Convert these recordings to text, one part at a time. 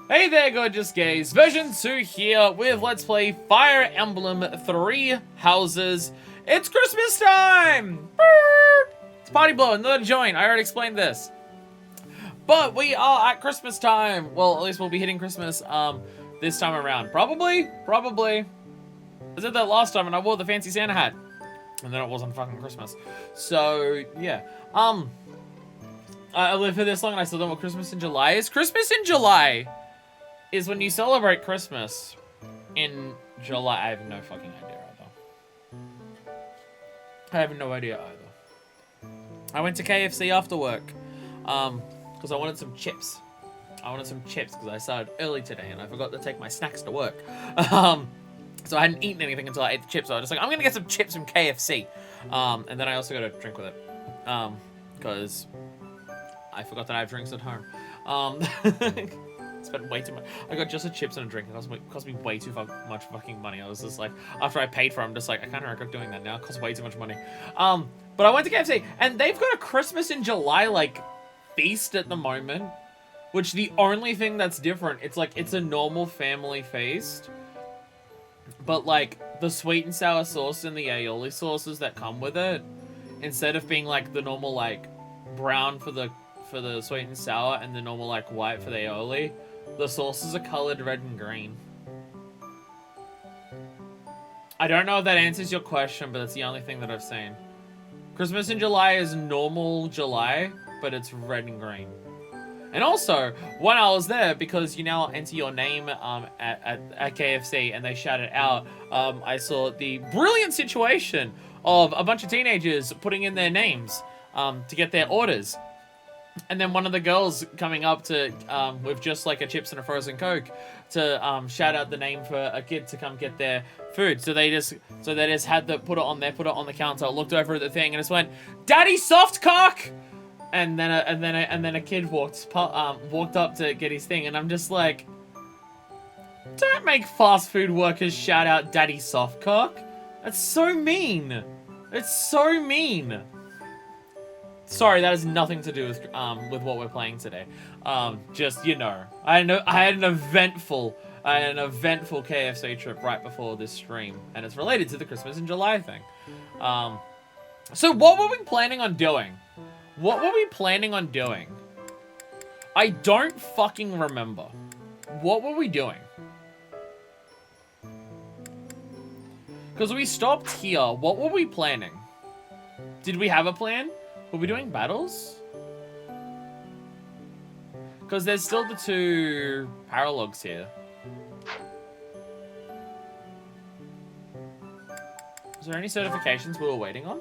Hey there, gorgeous gays. Version 2 here with Let's Play Fire Emblem 3 Houses. It's Christmas time! It's party blow, another joint. I already explained this. But we are at Christmas time. Well, at least we'll be hitting Christmas this time around. Probably. I did that last time and I wore the fancy Santa hat. And then it wasn't fucking Christmas. So, yeah. I lived for this long and I still don't know what Christmas in July is. Christmas in July is when you celebrate Christmas in July. I have no fucking idea either. I have no idea either. I went to KFC after work because I wanted some chips. Because I started early today and I forgot to take my snacks to work. So I hadn't eaten anything until I ate the chips. So I was just like, I'm gonna get some chips from KFC. And then I also got a drink with it because I forgot that I have drinks at home. Spent way too much. I got just the chips and a drink. It cost me way too much fucking money. I was just like, after I paid for it, I'm just like, I kind of regret doing that now. It costs way too much money. But I went to KFC, and they've got a Christmas in July, like, feast at the moment. Which the only thing that's different, it's like, it's a normal family feast. But, like, the sweet and sour sauce and the aioli sauces that come with it, instead of being, like, the normal, like, brown for the sweet and sour and the normal, like, white for the aioli, the sauces are colored red and green. I don't know if that answers your question, but that's the only thing that I've seen. Christmas in July is normal July, but it's red and green. And also, when I was there, because you now enter your name at KFC and they shout it out, I saw the brilliant situation of a bunch of teenagers putting in their names to get their orders. And then one of the girls coming up to, with just like a chips and a frozen Coke, to shout out the name for a kid to come get their food. So they just had to put it on the counter, looked over at the thing, and just went, "Daddy soft cock!" And then a kid walked up to get his thing, and I'm just like, don't make fast food workers shout out "Daddy soft cock." That's so mean. It's so mean. Sorry, that has nothing to do with what we're playing today. Just, you know, I had an eventful KFC trip right before this stream, and it's related to the Christmas in July thing. So what were we planning on doing? I don't fucking remember. What were we doing? Because we stopped here. What were we planning? Did we have a plan? Were we doing battles? Because there's still the two paralogs here. Is there any certifications we were waiting on?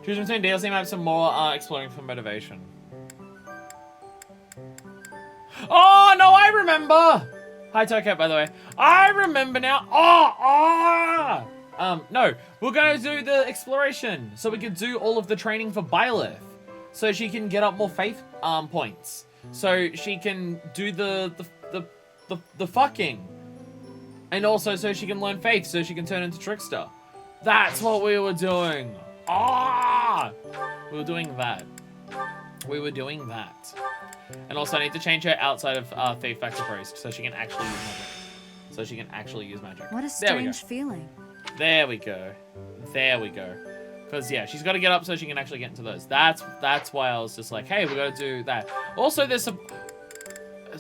Choose between DLC maps and more exploring for motivation. Oh, no, I remember! Hi, Tocat, by the way. I remember now. No, we're going to do the exploration so we can do all of the training for Byleth, so she can get up more faith points, so she can do the fucking, and also so she can learn faith, so she can turn into Trickster. That's what we were doing. We were doing that. And also I need to change her outside of Thief back to Priest, so she can actually use magic. What a strange feeling. There we go. Because, yeah, she's got to get up so she can actually get into those. That's why I was just like, hey, we got to do that. Also, there's a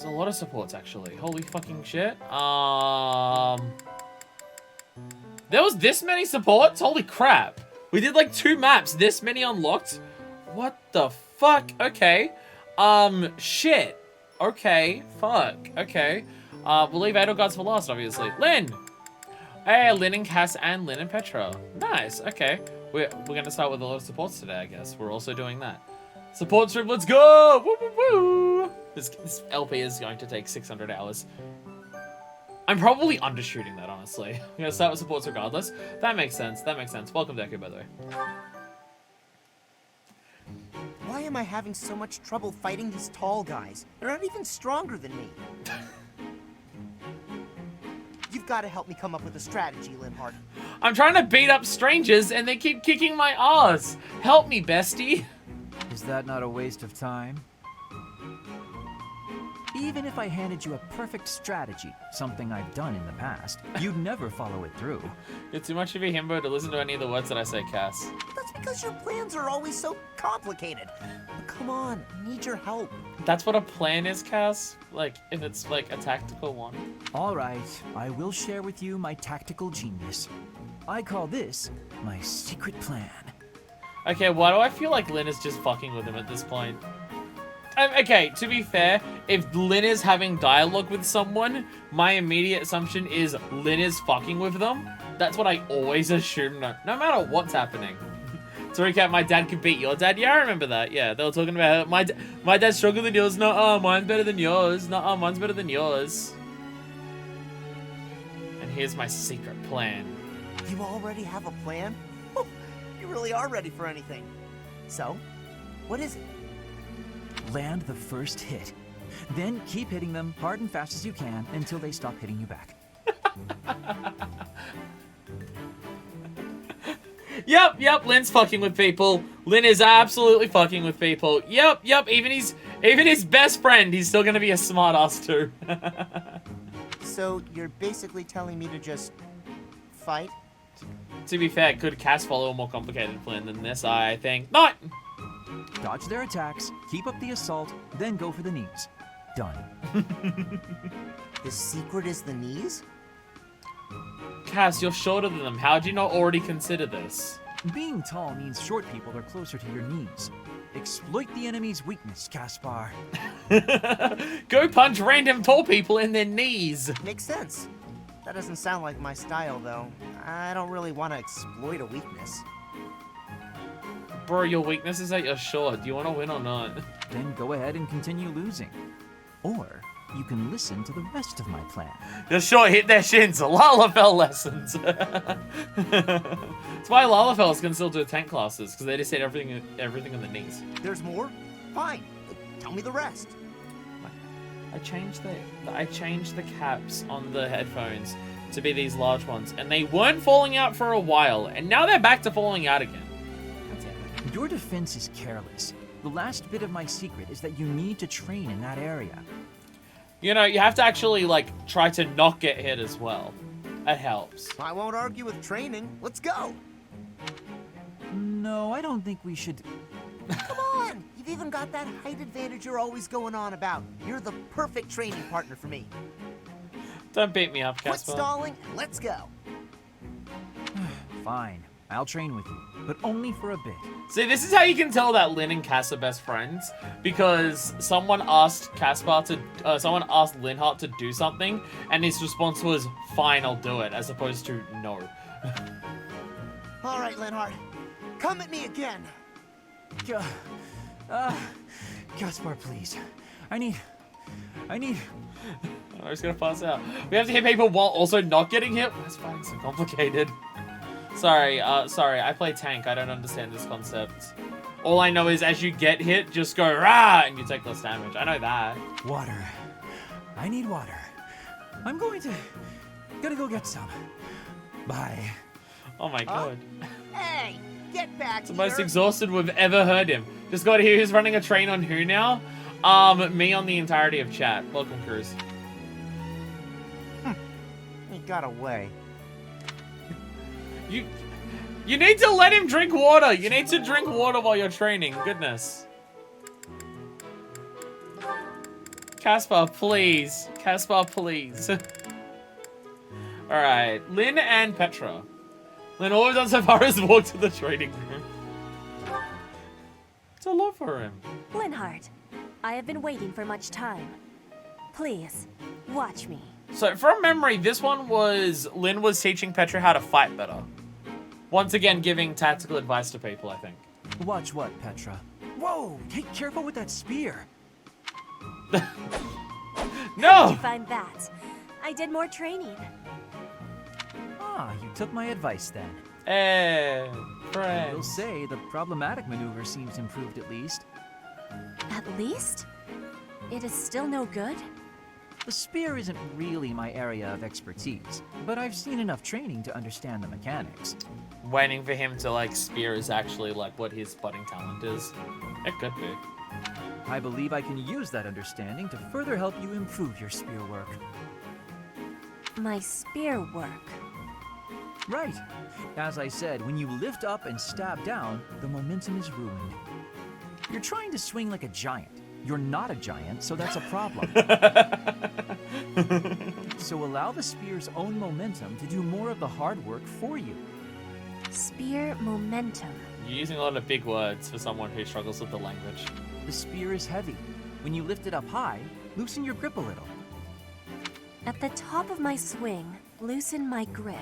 lot of supports, actually. Holy fucking shit. There was this many supports? Holy crap. We did, like, 2 maps. This many unlocked? What the fuck? Okay. Shit. Okay. Fuck. Okay. We'll leave Edelgards for last, obviously. Lynn! Hey, Lynn and Cass and Lynn and Petra. Nice, okay. We're gonna start with a lot of supports today, I guess. We're also doing that. Support strip, let's go! Woo, woo, woo! This LP is going to take 600 hours. I'm probably undershooting that, honestly. I'm gonna start with supports regardless. That makes sense, Welcome, Deku, by the way. Why am I having so much trouble fighting these tall guys? They're not even stronger than me. You've got to help me come up with a strategy, Limhart. I'm trying to beat up strangers and they keep kicking my ass. Help me, bestie. Is that not a waste of time? Even if I handed you a perfect strategy, something I've done in the past, you'd never follow it through. You're too much of a himbo to listen to any of the words that I say, Cass. That's because your plans are always so complicated. But come on, I need your help. That's what a plan is, Cass? Like, if it's like a tactical one. All right, I will share with you my tactical genius. I call this my secret plan. Okay, why do I feel like Lynn is just fucking with him at this point? Okay, to be fair, if Lynn is having dialogue with someone, my immediate assumption is Lynn is fucking with them. That's what I always assume, no matter what's happening. To recap, my dad could beat your dad. Yeah, I remember that. Yeah, they were talking about my dad's stronger than yours. No, mine's better than yours. No, mine's better than yours. And here's my secret plan. You already have a plan? Oh, you really are ready for anything. So, what is it? Land the first hit. Then keep hitting them hard and fast as you can until they stop hitting you back. Yep, Lynn's fucking with people. Lynn is absolutely fucking with people. Yep, even his best friend, he's still gonna be a smartass too. So, you're basically telling me to just fight? To be fair, could Cass follow a more complicated plan than this? I think not. Dodge their attacks, keep up the assault, then go for the knees. Done. The secret is the knees? Cass, you're shorter than them. How'd you not already consider this? Being tall means short people are closer to your knees. Exploit the enemy's weakness, Caspar. Go punch random tall people in their knees. Makes sense. That doesn't sound like my style, though. I don't really want to exploit a weakness. Bro, your weakness is that you're short. Do you want to win or not? Then go ahead and continue losing. Or you can listen to the rest of my plan. You're short, hit their shins. Lalafell lessons. That's why Lalafells can still do tank classes, because they just hit everything in the knees. There's more? Fine. Tell me the rest. I changed the caps on the headphones to be these large ones, and they weren't falling out for a while, and now they're back to falling out again. Your defense is careless. The last bit of my secret is that you need to train in that area. You know, you have to actually, like, try to not get hit as well. It helps. I won't argue with training. Let's go. No, I don't think we should... Come on! You've even got that height advantage you're always going on about. You're the perfect training partner for me. Don't beat me up, Quit Casper. stalling and let's go. Fine. I'll train with you, but only for a bit. See, this is how you can tell that Lynn and Cass are best friends, because someone asked Linhardt to do something, and his response was, "Fine, I'll do it," as opposed to no. All right, Linhardt, come at me again. Gaspar, please. I need... I'm just gonna pass out. We have to hit people while also not getting hit. Why is fighting so complicated? Sorry, I play tank. I don't understand this concept. All I know is as you get hit, just go rah, and you take less damage. I know that. Water. I need water. I'm gotta go get some. Bye. Oh my god. Hey, get back It's the here. most exhausted we've ever heard him. Just got to hear who's running a train on who now? Me on the entirety of chat. Welcome, Cruz. He got away. You need to let him drink water. You need to drink water while you're training. Goodness. Caspar, please. Caspar, please. Alright. Lynn and Petra. Lynn, all we've done so far is walk to the training room. It's a lot for him. Linhardt, I have been waiting for much time. Please, watch me. So, from memory, this one was... Lynn was teaching Petra how to fight better. Once again, giving tactical advice to people, I think. Watch what, Petra? Whoa! Take careful with that spear. No! You find that? I did more training. Ah, you took my advice then. Hey, I friends. will say the problematic maneuver seems improved at least. At least? It is still no good? The spear isn't really my area of expertise, but I've seen enough training to understand the mechanics. Waiting for him to, like, spear is actually, like, what his budding talent is. It could be. I believe I can use that understanding to further help you improve your spear work. My spear work. Right. As I said, when you lift up and stab down, the momentum is ruined. You're trying to swing like a giant. You're not a giant, so that's a problem. So allow the spear's own momentum to do more of the hard work for you. Spear momentum. You're using a lot of big words for someone who struggles with the language. The spear is heavy. When you lift it up high, loosen your grip a little. At the top of my swing, loosen my grip.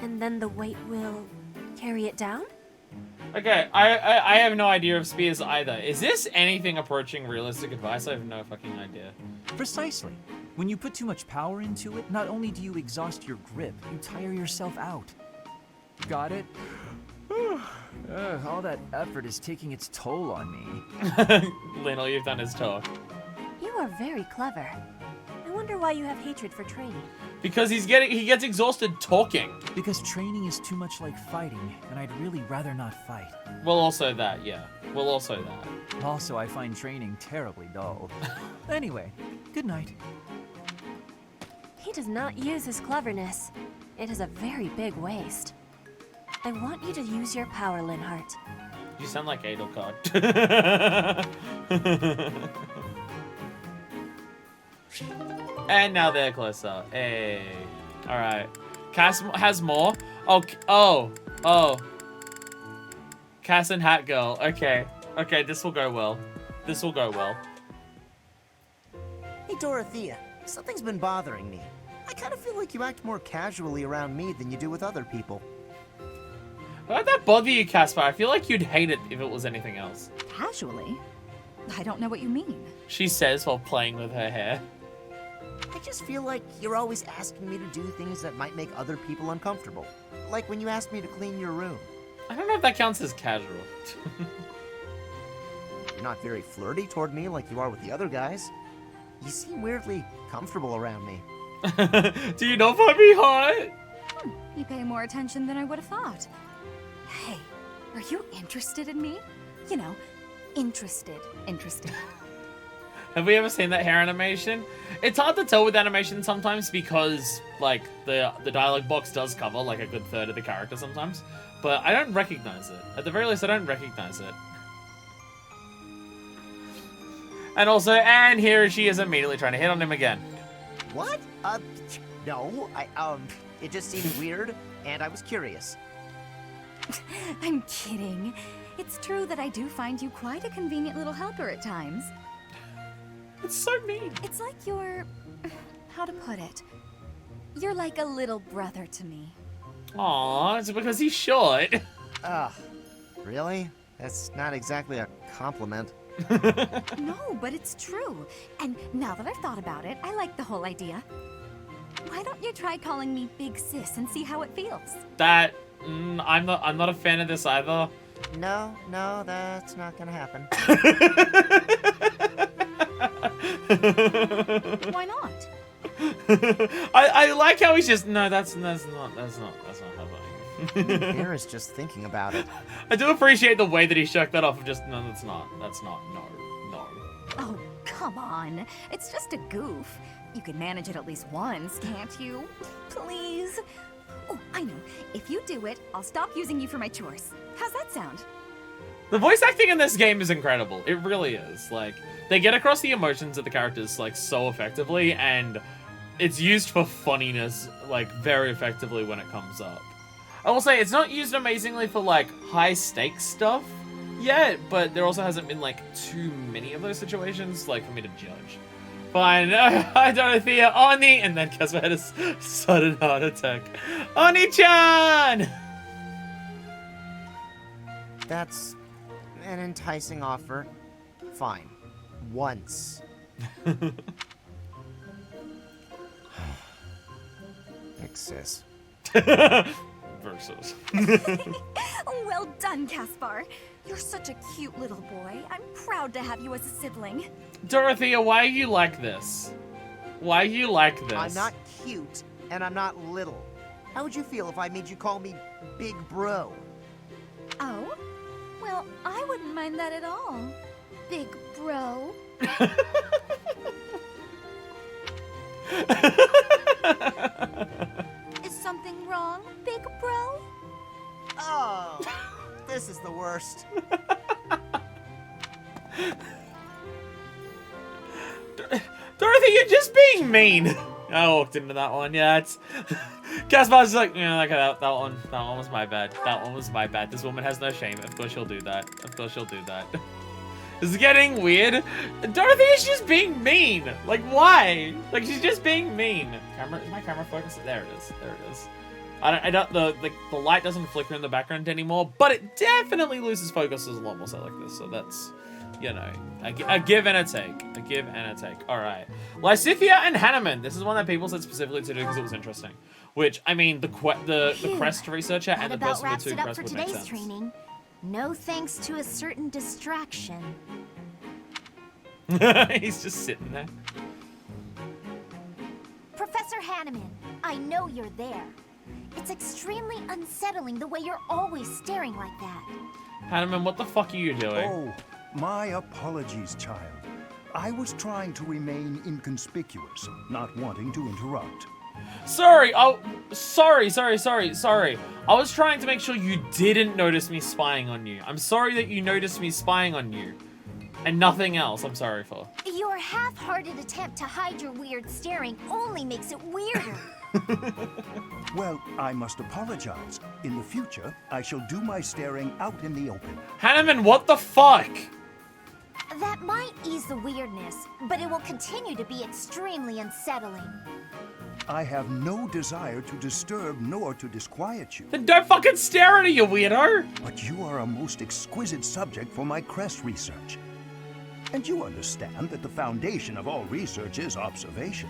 And then the weight will carry it down? Okay, I have no idea of spears either. Is this anything approaching realistic advice? I have no fucking idea. Precisely. When you put too much power into it, not only do you exhaust your grip, you tire yourself out. Got it? All that effort is taking its toll on me. Lynn, all you've done is talk. You are very clever. I wonder why you have hatred for training. Because he gets exhausted talking. Because training is too much like fighting, and I'd really rather not fight. Well, also that, yeah. Well, also that. Also, I find training terribly dull. Anyway, good night. He does not use his cleverness. It is a very big waste. I want you to use your power, Linhart. You sound like Adelcard. And now they're closer. Hey. Alright. Cass has more. Oh. Cass and Hat Girl. Okay. Okay, this will go well. This will go well. Hey, Dorothea, something's been bothering me. I kind of feel like you act more casually around me than you do with other people. Why'd that bother you, Caspar? I feel like you'd hate it if it was anything else. Casually? I don't know what you mean. She says while playing with her hair. I just feel like you're always asking me to do things that might make other people uncomfortable. Like when you asked me to clean your room. I don't know if that counts as casual. You're not very flirty toward me like you are with the other guys. You seem weirdly comfortable around me. Do you not find me hot? You pay more attention than I would have thought. Hey, are you interested in me? You know, interested. Have we ever seen that hair animation? It's hard to tell with animation sometimes because, like, the dialogue box does cover, like, a good third of the character sometimes. But I don't recognize it. At the very least, I don't recognize it. And also, and here she is immediately trying to hit on him again. What? No. It just seemed weird, and I was curious. I'm kidding. It's true that I do find you quite a convenient little helper at times. It's so mean. It's like you're... how to put it? You're like a little brother to me. Aw, it's because he's short. Ugh. Really? That's not exactly a compliment. No, but it's true. And now that I've thought about it, I like the whole idea. Why don't you try calling me Big Sis and see how it feels? That... I'm not a fan of this either. No, that's not gonna happen. Why not? I like how he's just that's not happening. Bear is just thinking about it. I do appreciate the way that he shook that off of just no. Oh, come on. It's just a goof. You can manage it at least once, can't you? Please? Oh, I know. If you do it, I'll stop using you for my chores. How's that sound? The voice acting in this game is incredible. It really is. Like, they get across the emotions of the characters, like, so effectively, and it's used for funniness, like, very effectively when it comes up. I will say, it's not used amazingly for, like, high-stakes stuff yet, but there also hasn't been, like, too many of those situations, like, for me to judge. Fine. Hi, Dorothea. Oni! And then Casper had a sudden heart attack. Oni-chan! That's an enticing offer. Fine. Once. Big sis. Versus. Well done, Caspar. You're such a cute little boy. I'm proud to have you as a sibling. Dorothea, why are you like this? Why are you like this? I'm not cute, and I'm not little. How would you feel if I made you call me Big Bro? Oh? Well, I wouldn't mind that at all. big bro. Is something wrong, big bro? Oh, this is the worst. Dorothy, you're just being mean. I walked into that one. Yeah, it's. Caspar's like, yeah, okay, that one was my bad. That one was my bad. This woman has no shame. Of course she'll do that. Of course she'll do that. This is getting weird. Dorothy is just being mean. Like, why? Like, she's just being mean. Camera, is my camera focused? There it is. There it is. I don't. The light doesn't flicker in the background anymore, but it definitely loses focus as a lot more so like this. So that's, you know, a give and a take. A give and a take. All right. Lysithia and Hanneman. This is one that people said specifically to do because it was interesting. Which, I mean, the crest researcher and the person with two crests would make sense. Training. No thanks to a certain distraction. He's just sitting there. Professor Hanneman, I know you're there. It's extremely unsettling the way you're always staring like that. Hanneman, what the fuck are you doing? Oh, my apologies, child. I was trying to remain inconspicuous, not wanting to interrupt. Sorry, oh, sorry. I was trying to make sure you didn't notice me spying on you. I'm sorry that you noticed me spying on you. And nothing else I'm sorry for. Your half-hearted attempt to hide your weird staring only makes it weirder. Well, I must apologize. In the future, I shall do my staring out in the open. Hanneman, what the fuck? That might ease the weirdness, but it will continue to be extremely unsettling. I have no desire to disturb nor to disquiet you. Then don't fucking stare at her, you weirdo! But you are a most exquisite subject for my crest research. And you understand that the foundation of all research is observation.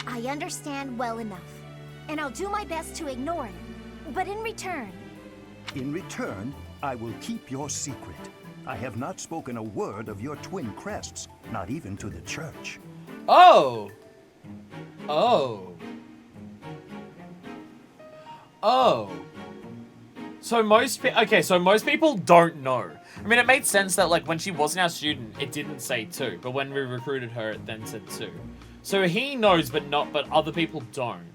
I understand well enough, and I'll do my best to ignore it. But in return... In return, I will keep your secret. I have not spoken a word of your twin crests, not even to the church. Oh! So most people don't know. I mean, it made sense that, like, when she wasn't our student, it didn't say 2. But when we recruited her, it then said 2. So he knows, but other people don't.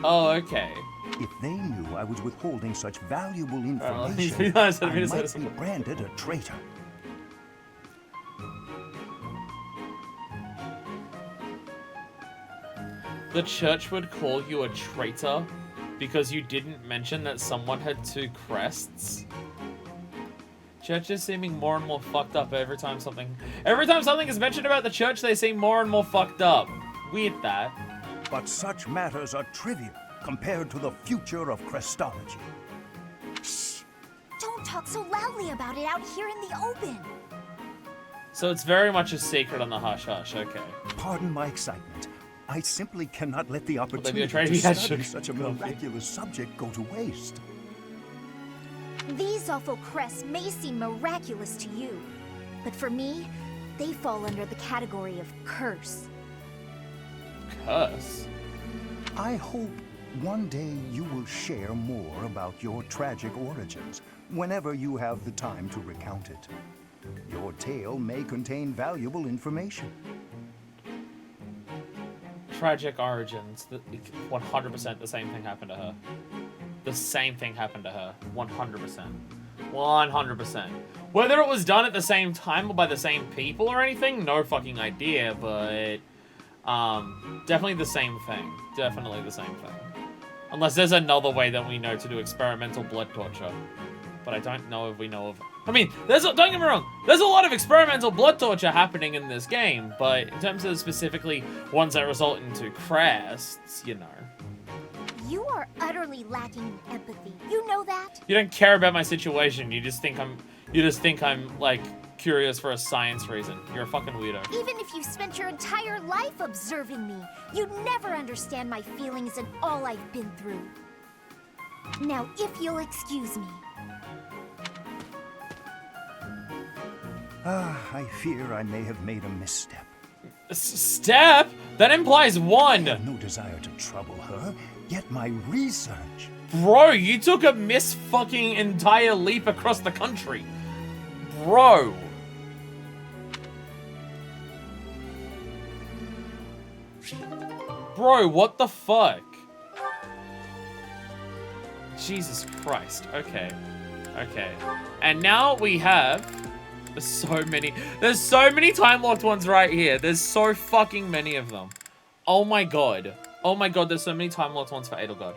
Oh, okay. If they knew I was withholding such valuable information, I might be branded a traitor. The church would call you a traitor because you didn't mention that someone had 2 crests. Church is seeming more and more fucked up every time something is mentioned about the church, they seem more and more fucked up. Weird that. But such matters are trivial compared to the future of crestology. Shh! Don't talk so loudly about it out here in the open. So it's very much a secret on the hush-hush, okay. Pardon my excitement. I simply cannot let the opportunity to study such a miraculous subject go to waste. These awful crests may seem miraculous to you, but for me, they fall under the category of curse. Curse? I hope one day you will share more about your tragic origins, whenever you have the time to recount it. Your tale may contain valuable information. Tragic origins. 100% the same thing happened to her. The same thing happened to her. 100%. 100%. Whether it was done at the same time or by the same people or anything, no fucking idea, but... definitely the same thing. Definitely the same thing. Unless there's another way that we know to do experimental blood torture. But I don't know if we know of... I mean, don't get me wrong, there's a lot of experimental blood torture happening in this game, but in terms of specifically ones that result into crests, you know. You are utterly lacking empathy. You know that? You don't care about my situation. You just think I'm like curious for a science reason. You're a fucking weirdo. Even if you've spent your entire life observing me, you'd never understand my feelings and all I've been through. Now, if you'll excuse me. I fear I may have made a misstep. Step? That implies 1. I have no desire to trouble her, yet my research... Bro, you took a fucking entire leap across the country. Bro. Bro, what the fuck? Jesus Christ. Okay. Okay. And now we have there's so many time locked ones right here. There's so fucking many of them. Oh my god. Oh my god, there's so many time locked ones for Edelgard.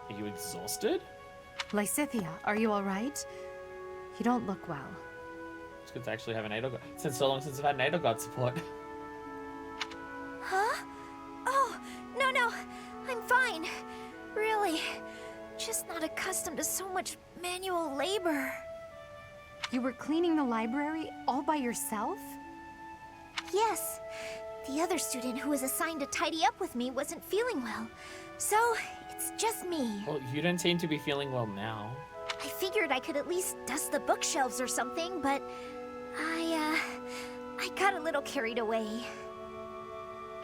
Are you exhausted? Lysithia, are you alright? You don't look well. It's good to actually have an Edelgard. It's been so long since I've had an Edelgard support. Huh? Oh, no, I'm fine. Really. Just not accustomed to so much manual labor. You were cleaning the library all by yourself? Yes. The other student who was assigned to tidy up with me wasn't feeling well. So, it's just me. Well, you don't seem to be feeling well now. I figured I could at least dust the bookshelves or something, but I got a little carried away.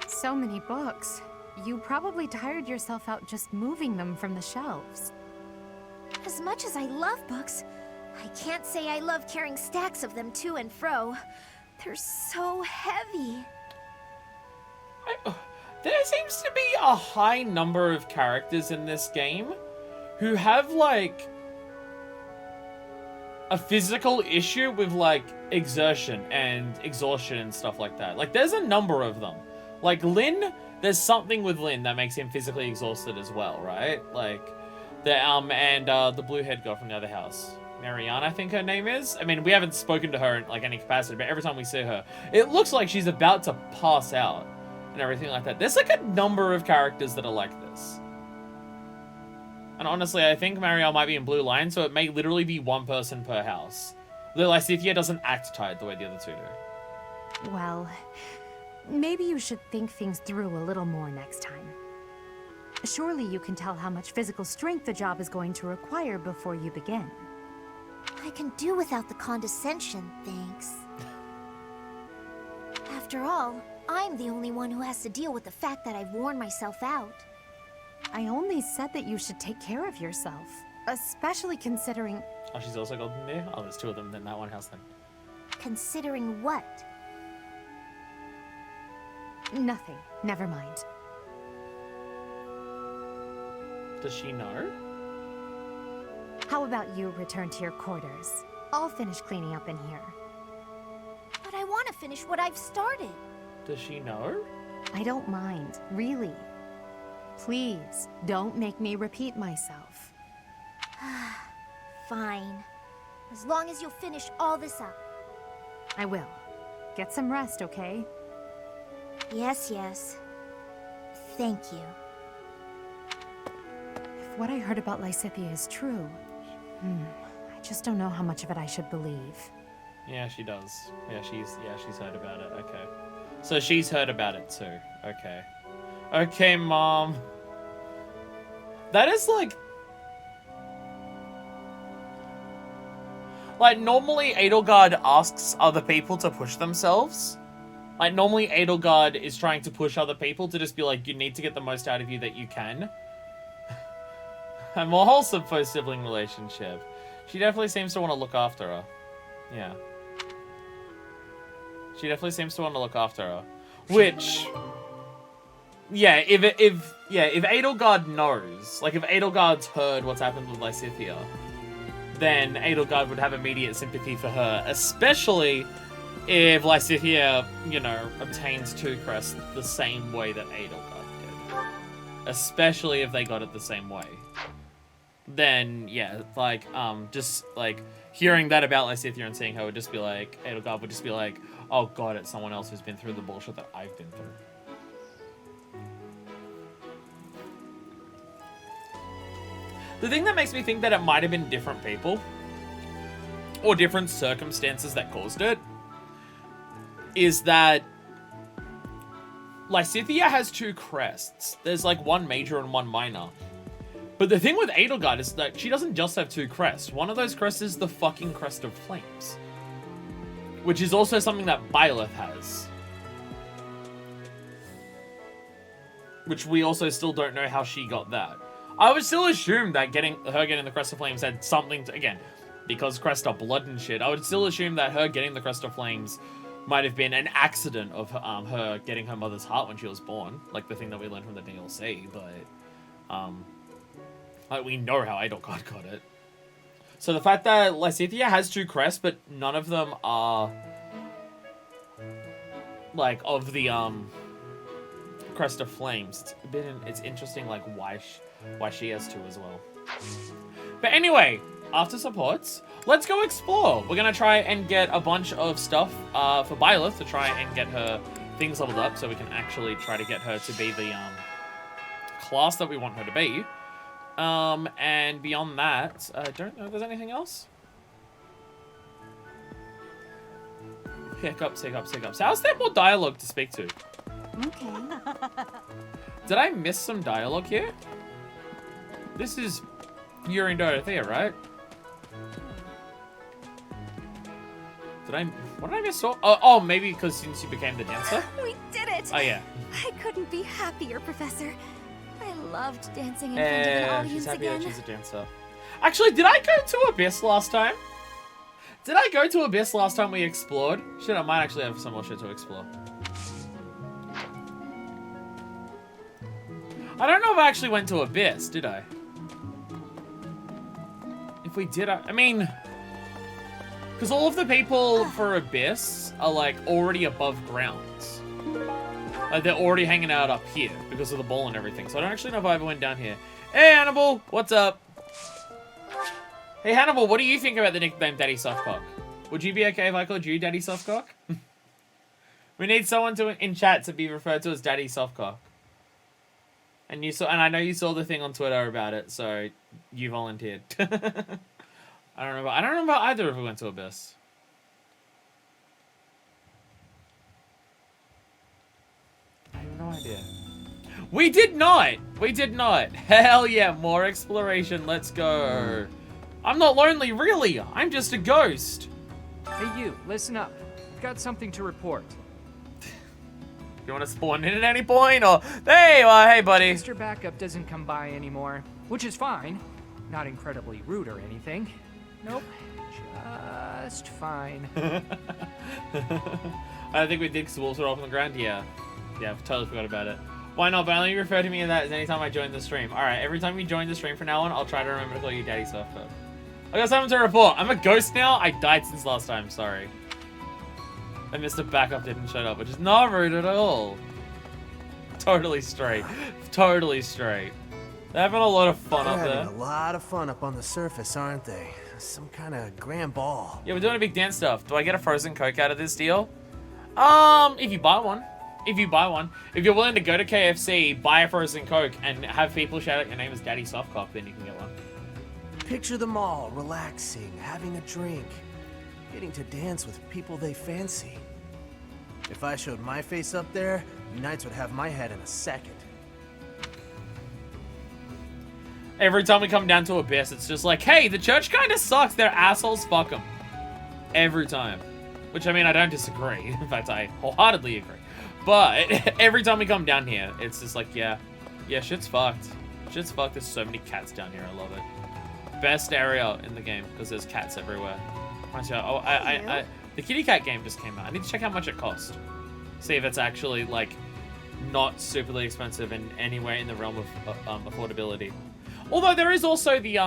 So many books. You probably tired yourself out just moving them from the shelves. As much as I love books, I can't say I love carrying stacks of them to and fro. They're so heavy. There seems to be a high number of characters in this game who have, like, a physical issue with, like, exertion and exhaustion and stuff like that. Like, there's a number of them. Like, Lynn, there's something with Lynn that makes him physically exhausted as well, right? Like, the blue-haired girl from the other house. Marianne, I think her name is. I mean, we haven't spoken to her in, like, any capacity, but every time we see her, it looks like she's about to pass out and everything like that. There's, like, a number of characters that are like this. And honestly, I think Marielle might be in Blue Line, so it may literally be one person per house. Though Lysithia doesn't act tired the way the other two do. Well, maybe you should think things through a little more next time. Surely you can tell how much physical strength the job is going to require before you begin. I can do without the condescension, thanks. After all, I'm the only one who has to deal with the fact that I've worn myself out. I only said that you should take care of yourself, especially considering... Oh, she's also golden there? Oh, there's two of them in that one house then. Considering what? Nothing. Never mind. Does she know? How about you return to your quarters? I'll finish cleaning up in here. But I want to finish what I've started. Does she know? I don't mind, really. Please, don't make me repeat myself. Fine. As long as you'll finish all this up. I will. Get some rest, okay? Yes. Thank you. If what I heard about Lysithia is true, I just don't know how much of it I should believe. Yeah, she does. Yeah, she's heard about it. Okay. So she's heard about it too. Okay. Okay, Mom. That is like normally Edelgard asks other people to push themselves. Like normally Edelgard is trying to push other people to just be like, you need to get the most out of you that you can. A more wholesome post-sibling relationship. She definitely seems to want to look after her. Yeah. She definitely seems to want to look after her. Which... Yeah, if Edelgard knows, like if Edelgard's heard what's happened with Lysithia, then Edelgard would have immediate sympathy for her, especially if Lysithia, you know, obtains two crests the same way that Edelgard did. Especially if they got it the same way. Then, yeah, like, just, like, hearing that about Lysithia and seeing her would just be like, Edelgard would just be like, oh god, it's someone else who's been through the bullshit that I've been through. The thing that makes me think that it might have been different people, or different circumstances that caused it, is that Lysithia has two crests. There's like one major and one minor. But the thing with Edelgard is that she doesn't just have two crests. One of those crests is the fucking Crest of Flames. Which is also something that Byleth has. Which we also still don't know how she got that. I would still assume that getting the Crest of Flames had something to... Again, because Crest of Blood and shit, I would still assume that her getting the Crest of Flames might have been an accident of her getting her mother's heart when she was born, like the thing that we learned from the DLC, but like we know how Edelgard got it. So the fact that Lysithea has 2 crests, but none of them are like of the Crest of Flames, it's interesting like why she has 2 as well. But anyway, after supports, let's go explore. We're gonna try and get a bunch of stuff for Byleth to try and get her things leveled up, so we can actually try to get her to be the class that we want her to be. And beyond that, I don't know if there's anything else. Hiccups. How's there more dialogue to speak to? Okay. Did I miss some dialogue here? This is Yuri and Dorothea, right? What did I miss? Oh, maybe because since you became the dancer? We did it! Oh, yeah. I couldn't be happier, Professor. I loved dancing in front of an audience she's happy again. that she's a dancer. Actually, did I go to Abyss last time? Did I go to Abyss last time we explored? Shit, I might actually have some more shit to explore. I don't know if I actually went to Abyss, did I? If we did, I mean... Because all of the people for Abyss are, like, already above ground. Like, they're already hanging out up here because of the ball and everything. So I don't actually know if I ever went down here. Hey, Hannibal! What's up? Hey, Hannibal, what do you think about the nickname Daddy Softcock? Would you be okay if I called you Daddy Softcock? We need someone in chat to be referred to as Daddy Softcock. And I know you saw the thing on Twitter about it, so you volunteered. I don't remember either if we went to Abyss. I have no idea. We did not! Hell yeah, more exploration, let's go. I'm not lonely, really. I'm just a ghost. Hey you, listen up. I've got something to report. You want to spawn in at any point, or... Hey buddy. Mr. Backup doesn't come by anymore, which is fine. Not incredibly rude or anything. Nope, just fine. I think we did because wolves were off on the ground. Yeah, totally forgot about it. Why not? But only refer to me as anytime I join the stream. Alright, every time you join the stream from now on, I'll try to remember to call you Daddy Softcock. I got something to report. I'm a ghost now. I died since last time, sorry. And Mr. Backup didn't show up, which is not rude at all. Totally straight. Totally straight. They're having a lot of fun up there. Having a lot of fun up on the surface, aren't they? Some kind of grand ball. Yeah, we're doing a big dance stuff. Do I get a frozen Coke out of this deal? If you buy one. If you're willing to go to KFC, buy a frozen Coke, and have people shout out your name as Daddy Softcock, then you can get one. Picture them all relaxing, having a drink, getting to dance with people they fancy. If I showed my face up there, you Knights would have my head in a second. Every time we come down to Abyss, it's just like, hey, the church kind of sucks. They're assholes. Fuck them. Every time. Which, I mean, I don't disagree. In fact, I wholeheartedly agree. But every time we come down here, it's just like, yeah, shit's fucked. Shit's fucked. There's so many cats down here. I love it. Best area in the game because there's cats everywhere. The kitty cat game just came out. I need to check how much it cost. See if it's actually, like, not superly expensive and anywhere in the realm of affordability. Although there is also the,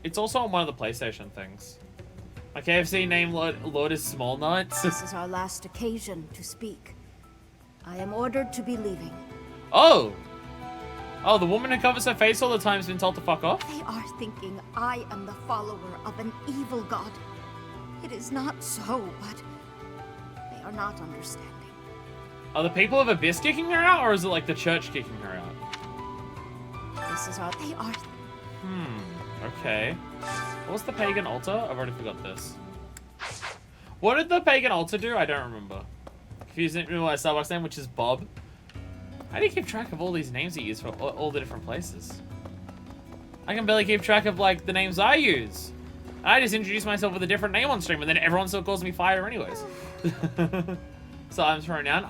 it's also on one of the PlayStation things. My KFC name Lord is Small Nuts. This is our last occasion to speak. I am ordered to be leaving. Oh, the woman who covers her face all the time has been told to fuck off? They are thinking I am the follower of an evil god. It is not so, but they are not understanding. Are the people of Abyss kicking her out, or is it like the church kicking her out? This is our... They are... Okay. What was the pagan altar? I've already forgot this. What did the pagan altar do? I don't remember. Confusing me with my Starbucks name, which is Bob. How do you keep track of all these names you use for all the different places? I can barely keep track of, like, the names I use. I just introduced myself with a different name on stream, and then everyone still calls me Fire anyways. So I'm thrown down.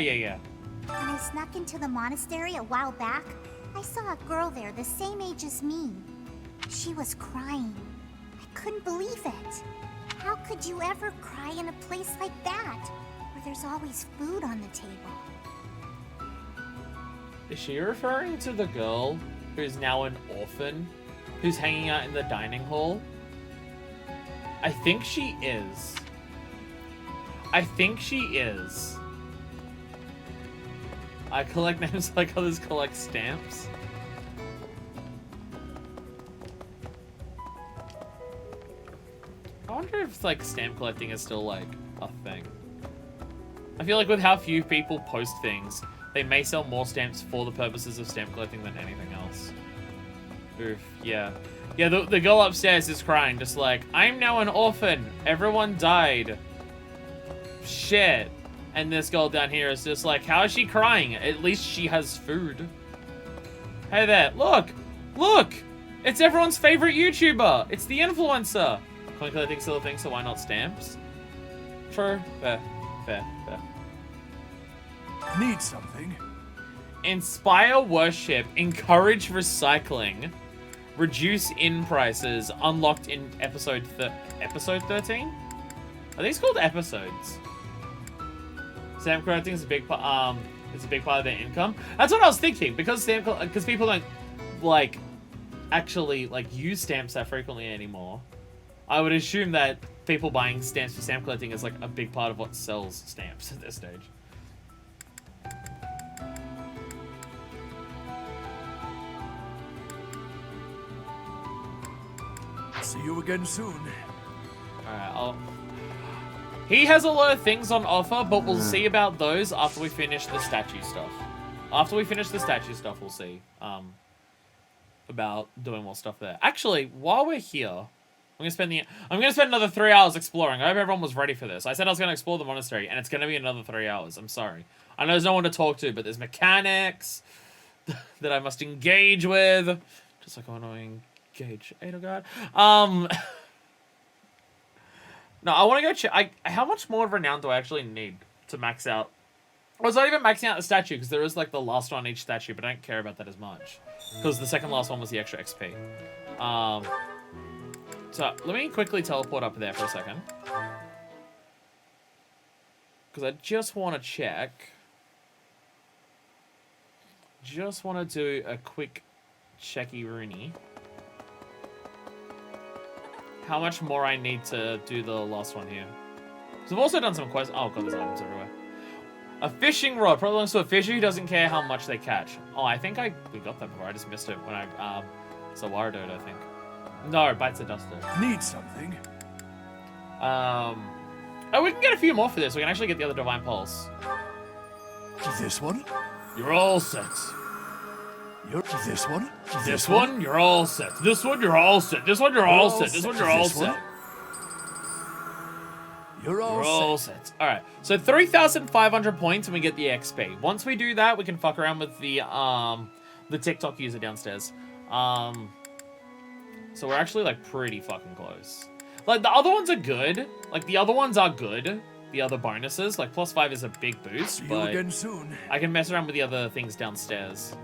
Yeah. When I snuck into the monastery a while back, I saw a girl there the same age as me. She was crying. I couldn't believe it. How could you ever cry in a place like that, where there's always food on the table? Is she referring to the girl who's now an orphan, who's hanging out in the dining hall? I think she is. I think she is. I collect names like others collect stamps. I wonder if, like, stamp collecting is still, like, a thing. I feel like with how few people post things, they may sell more stamps for the purposes of stamp collecting than anything else. Oof, yeah. Yeah, the girl upstairs is crying, just like, I'm now an orphan. Everyone died. Shit. And this girl down here is just like, how is she crying? At least she has food. Hey there, look! Look! It's everyone's favorite YouTuber! It's the influencer! Coin collecting still a thing, so why not stamps? True. Fair. Fair. Fair. Need something? Inspire worship. Encourage recycling. Reduce in prices. Unlocked in episode 13? Are these called episodes? Stamp collecting is a big part. It's a big part of their income. That's what I was thinking, because people don't like actually like use stamps that frequently anymore. I would assume that people buying stamps for stamp collecting is like a big part of what sells stamps at this stage. See you again soon. Alright, he has a lot of things on offer, but we'll see about those after we finish the statue stuff. After we finish the statue stuff, we'll see about doing more stuff there. Actually, while we're here, I'm gonna spend another 3 hours exploring. I hope everyone was ready for this. I said I was gonna explore the monastery, and it's gonna be another 3 hours. I'm sorry. I know there's no one to talk to, but there's mechanics that I must engage with. Just like I want to engage Edelgard. No, I want to go check. How much more of Renown do I actually need to max out? Well, it's not even maxing out the statue, because there is like the last one on each statue, but I don't care about that as much. Because the second last one was the extra XP. So, let me quickly teleport up there for a second. Because I just want to check. Just want to do a quick checky Rooney. How much more I need to do the last one here. So I've also done some quests. Oh god, there's items everywhere. A fishing rod probably belongs to a fisher who doesn't care how much they catch. Oh, I think we got that before. I just missed it when I it's a Waradode, I think. No, bites the duster. Need something? Oh, we can get a few more for this. We can actually get the other Divine Pulse. This one? You're all set. This one? This one, you're all set. This one, you're all set. This one, you're all set. This one, you're all set. You're all set. All right. So 3,500 points, and we get the XP. Once we do that, we can fuck around with the TikTok user downstairs. So we're actually like pretty fucking close. Like the other ones are good. Like the other ones are good. The other bonuses, like +5 is a big boost. See but you again soon. I can mess around with the other things downstairs.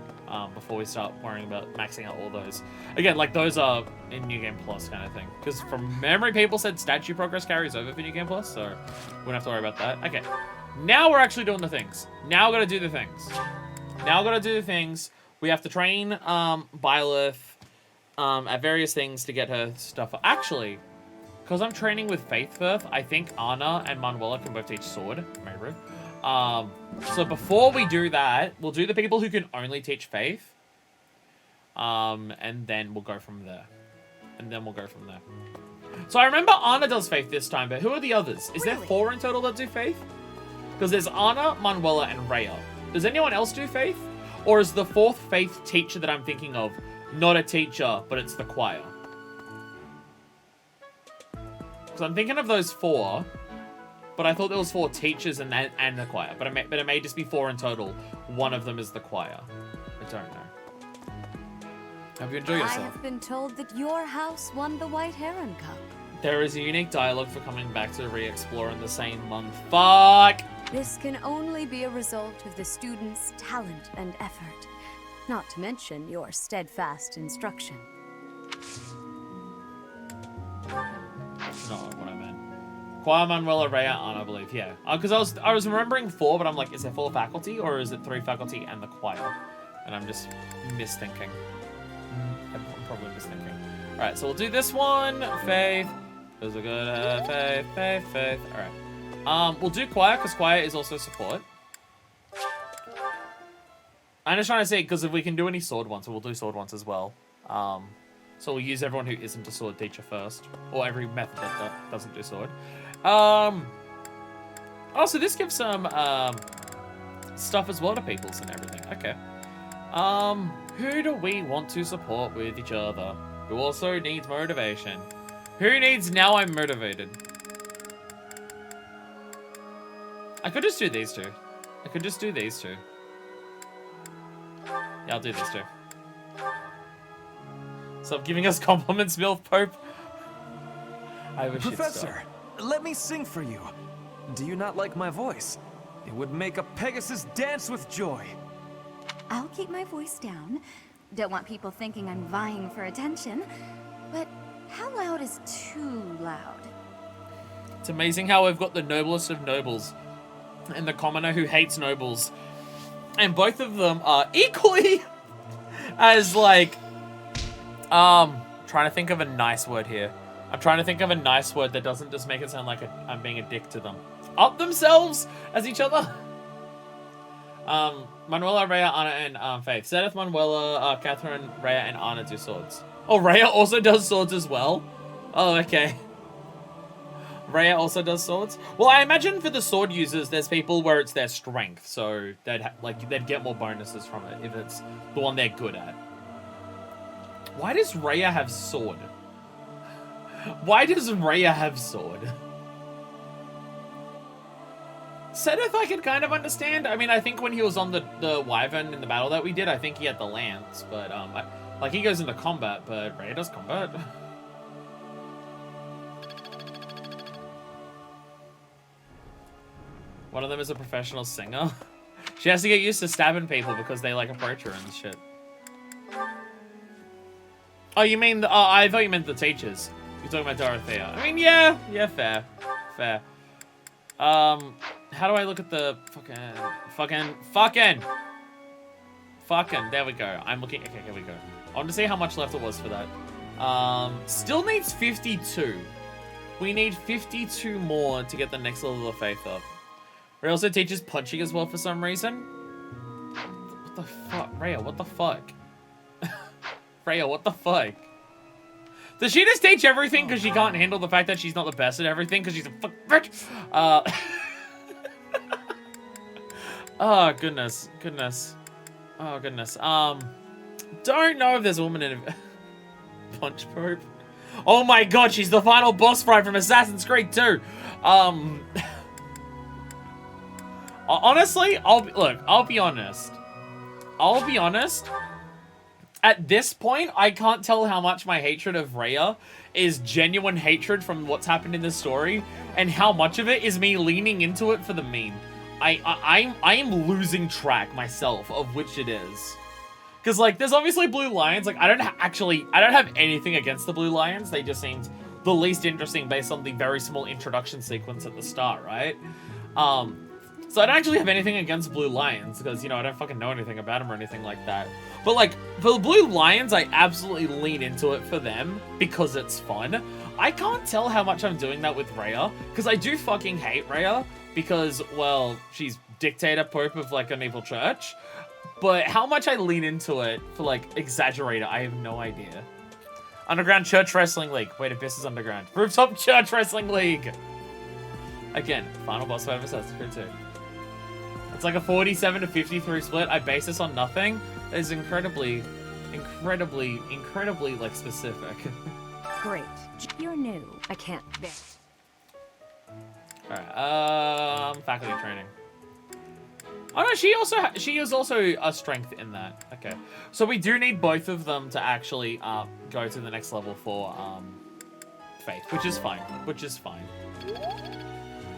Before we start worrying about maxing out all those. Again, like those are in New Game Plus kind of thing. Because from memory, people said statue progress carries over for New Game Plus, so we don't have to worry about that. Okay, now we're actually doing the things. Now we're gonna do the things. We have to train Byleth at various things to get her stuff. Actually, because I'm training with Faith Firth, I think Anna and Manuela can both teach sword. Maybe. So before we do that, we'll do the people who can only teach Faith. And then we'll go from there. So I remember Anna does Faith this time, but who are the others? Is there 4 in total that do Faith? Because there's Anna, Manuela, and Rhea. Does anyone else do Faith? Or is the 4th Faith teacher that I'm thinking of not a teacher, but it's the choir? Because I'm thinking of those 4. But I thought there was 4 teachers and the choir. But it may just be 4 in total. One of them is the choir. I don't know. Hope you enjoy yourself. I have been told that your house won the White Heron Cup. There is a unique dialogue for coming back to re-explore in the same month. Fuck! This can only be a result of the students' talent and effort. Not to mention your steadfast instruction. not what I meant. Choir, Manuela, Rhea, Anna, I believe. Yeah. Because I was remembering 4, but I'm like, is there 4 faculty or is it 3 faculty and the choir? And I'm just misthinking. I'm probably misthinking. All right, so we'll do this one. Faith. Those are good. Faith. All right. We'll do choir because choir is also support. I'm just trying to see because if we can do any sword ones, we'll do sword ones as well. So we'll use everyone who isn't a sword teacher first, or every method that doesn't do sword. Oh, so this gives some stuff as well to peoples and everything. Okay. Who do we want to support with each other? Who also needs motivation? Who needs now I'm motivated? I could just do these two. Yeah, I'll do this too. Stop giving us compliments, MILF Pope. I wish Professor, let me sing for you. Do you not like my voice? It would make a Pegasus dance with joy. I'll keep my voice down. Don't want people thinking I'm vying for attention. But how loud is too loud? It's amazing how we've got the noblest of nobles and the commoner who hates nobles. And both of them are equally as, like, trying to think of a nice word here. I'm trying to think of a nice word that doesn't just make it sound like I'm being a dick to them. Up themselves as each other. Manuela, Rhea, Anna, and Faith. Sedith, Manuela, Catherine, Rhea, and Anna do swords. Oh, Rhea also does swords as well? Oh, okay. Rhea also does swords. Well, I imagine for the sword users, there's people where it's their strength, so they'd get more bonuses from it if it's the one they're good at. Why does Rhea have sword? Why does Rhea have sword? Sedith I could kind of understand. I mean, I think when he was on the Wyvern in the battle that we did, I think he had the lance, but like he goes into combat, but Rhea does combat. One of them is a professional singer. She has to get used to stabbing people because they like approach her and shit. Oh, you mean I thought you meant the teachers. You're talking about Dorothea. I mean, yeah, fair. How do I look at the fucking, there we go. I'm looking, okay, here we go. I want to see how much left it was for that. Still needs 52. We need 52 more to get the next level of faith up. Rhea also teaches punching as well for some reason. What the fuck? Rhea, what the fuck? Rhea, what the fuck? Does she just teach everything because she can't handle the fact that she's not the best at everything because she's a fuck bitch? Oh, goodness. Oh, goodness. Don't know if there's a woman in a punch probe. Oh my god, she's the final boss fight from Assassin's Creed 2. Honestly, I'll be honest. At this point, I can't tell how much my hatred of Rhea is genuine hatred from what's happened in the story, and how much of it is me leaning into it for the meme. I am losing track myself of which it is. Because, like, there's obviously Blue Lions. Like, I don't have anything against the Blue Lions. They just seemed the least interesting based on the very small introduction sequence at the start, right? So I don't actually have anything against Blue Lions, because, you know, I don't fucking know anything about them or anything like that. But, like, for the Blue Lions, I absolutely lean into it for them, because it's fun. I can't tell how much I'm doing that with Rhea, because I do fucking hate Rhea, because, well, she's dictator pope of, like, an evil church. But how much I lean into it for, like, exaggerate it, I have no idea. Underground Church Wrestling League. Wait, Abyss is underground. Rooftop Church Wrestling League! Again, final boss fight of Assassin's Creed 2. It's like a 47 to 53 split. I base this on nothing. That is incredibly, like, specific. Great. You're new. I can't bear. Alright, faculty training. Oh no, she is also a strength in that. Okay. So we do need both of them to actually go to the next level for faith, which is fine.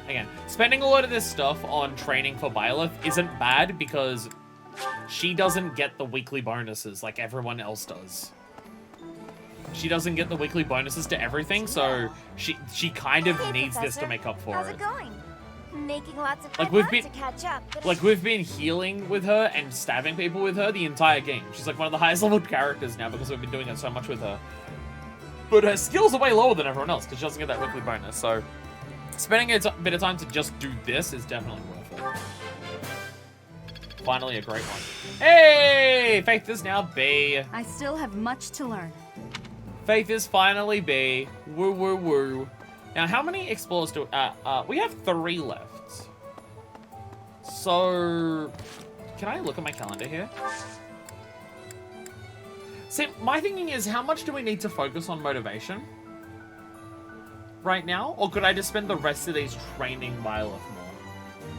Again, spending a lot of this stuff on training for Byleth isn't bad because she doesn't get the weekly bonuses like everyone else does. she doesn't get the weekly bonuses to everything, so she kind of needs this to make up for How's it. it going? Making lots of Like, good we've luck to catch up. But Like, we've been healing with her and stabbing people with her the entire game. She's like one of the highest leveled characters now because we've been doing it so much with her. But her skills are way lower than everyone else because she doesn't get that weekly bonus. So, spending a bit of time to just do this is definitely worth it. Finally, a great one. Hey! Faith is now B. I still have much to learn. Faith is finally B. Woo, woo, woo. Now, how many explorers do... we have 3 left. So... Can I look at my calendar here? See, my thinking is, how much do we need to focus on motivation? Right now? Or could I just spend the rest of these training Byleth more?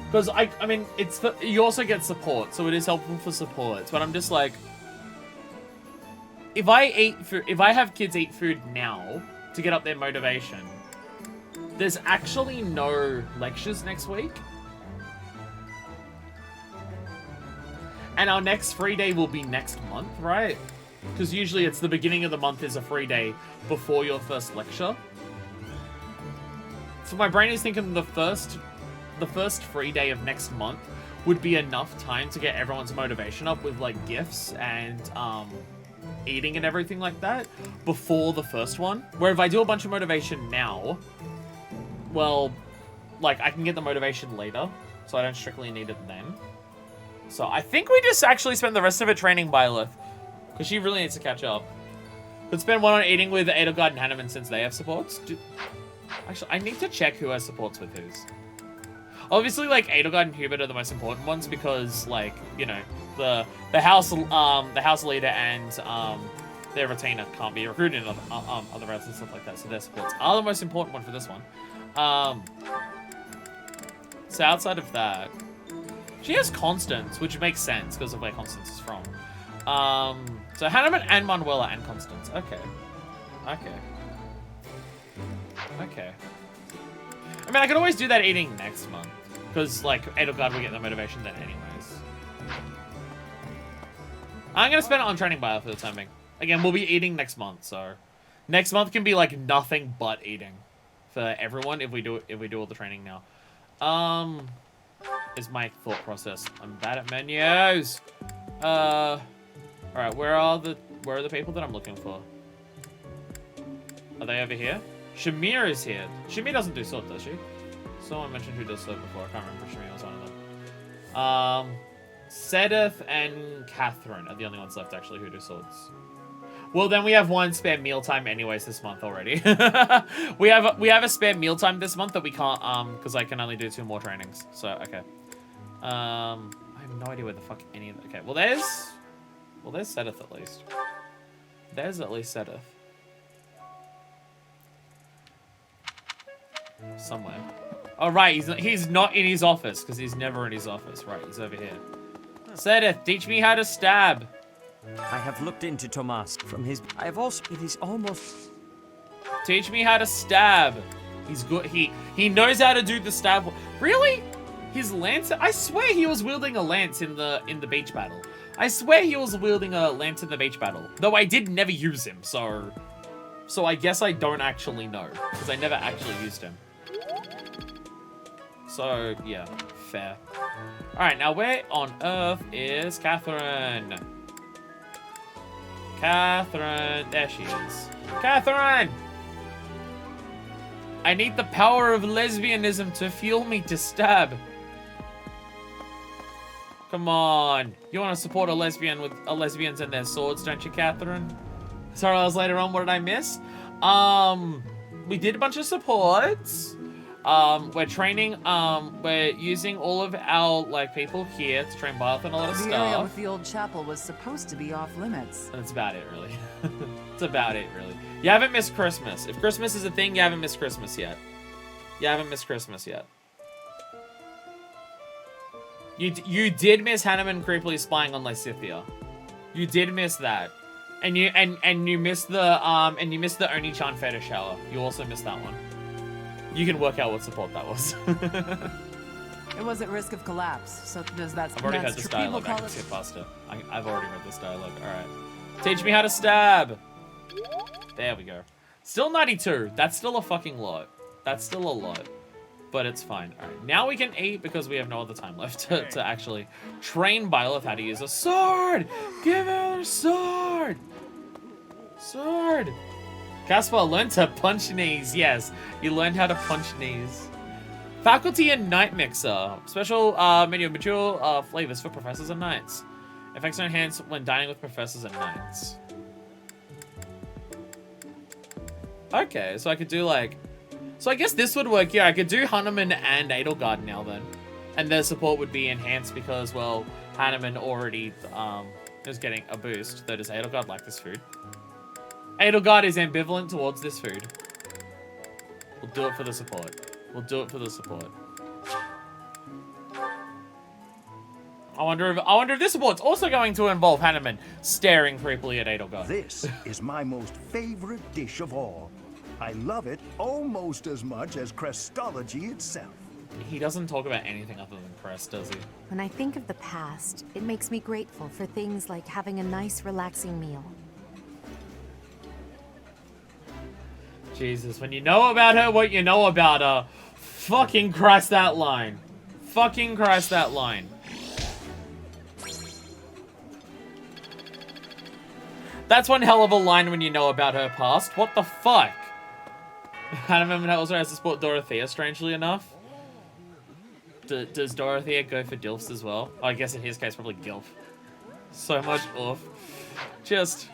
Because, I mean, it's you also get support, so it is helpful for supports. But I'm just like... If I have kids eat food now to get up their motivation... There's actually no lectures next week. And our next free day will be next month, right? Because usually it's the beginning of the month is a free day before your first lecture. So my brain is thinking the first free day of next month would be enough time to get everyone's motivation up with like gifts and eating and everything like that before the first one. Where if I do a bunch of motivation now... Well, like, I can get the motivation later, so I don't strictly need it then. So I think we just actually spend the rest of it training Byleth, because she really needs to catch up. Could spend one on eating with Edelgard and Hanneman since they have supports. Actually, I need to check who has supports with whose. Obviously, like, Edelgard and Hubert are the most important ones because, like, you know, the house leader and their retainer can't be recruited in other routes and stuff like that, so their supports are the most important one for this one. So outside of that, she has Constance, which makes sense because of where Constance is from. So Hanneman and Manuela and Constance. Okay. I mean, I could always do that eating next month because, like, Edelgard will get the motivation then anyways. I'm gonna spend it on training Byleth for the time being. Again, we'll be eating next month, so next month can be like nothing but eating. For everyone, if we do all the training now, is my thought process. I'm bad at menus. All right, where are the people that I'm looking for? Are they over here? Shamir is here. Shamir doesn't do sword, does she? Someone mentioned who does sword before. I can't remember if Shamir was one of them. Sedith and Catherine are the only ones left actually who do swords. Well, then we have one spare mealtime anyways this month already. we have a spare mealtime this month that we can't, because I can only do 2 more trainings. So, okay. I have no idea where the fuck any of them... Okay, well, there's Sedith at least. There's at least Sedith. Somewhere. Oh, right, he's not in his office, because he's never in his office. Right, he's over here. Sedith, teach me how to stab. I have looked into Tomas from his... I have also... It is almost... Teach me how to stab. He's good. He knows how to do the stab. Really? His lance? I swear he was wielding a lance in the beach battle. I swear he was wielding a lance in the beach battle. Though I did never use him, so I guess I don't actually know. Because I never actually used him. So, yeah. Fair. Alright, now where on earth is Catherine? Catherine. There she is. Catherine! I need the power of lesbianism to fuel me to stab. Come on. You want to support a lesbian with lesbians and their swords, don't you, Catherine? Sorry, I was later on. What did I miss? We did a bunch of supports. We're training, we're using all of our, like, people here to train Byleth and a lot of stuff. The area with the old chapel was supposed to be off limits. That's about it, really. That's about it, really. You haven't missed Christmas. If Christmas is a thing, you haven't missed Christmas yet. You haven't missed Christmas yet. You did miss Hanneman creepily spying on Lysithia. You did miss that. And you missed the Oni-chan fetish shower. You also missed that one. You can work out what support that was. It was at risk of collapse, so does that... I've already heard this dialogue, I can skip faster. I've already read this dialogue, alright. Teach me how to stab! There we go. Still 92. That's still a fucking lot. That's still a lot. But it's fine. Alright, now we can eat because we have no other time left to actually train Byleth how to use a sword! Give her a sword! Sword! Caspar learned to punch knees. Yes, he learned how to punch knees. Faculty and Night Mixer. Special menu of mature flavors for professors and knights. Effects are enhanced when dining with professors and knights. Okay, so I could do like... So I guess this would work. Yeah, I could do Hanneman and Edelgard now then. And their support would be enhanced because, well, Hanneman already is getting a boost. Though does Edelgard like this food? Edelgard is ambivalent towards this food. We'll do it for the support. We'll do it for the support. I wonder if this support's also going to involve Hanneman staring creepily at Edelgard. This is my most favorite dish of all. I love it almost as much as Crestology itself. He doesn't talk about anything other than Crest, does he? When I think of the past, it makes me grateful for things like having a nice, relaxing meal. Jesus, when you know about her, what you know about her. Fucking Christ, that line. Fucking Christ, that line. That's one hell of a line when you know about her past. What the fuck? Hanneman also has to support Dorothea, strangely enough. Does Dorothea go for Dilfs as well? Oh, I guess in his case, probably Gilf. So much oof. Just...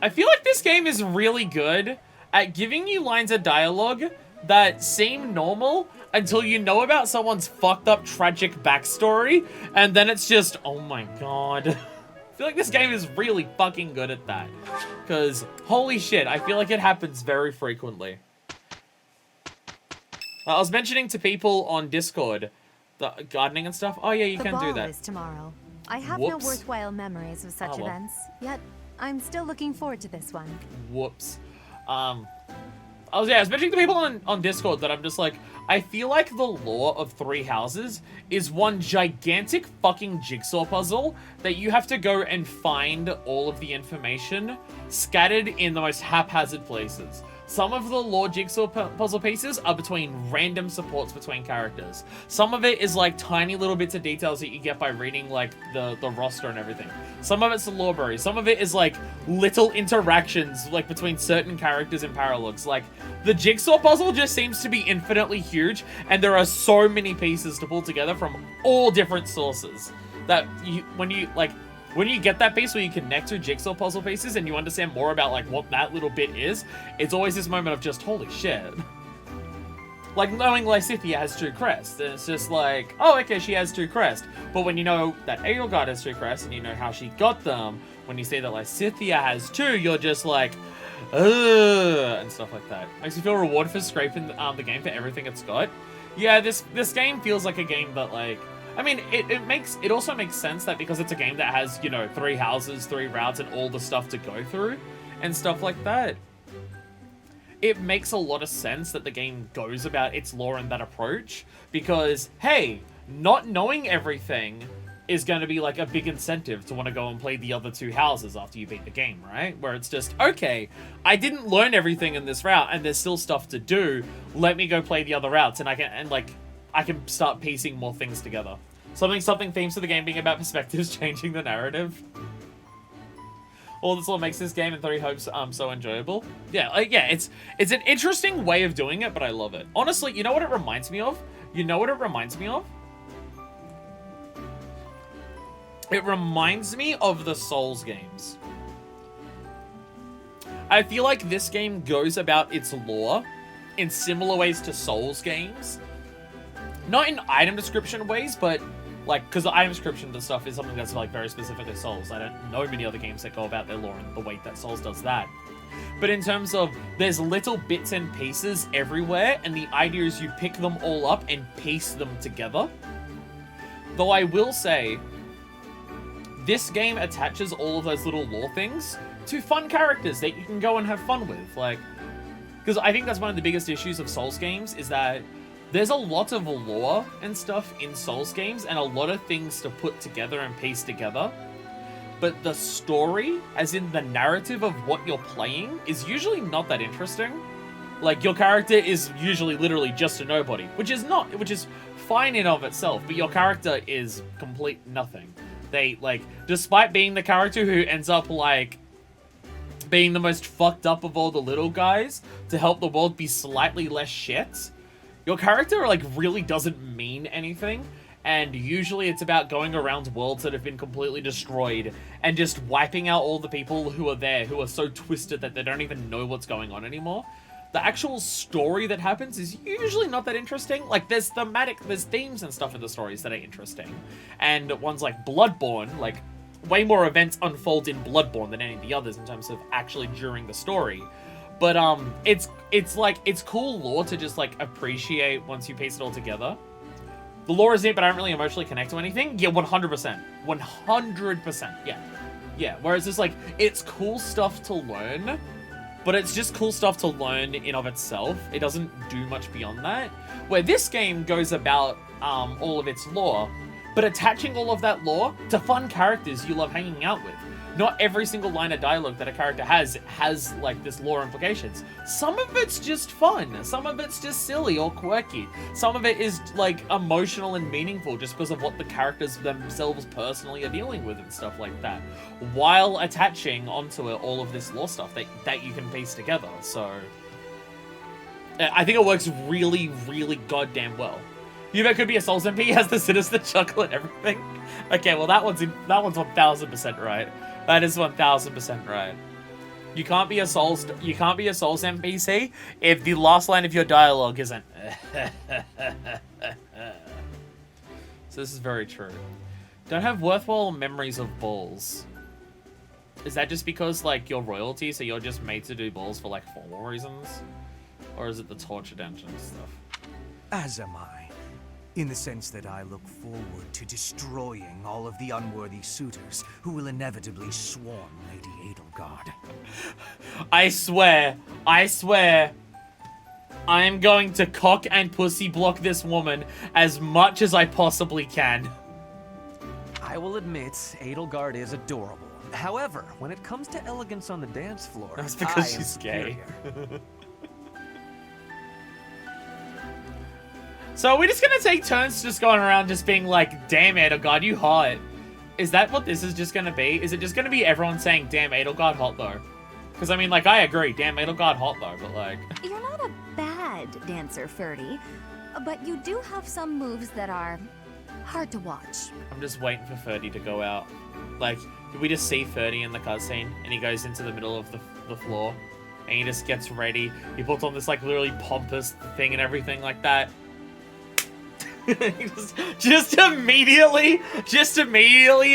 I feel like this game is really good at giving you lines of dialogue that seem normal until you know about someone's fucked up tragic backstory, and then it's just, oh my god. I feel like this game is really fucking good at that. Because, holy shit, I feel like it happens very frequently. I was mentioning to people on Discord, the gardening and stuff. Oh yeah, you can do The that. ball is tomorrow. I have Whoops. no worthwhile memories of such Oh, well. events, yet I'm still looking forward to this one. Whoops. I was mentioning to people on Discord that I'm just like, I feel like the lore of Three Houses is one gigantic fucking jigsaw puzzle that you have to go and find all of the information scattered in the most haphazard places. Some of the lore jigsaw puzzle pieces are between random supports between characters. Some of it is like tiny little bits of details that you get by reading like the roster and everything. Some of it's the lore berry. Some of it is like little interactions like between certain characters in paralogs. Like the jigsaw puzzle just seems to be infinitely huge, and there are so many pieces to pull together from all different sources that when you get that piece where you connect two jigsaw puzzle pieces and you understand more about like what that little bit is, it's always this moment of just, holy shit. Like knowing Lysithea has two crests, and it's just like, oh, okay, she has two crests. But when you know that Edelgard has two crests and you know how she got them, when you say that Lysithea has two, you're just like, ugh, and stuff like that. Makes you feel rewarded for scraping the game for everything it's got. Yeah, this game feels like a game that like, I mean, it also makes sense that because it's a game that has, you know, 3 houses, 3 routes, and all the stuff to go through, and stuff like that. It makes a lot of sense that the game goes about its lore in that approach, because, hey, not knowing everything is going to be like a big incentive to want to go and play the other 2 houses after you beat the game, right? Where it's just, okay, I didn't learn everything in this route, and there's still stuff to do, let me go play the other routes, and I can start piecing more things together. Something themes to the game being about perspectives changing the narrative. All this all makes this game in 3 hopes so enjoyable. Yeah, it's an interesting way of doing it, but I love it. Honestly, you know what it reminds me of? You know what it reminds me of? It reminds me of the Souls games. I feel like this game goes about its lore in similar ways to Souls games. Not in item description ways, but like, because the item description and stuff is something that's like very specifically Souls. I don't know many other games that go about their lore in the way that Souls does that. But in terms of, there's little bits and pieces everywhere, and the idea is you pick them all up and piece them together. Though I will say, this game attaches all of those little lore things to fun characters that you can go and have fun with. Like, because I think that's one of the biggest issues of Souls games, is that there's a lot of lore and stuff in Souls games, and a lot of things to put together and piece together. but the story, as in the narrative of what you're playing, is usually not that interesting. Like, your character is usually literally just a nobody, which is fine in of itself, but your character is complete nothing. They, like, despite being the character who ends up, like, being the most fucked up of all the little guys to help the world be slightly less shit, your character, like, really doesn't mean anything. And usually it's about going around worlds that have been completely destroyed and just wiping out all the people who are there, who are so twisted that they don't even know what's going on anymore. The actual story that happens is usually not that interesting. Like, there's themes and stuff in the stories that are interesting. And ones like Bloodborne, like, way more events unfold in Bloodborne than any of the others in terms of actually during the story. But, it's like, it's cool lore to just, like, appreciate once you piece it all together. The lore is it, but I don't really emotionally connect to anything. Yeah, 100%. 100%. Yeah. Yeah, whereas it's like, it's cool stuff to learn, but it's just cool stuff to learn in of itself. It doesn't do much beyond that. Where this game goes about all of its lore, but attaching all of that lore to fun characters you love hanging out with. Not every single line of dialogue that a character has like this lore implications. Some of it's just fun. Some of it's just silly or quirky. Some of it is like emotional and meaningful just because of what the characters themselves personally are dealing with and stuff like that. While attaching onto it all of this lore stuff that you can piece together. So I think it works really, really goddamn well. Yuba could be a Souls MP, has the sinister chuckle and everything. Okay, well that one's 1000% right. That is 1000% right. You can't be a Souls NPC if the last line of your dialogue isn't. So this is very true. Don't have worthwhile memories of balls. Is that just because like you're royalty, so you're just made to do balls for like formal reasons? Or is it the torture dungeon stuff? As am I. In the sense that I look forward to destroying all of the unworthy suitors who will inevitably swarm Lady Edelgard. I swear, I am going to cock and pussy block this woman as much as I possibly can. I will admit, Edelgard is adorable. However, when it comes to elegance on the dance floor, that's because she's gay. So are we just gonna take turns just going around just being like, damn Edelgard, you hot? Is that what this is just gonna be? Is it just gonna be everyone saying, damn Edelgard hot though? Because I mean, like, I agree, damn Edelgard hot though, but like... You're not a bad dancer, Ferdy, but you do have some moves that are hard to watch. I'm just waiting for Ferdy to go out. Like, did we just see Ferdy in the cutscene and he goes into the middle of the floor and he just gets ready. He puts on this like literally pompous thing and everything like that. just immediately,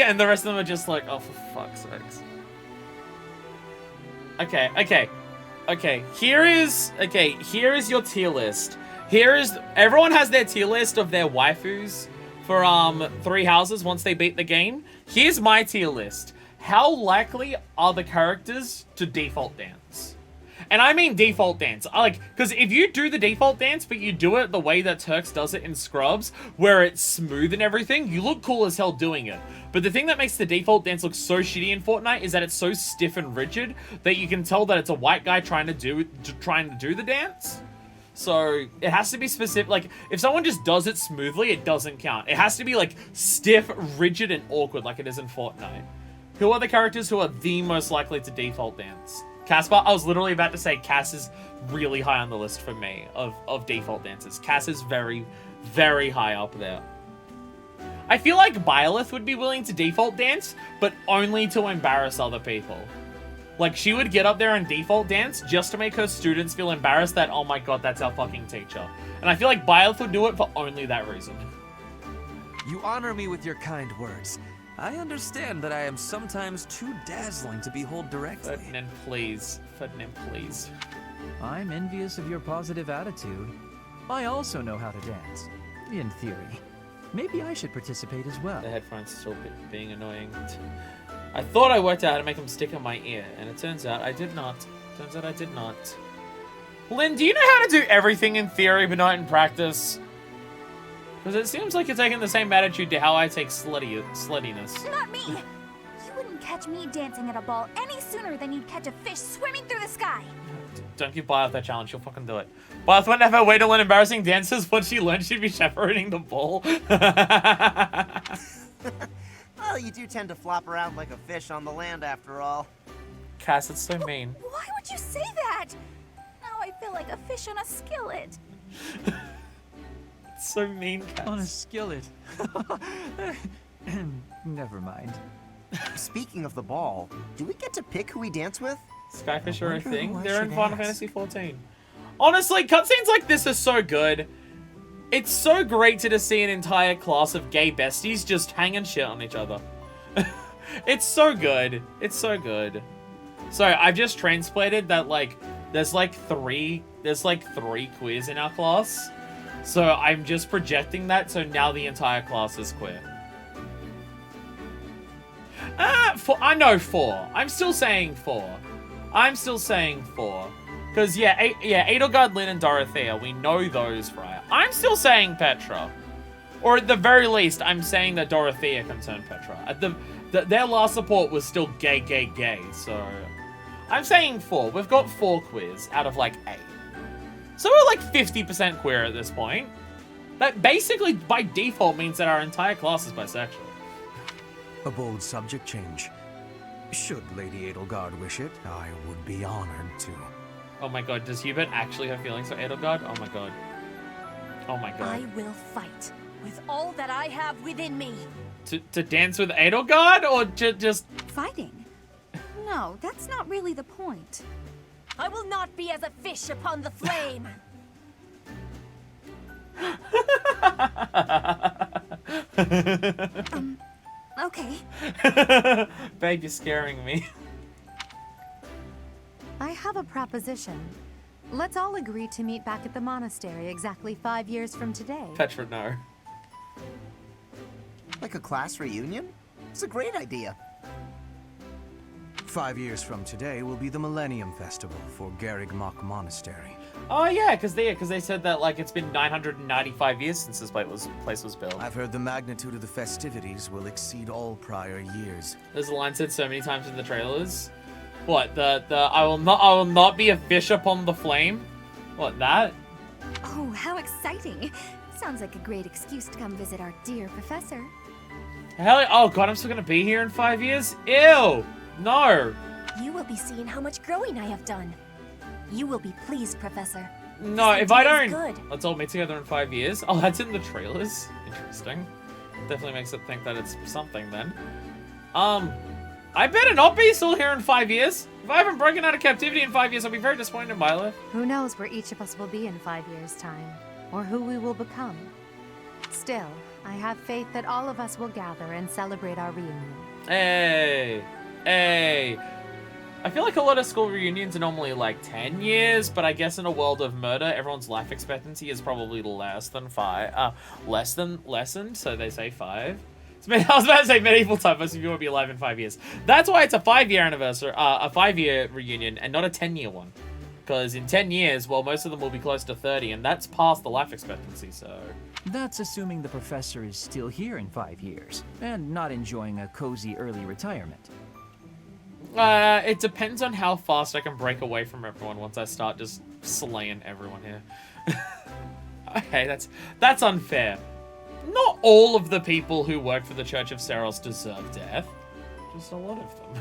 and the rest of them are just like, oh, for fuck's sakes. Okay, here is your tier list. Everyone has their tier list of their waifus for 3 houses once they beat the game. Here's my tier list. How likely are the characters to default dance? And I mean default dance. Because if you do the default dance, but you do it the way that Turks does it in Scrubs, where it's smooth and everything, you look cool as hell doing it. But the thing that makes the default dance look so shitty in Fortnite is that it's so stiff and rigid that you can tell that it's a white guy trying to do the dance. So it has to be specific. Like, if someone just does it smoothly, it doesn't count. It has to be like stiff, rigid, and awkward like it is in Fortnite. Who are the characters who are the most likely to default dance? Caspar, I was literally about to say Cass is really high on the list for me of default dances. Cass is very, very high up there. I feel like Byleth would be willing to default dance, but only to embarrass other people. Like, she would get up there and default dance just to make her students feel embarrassed that, oh my god, that's our fucking teacher. And I feel like Byleth would do it for only that reason. You honor me with your kind words. I understand that I am sometimes too dazzling to behold directly. Ferdinand, please. Ferdinand, please. I'm envious of your positive attitude. I also know how to dance. In theory. Maybe I should participate as well. The headphones still being annoying. I thought I worked out how to make them stick in my ear, and it turns out I did not. Lynn, do you know how to do everything in theory but not in practice? Because it seems like you're taking the same attitude to how I take sluttiness. Not me! You wouldn't catch me dancing at a ball any sooner than you'd catch a fish swimming through the sky. Don't give Blythe that challenge. She'll fucking do it. Blythe wouldn't have a way to learn embarrassing dances. Once she learned, she'd be chaperoning the ball. Well, you do tend to flop around like a fish on the land after all. Cass, it's so mean. Why would you say that? Now I feel like a fish on a skillet. It's so mean, Cass. On a skillet. Never mind. Speaking of the ball, do we get to pick who we dance with? Skyfish are a thing. I They're in should Final ask. Fantasy 14. Honestly, cutscenes like this are so good. It's so great to just see an entire class of gay besties just hanging shit on each other. It's so good. It's so good. So I've just translated that there's like three queers in our class. So I'm just projecting that, so now the entire class is queer. I know 4. I'm still saying 4. Because, Edelgard, Lynn, and Dorothea, we know those, right? I'm still saying Petra. Or at the very least, I'm saying that Dorothea can turn Petra. Their last support was still gay, so... I'm saying 4. We've got 4 queers out of, 8. So we're, 50% queer at this point. That basically, by default, means that our entire class is bisexual. A bold subject change. Should Lady Edelgard wish it, I would be honored to. Oh my god, does Hubert actually have feelings for Edelgard? Oh my god. Oh my god. I will fight with all that I have within me. To dance with Edelgard, or just... Fighting? No, that's not really the point. I will not be as a fish upon the flame. Okay. Babe, you're scaring me. I have a proposition. Let's all agree to meet back at the monastery exactly 5 years from today. Petra, no. Like a class reunion? It's a great idea. 5 years from today will be the Millennium Festival for Garrigmach Monastery. Oh yeah, because they said that it's been 995 years since this place was built. I've heard the magnitude of the festivities will exceed all prior years. There's a line said so many times in the trailers. What, the I will not be a fish upon the flame? What, that? Oh, how exciting. Sounds like a great excuse to come visit our dear professor. Hell, oh god, I'm still gonna be here in 5 years? Ew! No! You will be seeing how much growing I have done. You will be pleased, Professor. No, This if I idea is don't... good. Let's all meet together in 5 years. Oh, that's in the trailers. Interesting. Definitely makes it think that it's something then. I better not be still here in 5 years. If I haven't broken out of captivity in 5 years, I'll be very disappointed in my life. Who knows where each of us will be in 5 years' time, or who we will become. Still, I have faith that all of us will gather and celebrate our reunion. Hey! Hey! I feel like a lot of school reunions are normally 10 years, but I guess in a world of murder, everyone's life expectancy is probably less than 5. Lessened, so they say 5. I was about to say medieval time, most of you won't be alive in 5 years. That's why it's a 5-year anniversary, a 5-year reunion, and not a 10-year one. Because in 10 years, well, most of them will be close to 30, and that's past the life expectancy, so... That's assuming the professor is still here in 5 years, and not enjoying a cozy early retirement. It depends on how fast I can break away from everyone once I start just slaying everyone here. Okay, that's unfair. Not all of the people who work for the Church of Seros deserve death. Just a lot of them.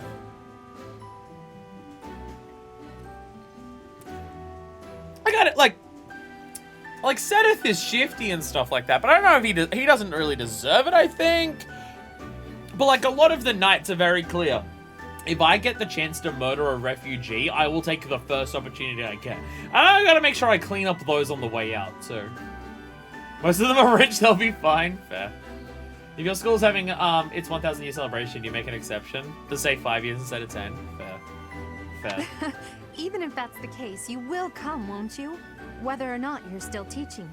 I got it, like Seth is shifty and stuff like that, but I don't know if he doesn't really deserve it, I think. But a lot of the knights are very clear. If I get the chance to murder a refugee, I will take the first opportunity I get. And I gotta make sure I clean up those on the way out, too. Most of them are rich, they'll be fine. Fair. If your school's having its 1,000 year celebration, you make an exception to say 5 years instead of 10. Fair. Even if that's the case, you will come, won't you? Whether or not you're still teaching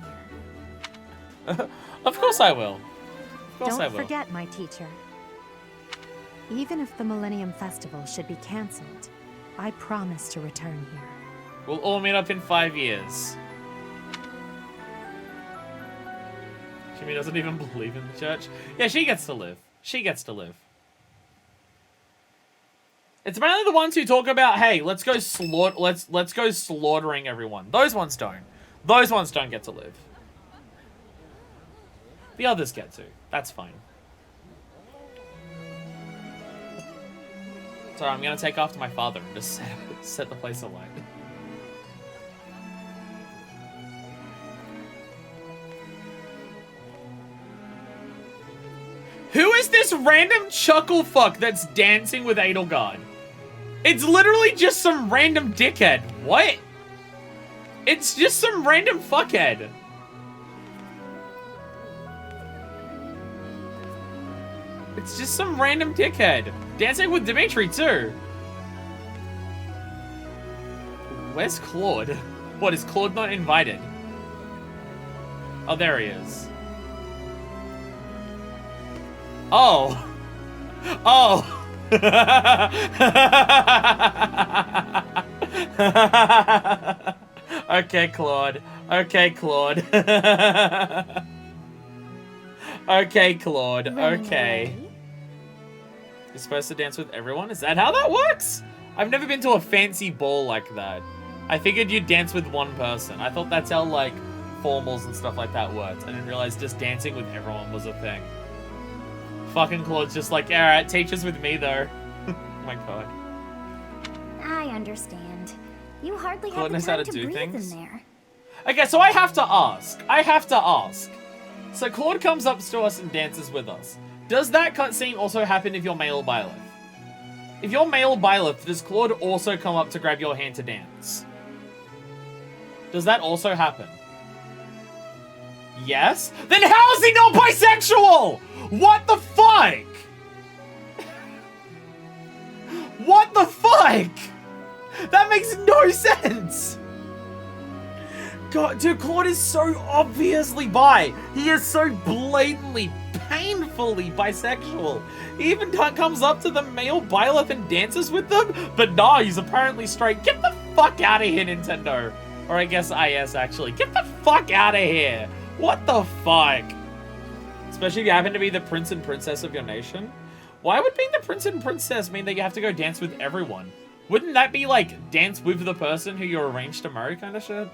here. Of course I will. Of course I Don't will. forget, my teacher. Even if the Millennium Festival should be cancelled, I promise to return here. We'll all meet up in 5 years. Jimmy doesn't even believe in the church. Yeah, she gets to live. She gets to live. It's mainly the ones who talk about, hey, let's go slaughtering everyone. Those ones don't. Those ones don't get to live. The others get to. That's fine. So I'm gonna take after my father and just set the place alight. Who is this random chuckle fuck that's dancing with Edelgard? It's literally just some random dickhead. What? It's just some random fuckhead. It's just some random dickhead. Dancing with Dimitri, too. Where's Claude? What, is Claude not invited? Oh, there he is. Oh. Oh. Okay, Claude. Okay, Claude. Okay, Claude. Okay. You're supposed to dance with everyone? Is that how that works? I've never been to a fancy ball like that. I figured you'd dance with one person. I thought that's how, like, formals and stuff like that worked. I didn't realize just dancing with everyone was a thing. Fucking Claude's just like, alright, teach us with me, though. Oh my god. I understand. You hardly Claude have the knows how time to to do breathe things. in there. Okay, so I have to ask. So Claude comes up to us and dances with us. Does that cutscene also happen if you're male Byleth? If you're male Byleth, does Claude also come up to grab your hand to dance? Does that also happen? Yes? Then how is he not bisexual? What the fuck? What the fuck? That makes no sense. God, dude, Claude is so obviously bi. He is so blatantly, painfully bisexual. He even comes up to the male Byleth and dances with them, but nah, he's apparently straight. Get the fuck out of here, Nintendo. Or I guess IS, actually. Get the fuck out of here. What the fuck? Especially if you happen to be the prince and princess of your nation. Why would being the prince and princess mean that you have to go dance with everyone? Wouldn't that be like dance with the person who you're arranged to marry kind of shit?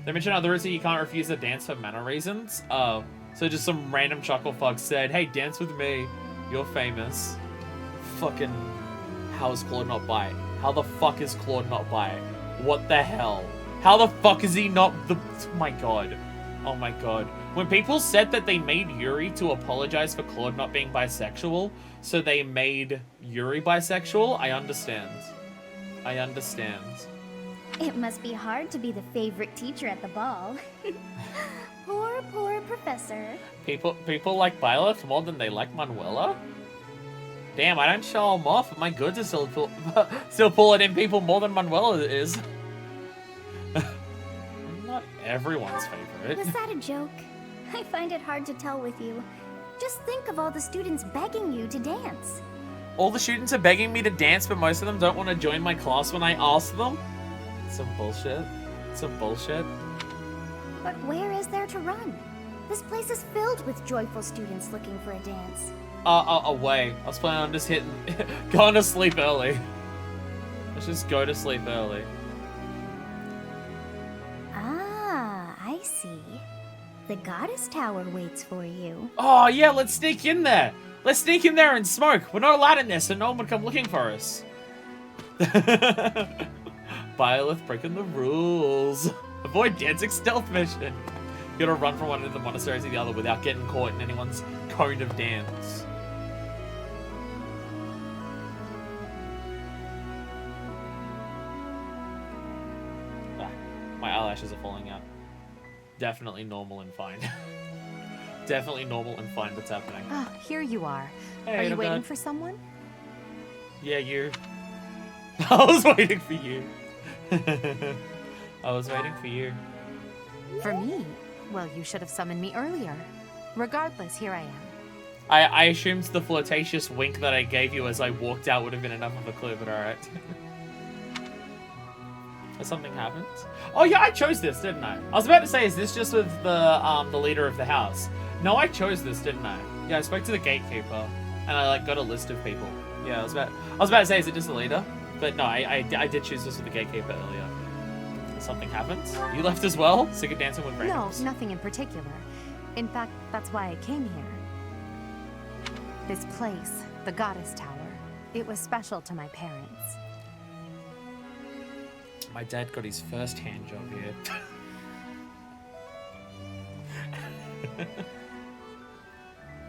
They mentioned other words that you can't refuse to dance for manner reasons. Oh, so just some random chuckle fuck said, hey, dance with me. You're famous. Fucking, how is Claude not bi? How the fuck is Claude not bi? What the hell? How the fuck is he not the... Oh my god. Oh my god. When people said that they made Yuri to apologize for Claude not being bisexual, so they made Yuri bisexual, I understand. I understand. It must be hard to be the favorite teacher at the ball. Poor professor. People like Byleth more than they like Manuela? Damn, I don't show them off, but my good to still pull it in people more than Manuela is. Not everyone's favorite. Was that a joke? I find it hard to tell with you. Just think of all the students begging you to dance. All the students are begging me to dance, but most of them don't want to join my class when I ask them? Some bullshit. Some bullshit. But where is there to run? This place is filled with joyful students looking for a dance. Away. I was planning on just going to sleep early. Let's just go to sleep early. Ah, I see. The Goddess Tower waits for you. Oh, yeah, let's sneak in there. Let's sneak in there and smoke. We're not allowed in there, so no one would come looking for us. Byleth breaking the rules. Avoid dancing stealth mission. You gotta run from one end of the monastery to the other without getting caught in anyone's cone of dance. Ah, my eyelashes are falling out. Definitely normal and fine. Definitely normal and fine what's happening. Ah, here you are. Hey, Are you I'm waiting done. for someone? Yeah, you. I was waiting for you. I was waiting for you. For me? Well, you should have summoned me earlier. Regardless, here I am. I assumed the flirtatious wink that I gave you as I walked out would have been enough of a clue, but alright. Has something happened? Oh yeah, I chose this, didn't I? I was about to say, is this just with the leader of the house? No, I chose this, didn't I? Yeah, I spoke to the gatekeeper, and I got a list of people. Yeah, I was about to say, is it just the leader? But no, I did choose this with the gatekeeper earlier. Something happens. You left as well? Sick of dancing with randoms? No, nothing in particular. In fact, that's why I came here. This place, the Goddess Tower, it was special to my parents. My dad got his first hand job here.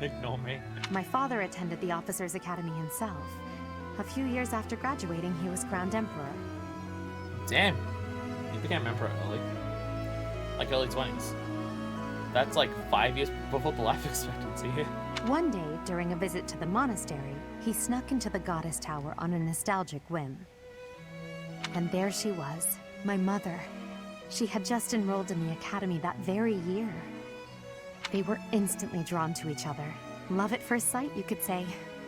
Ignore me. My father attended the Officers' Academy himself. A few years after graduating, he was crowned emperor. Damn. He became emperor early. Like early 20s. That's like 5 years before the life expectancy here. One day, during a visit to the monastery, he snuck into the Goddess Tower on a nostalgic whim. And there she was, my mother. She had just enrolled in the academy that very year. They were instantly drawn to each other. Love at first sight, you could say.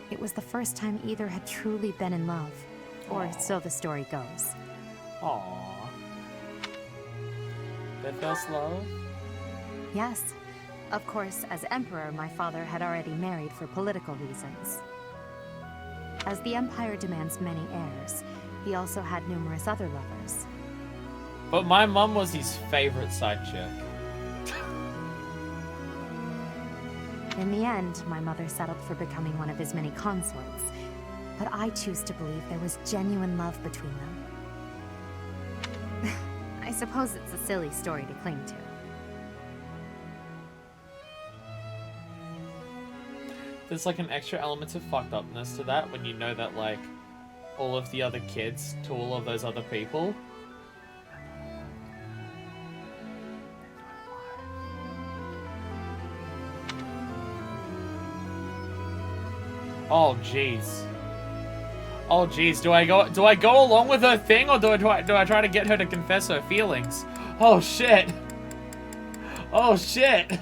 It was the first time either had truly been in love. Or so the story goes. Aww. Their first love? Yes. Of course, as emperor, my father had already married for political reasons. As the empire demands many heirs, he also had numerous other lovers. But my mum was his favorite side chick. In the end, my mother settled for becoming one of his many consorts. But I choose to believe there was genuine love between them. I suppose it's a silly story to cling to. There's like an extra element of fucked upness to that when you know that like all of the other kids to all of those other people. Oh jeez. Oh jeez, do I go along with her thing, or do I try to get her to confess her feelings? Oh shit. Oh shit.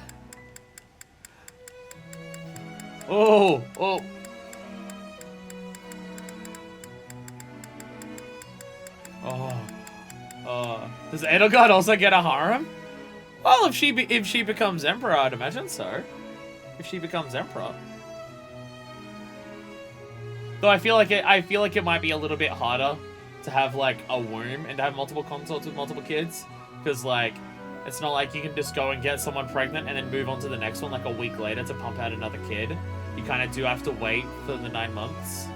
Oh, oh. Does Edelgard also get a harem? Well, if she becomes emperor, I'd imagine so. If she becomes emperor. Though I feel like it might be a little bit harder to have like a womb and to have multiple consorts with multiple kids, because like it's not like you can just go and get someone pregnant and then move on to the next one like a week later to pump out another kid. You kind of do have to wait for the 9 months.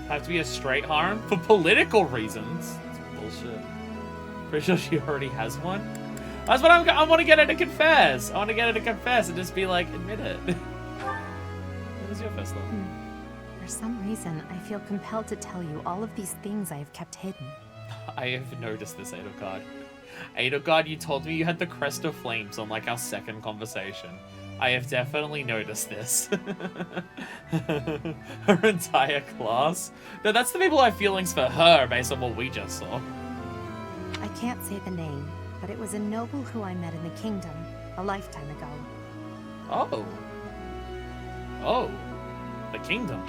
Have to be a straight harem for political reasons. That's bullshit. Pretty sure she already has one. That's what I want to get her to confess. I want to get her to confess and just be like, admit it. What was your first love? For some reason, I feel compelled to tell you all of these things I have kept hidden. I have noticed this, Edelgard. Edelgard, you told me you had the crest of flames on like our second conversation. I have definitely noticed this. Her entire class. No, that's the people I have feelings for her based on what we just saw. I can't say the name, but it was a noble who I met in the kingdom a lifetime ago. Oh. Oh. The kingdom.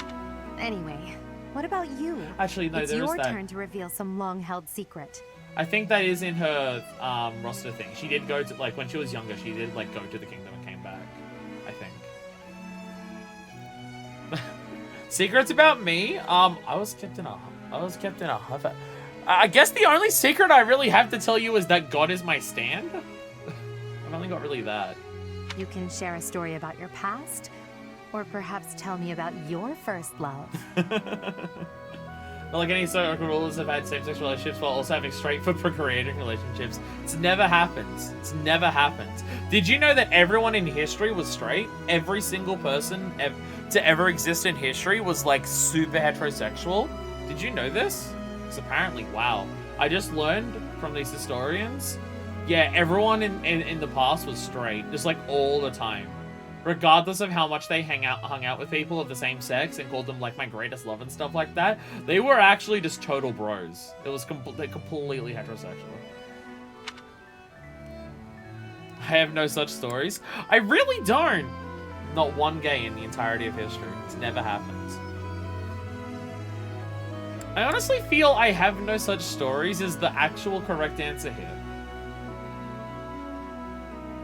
Anyway, what about you? Actually, no, it's there is your that. turn to reveal some long-held secret. I think that is in her roster thing. She did go to, like, when she was younger, she did, like, go to the kingdom and came back. I think. Secrets about me? I was kept in a hover. I guess the only secret I really have to tell you is that God is my stand. I've only got really that. You can share a story about your past, or perhaps tell me about your first love. Not like any social rulers have had same-sex relationships while also having straight for procreating relationships. It's never happened. It's never happened. Did you know that everyone in history was straight? Every single person to ever exist in history was like super heterosexual? Did you know this? Because apparently, wow. I just learned from these historians, yeah, everyone in the past was straight, just like all the time. Regardless of how much they hung out with people of the same sex and called them like my greatest love and stuff like that, they were actually just total bros. It was completely heterosexual. I have no such stories. I really don't. Not one gay in the entirety of history. It's never happened. I honestly feel I have no such stories is the actual correct answer here.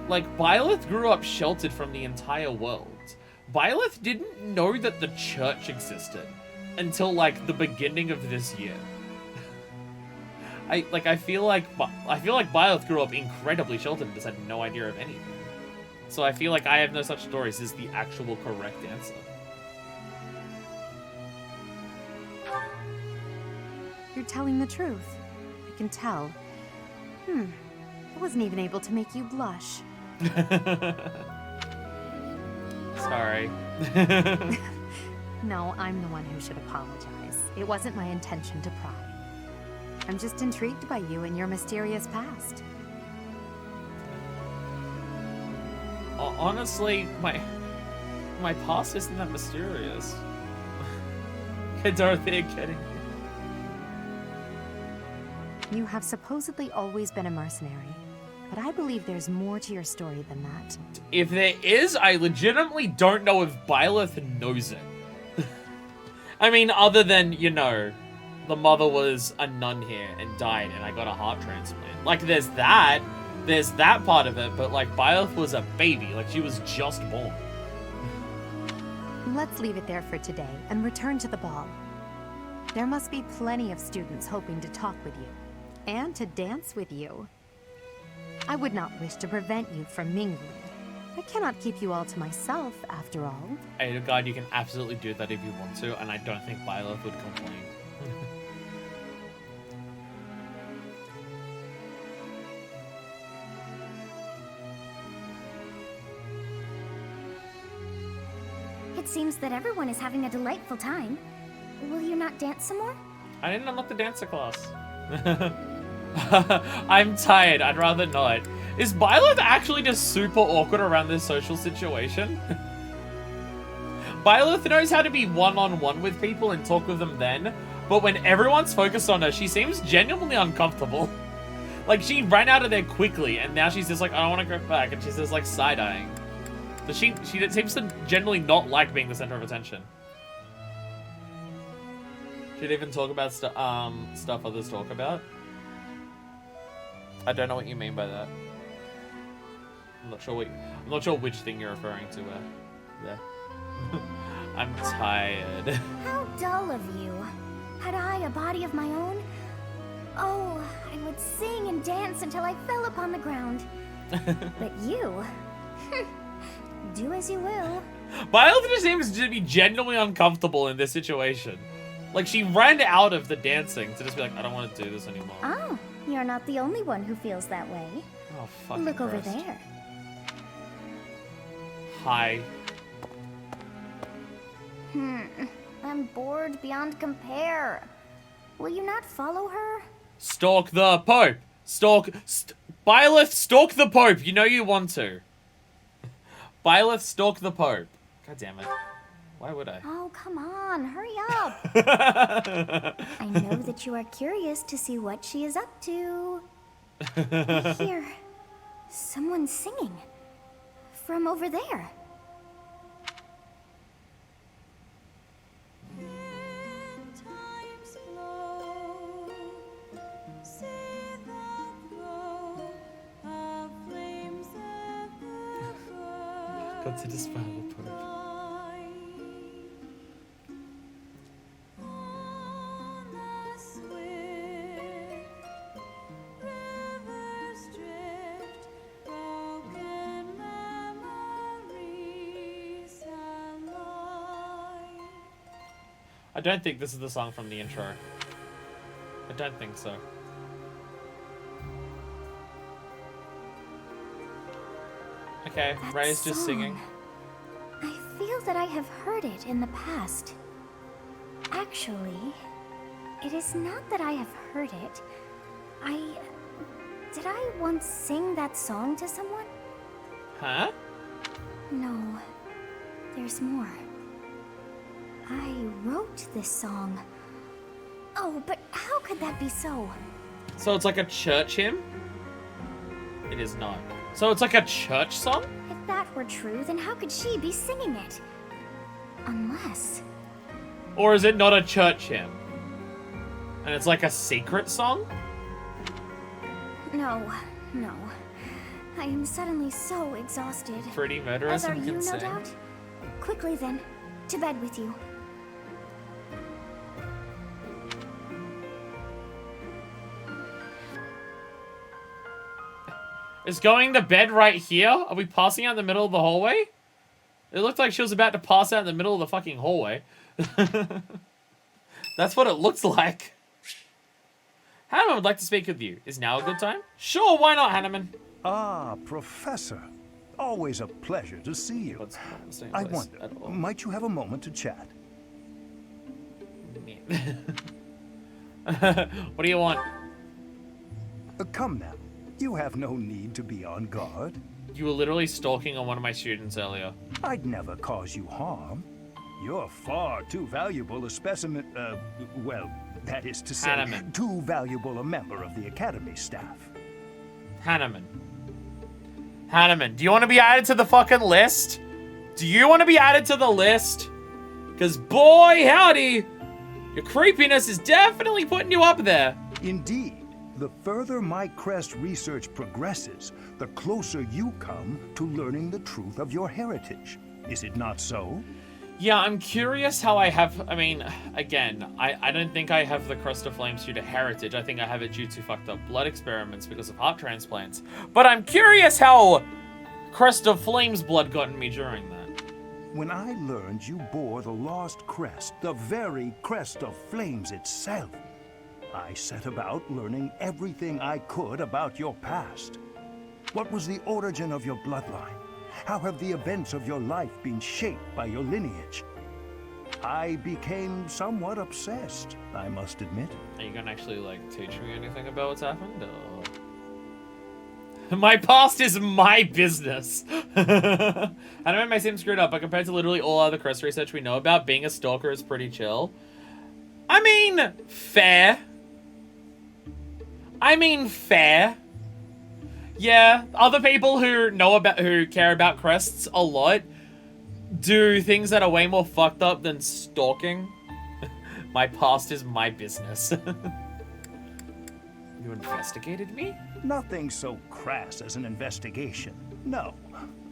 Like, Byleth grew up sheltered from the entire world. Byleth didn't know that the church existed. until like the beginning of this year. I feel like Byleth grew up incredibly sheltered and just had no idea of anything. So I feel like I have no such stories is the actual correct answer. You're telling the truth. I can tell. I wasn't even able to make you blush. Sorry. No, I'm the one who should apologize. It wasn't my intention to pry. I'm just intrigued by you and your mysterious past. Honestly, my past isn't that mysterious. Dorothea kidding. You have supposedly always been a mercenary, but I believe there's more to your story than that. If there is, I legitimately don't know if Byleth knows it. I mean, other than, you know, the mother was a nun here and died and I got a heart transplant. Like, there's that part of it, but like, Byleth was a baby, like she was just born. Let's leave it there for today and return to the ball. There must be plenty of students hoping to talk with you and to dance with you. I would not wish to prevent you from mingling. I cannot keep you all to myself, after all. Hey, God, you can absolutely do that if you want to, and I don't think Byleth would complain. It seems that everyone is having a delightful time. Will you not dance some more? I didn't unlock the dancer class. I'm tired. I'd rather not. Is Byleth actually just super awkward around this social situation? Byleth knows how to be one-on-one with people and talk with them then, but when everyone's focused on her, she seems genuinely uncomfortable. Like, she ran out of there quickly, and now she's just like, I don't want to go back, and she's just like side-eyeing. So she seems to generally not like being the center of attention. She'd even talk about stuff others talk about. I don't know what you mean by that. I'm not sure which thing you're referring to there. I'm tired. How dull of you. Had I a body of my own? Oh, I would sing and dance until I fell upon the ground. But you... do as you will. Byleth just seems to be genuinely uncomfortable in this situation. Like, she ran out of the dancing to just be like, I don't want to do this anymore. Oh, you're not the only one who feels that way. Oh, fucking Look over Christ. there. Hi. I'm bored beyond compare. Will you not follow her? Stalk the Pope. Byleth, stalk the Pope. You know you want to. Byleth, stalk the Pope. God damn it. Why would I? Oh, come on. Hurry up. I know that you are curious to see what she is up to. I hear someone singing from over there. Got to dispel the Pope. I don't think this is the song from the intro. I don't think so. Okay, Ray's just singing. I feel that I have heard it in the past. Actually, it is not that I have heard it. Did I once sing that song to someone? Huh? No, there's more. I wrote this song. Oh, but how could that be so? So it's like a church hymn? It is not. So it's like a church song? If that were true, then how could she be singing it? Unless... Or is it not a church hymn? And it's like a secret song? No. I am suddenly so exhausted. Pretty murderous As are and you, no insane. doubt? Quickly then, to bed with you. Is going to bed right here? Are we passing out in the middle of the hallway? It looked like she was about to pass out in the middle of the fucking hallway. That's what it looks like. Hanneman would like to speak with you. Is now a good time? Sure, why not, Hanneman? Ah, Professor. Always a pleasure to see you. I wonder, might you have a moment to chat? What do you want? Come now. You have no need to be on guard. You were literally stalking on one of my students earlier. I'd never cause you harm. You're far too valuable a specimen, well, that is to say, Hanneman. too valuable a member of the Academy staff. Hanneman. Hanneman, do you want to be added to the fucking list? Do you want to be added to the list? Because boy, howdy, your creepiness is definitely putting you up there. Indeed. The further my crest research progresses, the closer you come to learning the truth of your heritage. Is it not so? Yeah, I'm curious how I have, I mean, again, I don't think I have the Crest of Flames due to heritage. I think I have it due to fucked up blood experiments because of heart transplants. But I'm curious how Crest of Flames blood got in me during that. When I learned you bore the lost crest, the very Crest of Flames itself, I set about learning everything I could about your past. What was the origin of your bloodline? How have the events of your life been shaped by your lineage? I became somewhat obsessed, I must admit. Are you gonna actually, like, teach me anything about what's happened, or... My past is my business. I know it may seem screwed up, but compared to literally all other crest research we know about, being a stalker is pretty chill. I mean, fair. Yeah, other people who care about crests a lot do things that are way more fucked up than stalking. My past is my business. You investigated me? Nothing so crass as an investigation. No,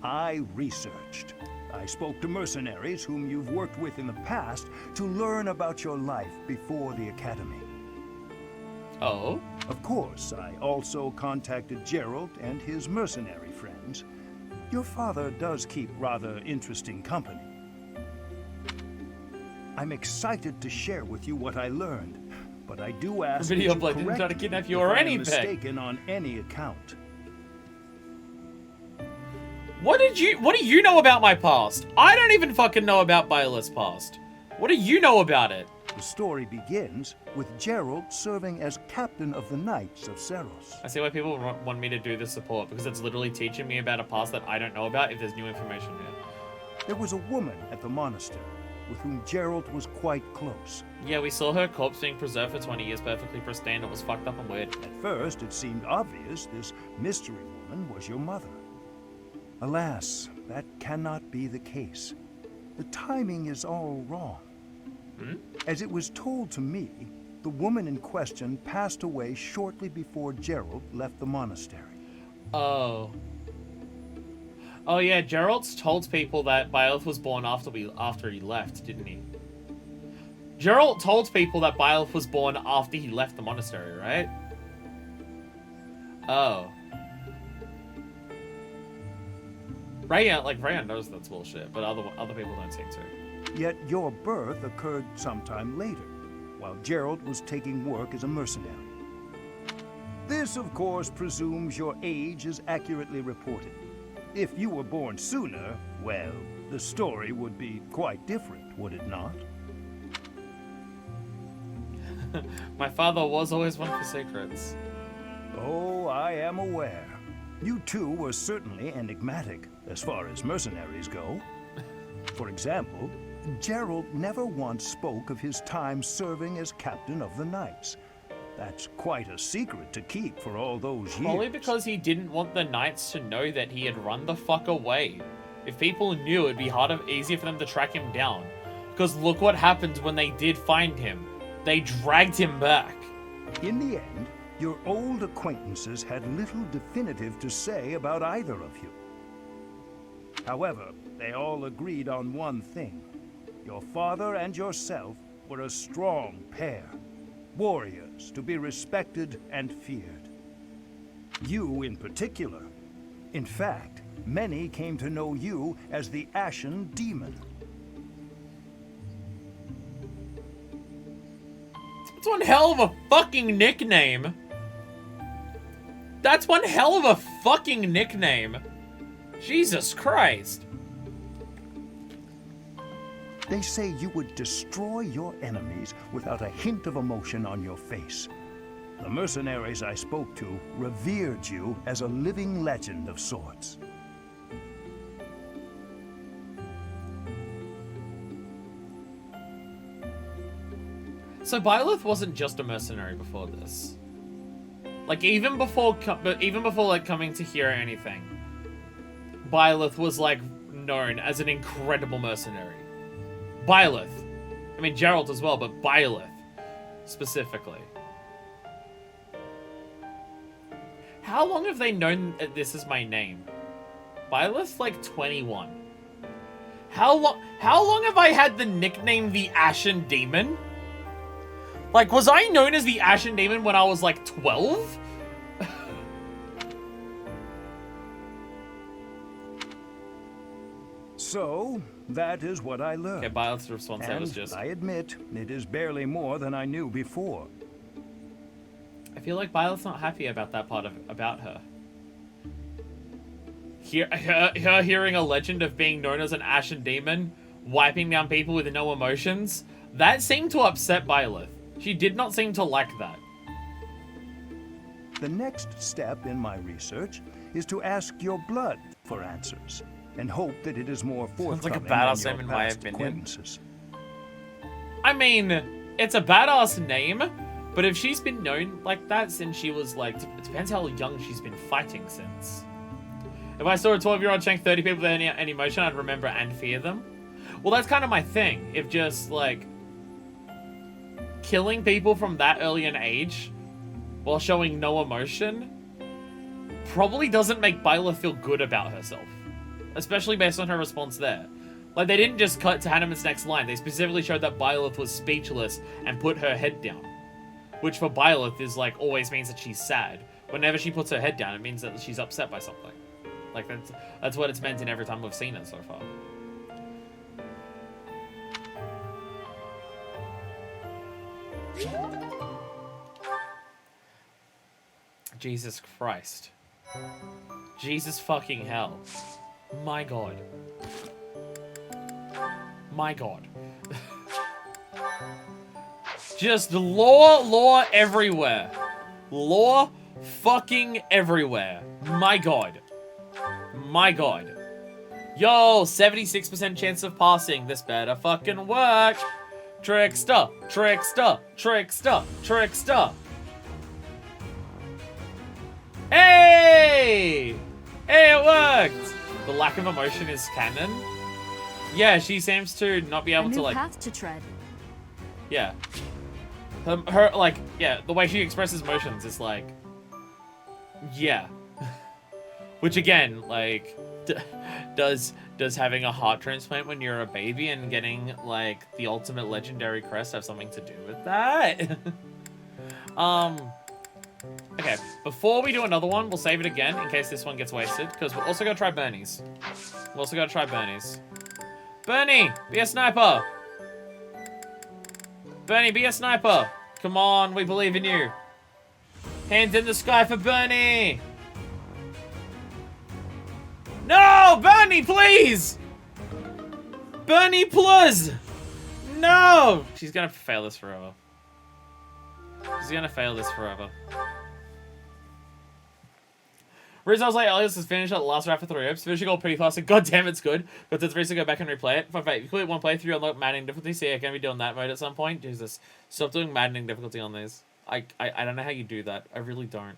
I researched. I spoke to mercenaries whom you've worked with in the past to learn about your life before the Academy. Oh? Of course, I also contacted Gerald and his mercenary friends. Your father does keep rather interesting company. I'm excited to share with you what I learned, but I do ask that you Video didn't try to correct kidnap me you if or I am anything. mistaken on any account. What do you know about my past? I don't even fucking know about Byleth's past. What do you know about it? The story begins with Gerald serving as captain of the Knights of Seros. I see why people want me to do this support, because it's literally teaching me about a past that I don't know about if there's new information here. There was a woman at the monastery with whom Gerald was quite close. Yeah, we saw her corpse being preserved for 20 years perfectly pristine. It was fucked up and weird. At first, it seemed obvious this mystery woman was your mother. Alas, that cannot be the case. The timing is all wrong. As it was told to me, the woman in question passed away shortly before Gerald left the monastery. Oh. Oh yeah, Gerald's told people that Byleth was born after he left, didn't he? Gerald told people that Byleth was born after he left the monastery, right? Oh. Raya knows that's bullshit, but other people don't seem to. Yet your birth occurred sometime later, while Gerald was taking work as a mercenary. This, of course, presumes your age is accurately reported. If you were born sooner, well, the story would be quite different, would it not? My father was always one for secrets. Oh, I am aware. You two were certainly enigmatic, as far as mercenaries go. For example, Gerald never once spoke of his time serving as captain of the Knights. That's quite a secret to keep for all those years. Probably because he didn't want the Knights to know that he had run the fuck away. If people knew, it'd be easier for them to track him down. Because look what happened when they did find him. They dragged him back. In the end, your old acquaintances had little definitive to say about either of you. However, they all agreed on one thing. Your father and yourself were a strong pair. Warriors to be respected and feared. You, in particular, In fact, many came to know you as the Ashen Demon. That's one hell of a fucking nickname. That's one hell of a fucking nickname. Jesus Christ. They say you would destroy your enemies without a hint of emotion on your face. The mercenaries I spoke to revered you as a living legend of sorts. So Byleth wasn't just a mercenary before this. Like even before like coming to hear anything, Byleth was like known as an incredible mercenary. Byleth. I mean Geralt as well, but Byleth specifically. How long have they known that this is my name? Byleth's like 21. How long have I had the nickname the Ashen Demon? Like, was I known as the Ashen Demon when I was like 12? So, that is what I learned. Okay, Byleth's response there was just... I admit, it is barely more than I knew before. I feel like Byleth's not happy about that part about her. Her hearing a legend of being known as an Ashen Demon, wiping down people with no emotions, that seemed to upset Byleth. She did not seem to like that. The next step in my research is to ask your blood for answers, and hope that it is more forthcoming Sounds like a badass than name in your my past opinion. acquaintances. I mean, it's a badass name, but if she's been known like that since she was like... It depends how young she's been fighting since. If I saw a 12-year-old shank 30 people with any emotion, I'd remember and fear them. Well, that's kind of my thing. If just, like... killing people from that early an age while showing no emotion probably doesn't make Byleth feel good about herself. Especially based on her response there. Like, they didn't just cut to Hanneman's next line. They specifically showed that Byleth was speechless and put her head down. Which for Byleth is, like, always means that she's sad. Whenever she puts her head down, it means that she's upset by something. Like, that's what it's meant in every time we've seen it so far. Jesus Christ. Jesus fucking hell. My God. My God. Just lore everywhere. Lore fucking everywhere. My God. My God. Yo, 76% chance of passing. This better fucking work. Trickster, trickster, trickster, trickster. Hey! Hey, it worked! The lack of emotion is canon. Yeah, she seems to not be able to, like... path to tread. Yeah. Her, like, yeah, the way she expresses emotions is like... Yeah. Which, again, like... Does having a heart transplant when you're a baby and getting, like, the ultimate legendary crest have something to do with that? Okay, before we do another one, we'll save it again in case this one gets wasted, because we're also going to try Bernie's. We're also going to try Bernie's. Bernie, be a sniper! Bernie, be a sniper! Come on, we believe in you. Hands in the sky for Bernie! No! Bernie, please! Bernie, plus! No! She's gonna fail this forever. She's gonna fail this forever. Reason I was like, Elias has finished at the last round for 3 reps. Finishing all pretty fast, and goddamn it's good. But it's reason to go back and replay it. Fun fact, if you complete one playthrough, unlock maddening difficulty. See, I'm gonna be doing that mode at some point. Jesus. Stop doing maddening difficulty on these. I don't know how you do that. I really don't.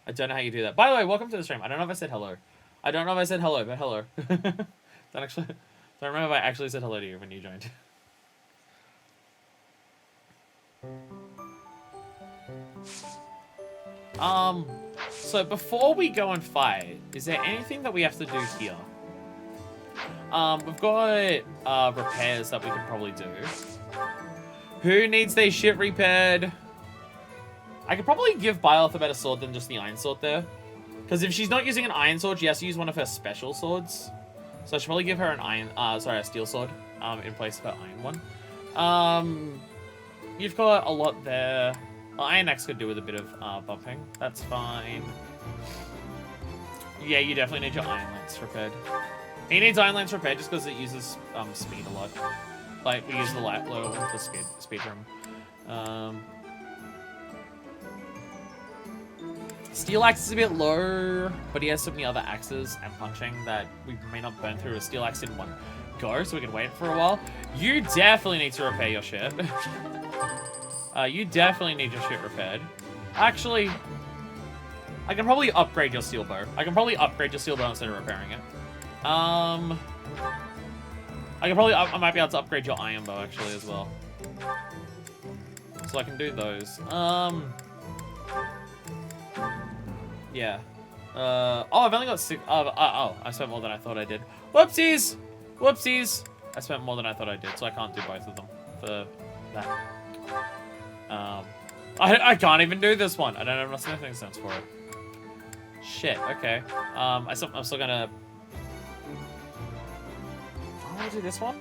I don't know how you do that. By the way, welcome to the stream. I don't know if I said hello. I don't know if I said hello, but hello. Don't remember if I actually said hello to you when you joined. So before we go and fight, is there anything that we have to do here? We've got repairs that we can probably do. Who needs their shit repaired? I could probably give Byleth a better sword than just the iron sword there. Because if she's not using an iron sword, she has to use one of her special swords. So I should probably give her an a steel sword in place of her iron one. You've got a lot there. Well, Iron Axe could do with a bit of bumping. That's fine. Yeah, you definitely need your Iron Lance repaired. He needs Iron Lance repaired just because it uses speed a lot. Like, we use the light low one for speed room. Steel Axe is a bit low, but he has so many other axes and punching that we may not burn through a Steel Axe in one go, so we can wait for a while. You definitely need to repair your shit. You definitely need your shit repaired. Actually, I can probably upgrade your steel bow. I instead of repairing it. I might be able to upgrade your iron bow actually as well. So I can do those. Yeah. Oh, I've only got 6. Oh, I spent more than I thought I did. Whoopsies! Whoopsies! I spent more than I thought I did, so I can't do both of them for that. I can't even do this one. I don't have enough smithing stones for it. Shit, okay. I'm still gonna... I wanna do this one?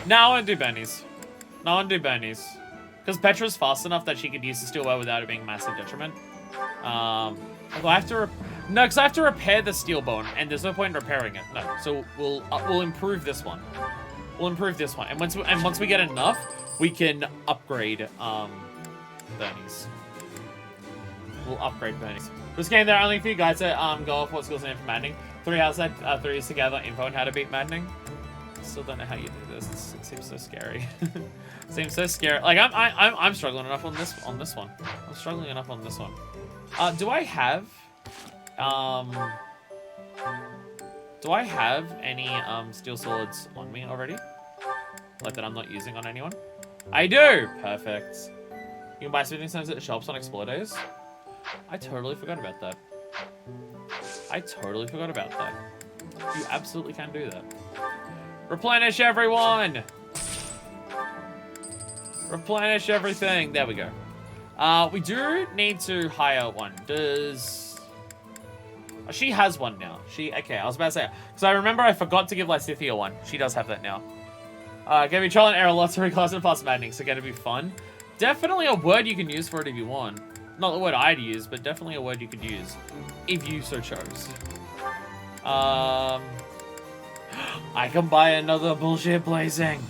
No, I wanna do Benny's. Because Petra's fast enough that she could use the steel bow without it being a massive detriment. Although I have to... No, because I have to repair the steel bow, and there's no point in repairing it. No, so we'll improve this one. And once we get enough, we can upgrade Bernie's. We'll upgrade Bernie's. This game, there are only a few guys that go off what skills are for maddening. 3 is together info on how to beat maddening. Still don't know how you do this. It seems so scary. Seems so scary. Like I'm struggling enough on this one. I'm struggling enough on this one. Do I have any steel swords on me already? Like that I'm not using on anyone? I do! Perfect. You can buy smithing stones at the shops on Explore Days. I totally forgot about that. You absolutely can do that. Replenish everyone! Replenish everything. There we go. We do need to hire one. Does... Oh, she has one now. Okay, I was about to say... Because I remember I forgot to give Lysithia one. She does have that now. Gonna be trial and error, lots of reclass and plus maddening, so gonna be fun. Definitely a word you can use for it if you want. Not the word I'd use, but definitely a word you could use. If you so chose. I can buy another bullshit blazing.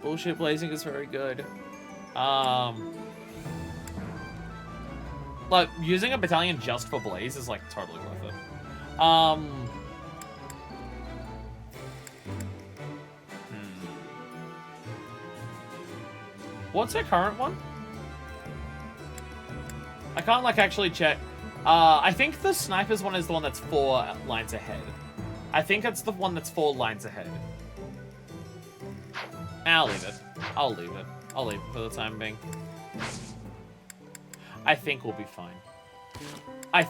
Bullshit blazing is very good. Like, using a battalion just for blaze is, like, totally worth it. What's her current one? I can't, like, actually check. I think the sniper's one is the one that's 4 lines ahead. I think it's the one that's 4 lines ahead. I'll leave it. I'll leave it for the time being. I think we'll be fine. And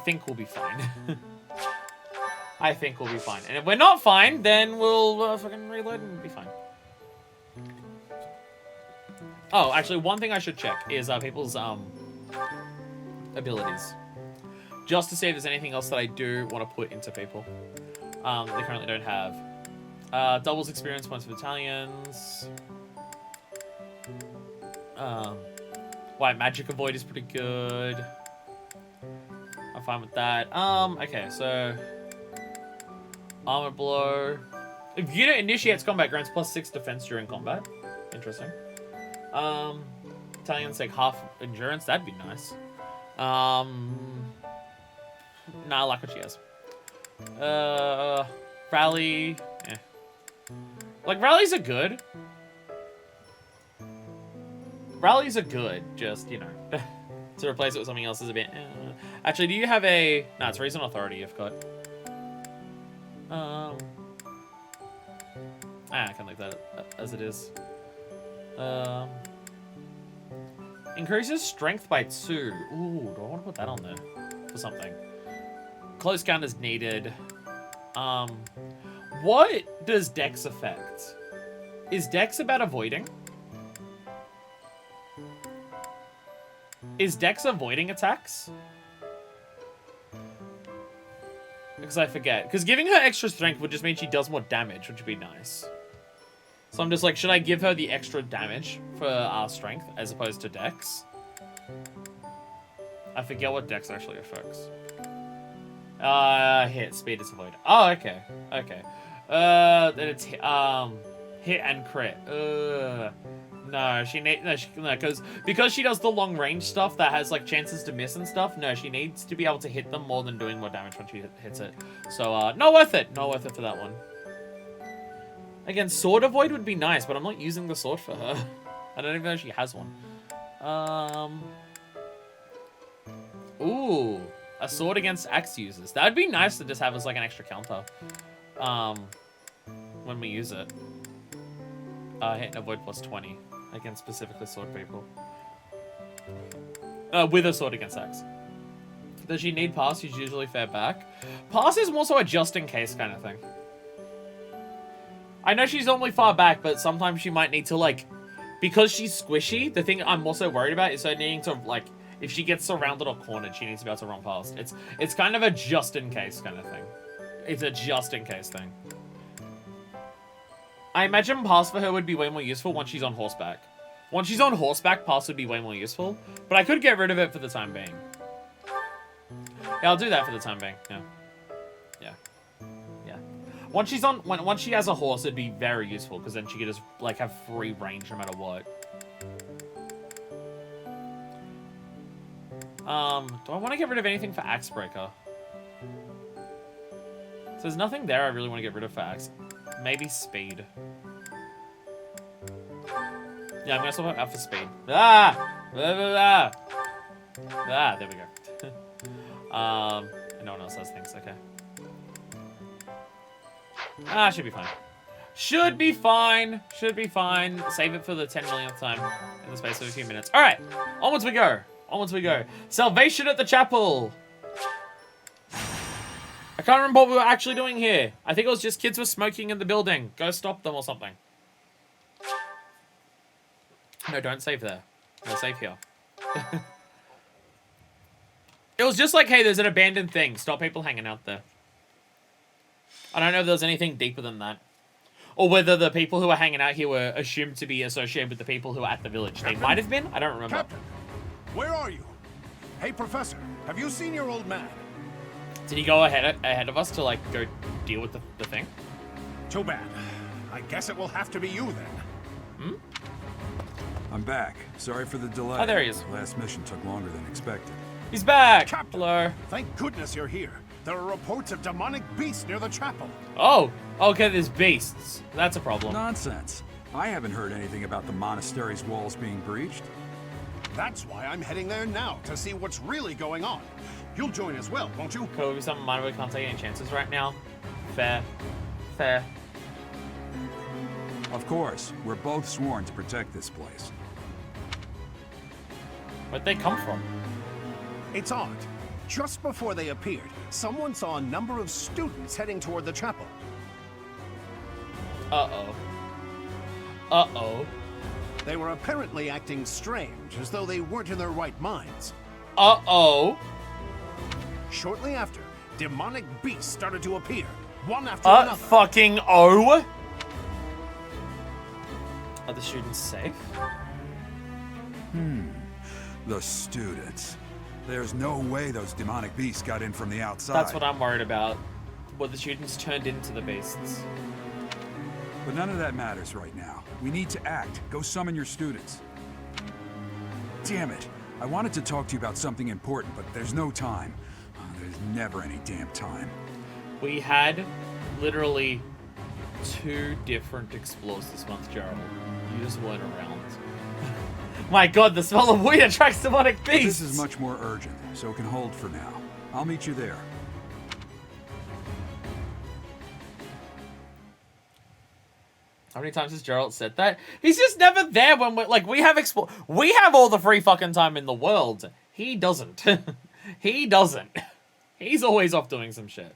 if we're not fine, then we'll fucking reload and be fine. Oh, actually, one thing I should check is people's abilities. Just to see if there's anything else that I do want to put into people. They currently don't have. Doubles experience points for battalions. White magic avoid is pretty good. I'm fine with that. Okay, so armor blow. If unit initiates combat, grants +6 defense during combat. Interesting. Battalions take half endurance. That'd be nice. Nah, I like what she has. Rally. Like, rallies are good. Just, you know. To replace it with something else is a bit... Actually, do you have a... No, it's Reason Authority you've got. I can leave that as it is. Increases strength by 2. Ooh, do I want to put that on there for something? Close counters needed. What does Dex affect? Is Dex about avoiding? Is Dex avoiding attacks? Because I forget. Because giving her extra strength would just mean she does more damage, which would be nice. So I'm just like, should I give her the extra damage for our strength as opposed to Dex? I forget what Dex actually affects. Hit, speed is avoid. Oh, okay. Okay. Then it's hit and crit. No, because she does the long range stuff that has like chances to miss and stuff. No, she needs to be able to hit them more than doing more damage when she hits it. So not worth it. Not worth it for that one. Again, sword avoid would be nice, but I'm not using the sword for her. I don't even know if she has one. Ooh, a sword against axe users. That would be nice to just have as like an extra counter. When we use it. Hit and avoid plus 20 against specifically sword people. With a sword against axe. Does she need pass? She's usually fair back. Pass is more so a just in case kind of thing. I know she's normally far back, but sometimes she might need to like, because she's squishy, the thing I'm also worried about is her needing to like, if she gets surrounded or cornered, she needs to be able to run past. It's kind of a just in case kind of thing. It's a just in case thing. I imagine pass for her would be way more useful once she's on horseback. Once she's on horseback, pass would be way more useful. But I could get rid of it for the time being. Yeah, I'll do that for the time being. Yeah. Yeah. Yeah. Once she's on, once she has a horse, it'd be very useful because then she could just like have free range no matter what. Do I want to get rid of anything for Axe Breaker? So there's nothing there I really want to get rid of for Axe. Maybe speed. Yeah, I'm gonna swap it out for speed. Ah! Blah, blah, blah. Ah, there we go. And no one else has things, okay. Ah, should be fine. Should be fine. Should be fine. Save it for the 10 millionth time in the space of a few minutes. Alright, onwards we go. Onwards we go. Salvation at the chapel. I can't remember what we were actually doing here. I think it was just kids were smoking in the building. Go stop them or something. No, don't save there. No, save here. It was just like, hey, there's an abandoned thing. Stop people hanging out there. I don't know if there's anything deeper than that. Or whether the people who were hanging out here were assumed to be associated with the people who were at the village. Captain? They might have been. I don't remember. Captain, where are you? Hey, Professor, have you seen your old man? Did he go ahead of us to, like, go deal with the thing? Too bad. I guess it will have to be you, then. Hmm? I'm back. Sorry for the delay. Oh, there he is. Last mission took longer than expected. He's back! Captain, hello. Thank goodness you're here. There are reports of demonic beasts near the chapel. Oh, okay, there's beasts. That's a problem. Nonsense. I haven't heard anything about the monastery's walls being breached. That's why I'm heading there now, to see what's really going on. You'll join as well, won't you? Could be something minor we can't take any chances right now. Fair. Fair. Of course. We're both sworn to protect this place. Where'd they come from? It's odd. Just before they appeared, someone saw a number of students heading toward the chapel. Uh-oh. Uh-oh. They were apparently acting strange, as though they weren't in their right minds. Uh-oh. Shortly after, demonic beasts started to appear, one after another. Fucking oh! Are the students safe? The students. There's no way those demonic beasts got in from the outside. That's what I'm worried about. What the students turned into the beasts. But none of that matters right now. We need to act. Go summon your students. Damn it. I wanted to talk to you about something important, but there's no time. There's never any damn time. We had literally 2 different explores this month, Gerald. You just weren't around. My god, the smell of weed attracts demonic beasts! This is much more urgent, so it can hold for now. I'll meet you there. How many times has Gerald said that? He's just never there when we're like, we have all the free fucking time in the world. He doesn't. He doesn't. He's always off doing some shit.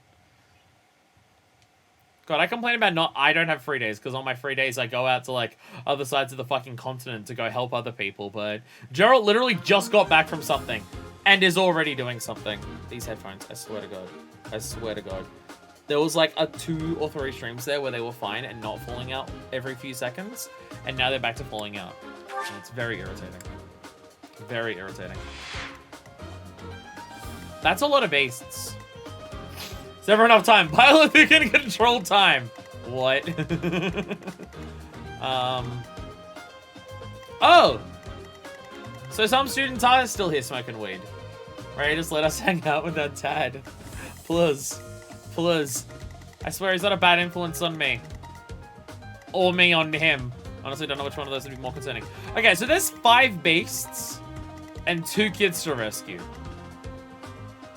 God, I complain about I don't have free days, because on my free days I go out to, like, other sides of the fucking continent to go help other people, but Gerald literally just got back from something, and is already doing something. These headphones, I swear to God. I swear to God. There was, like, 2 or 3 streams there where they were fine and not falling out every few seconds, and now they're back to falling out. And it's very irritating. Very irritating. That's a lot of beasts. Is there ever enough time? Pilot who can control time. What? Oh! So some students are still here smoking weed. Right, just let us hang out with that Tad. Please. Please. I swear he's not a bad influence on me. Or me on him. Honestly, don't know which one of those would be more concerning. Okay, so there's 5 beasts and 2 kids to rescue.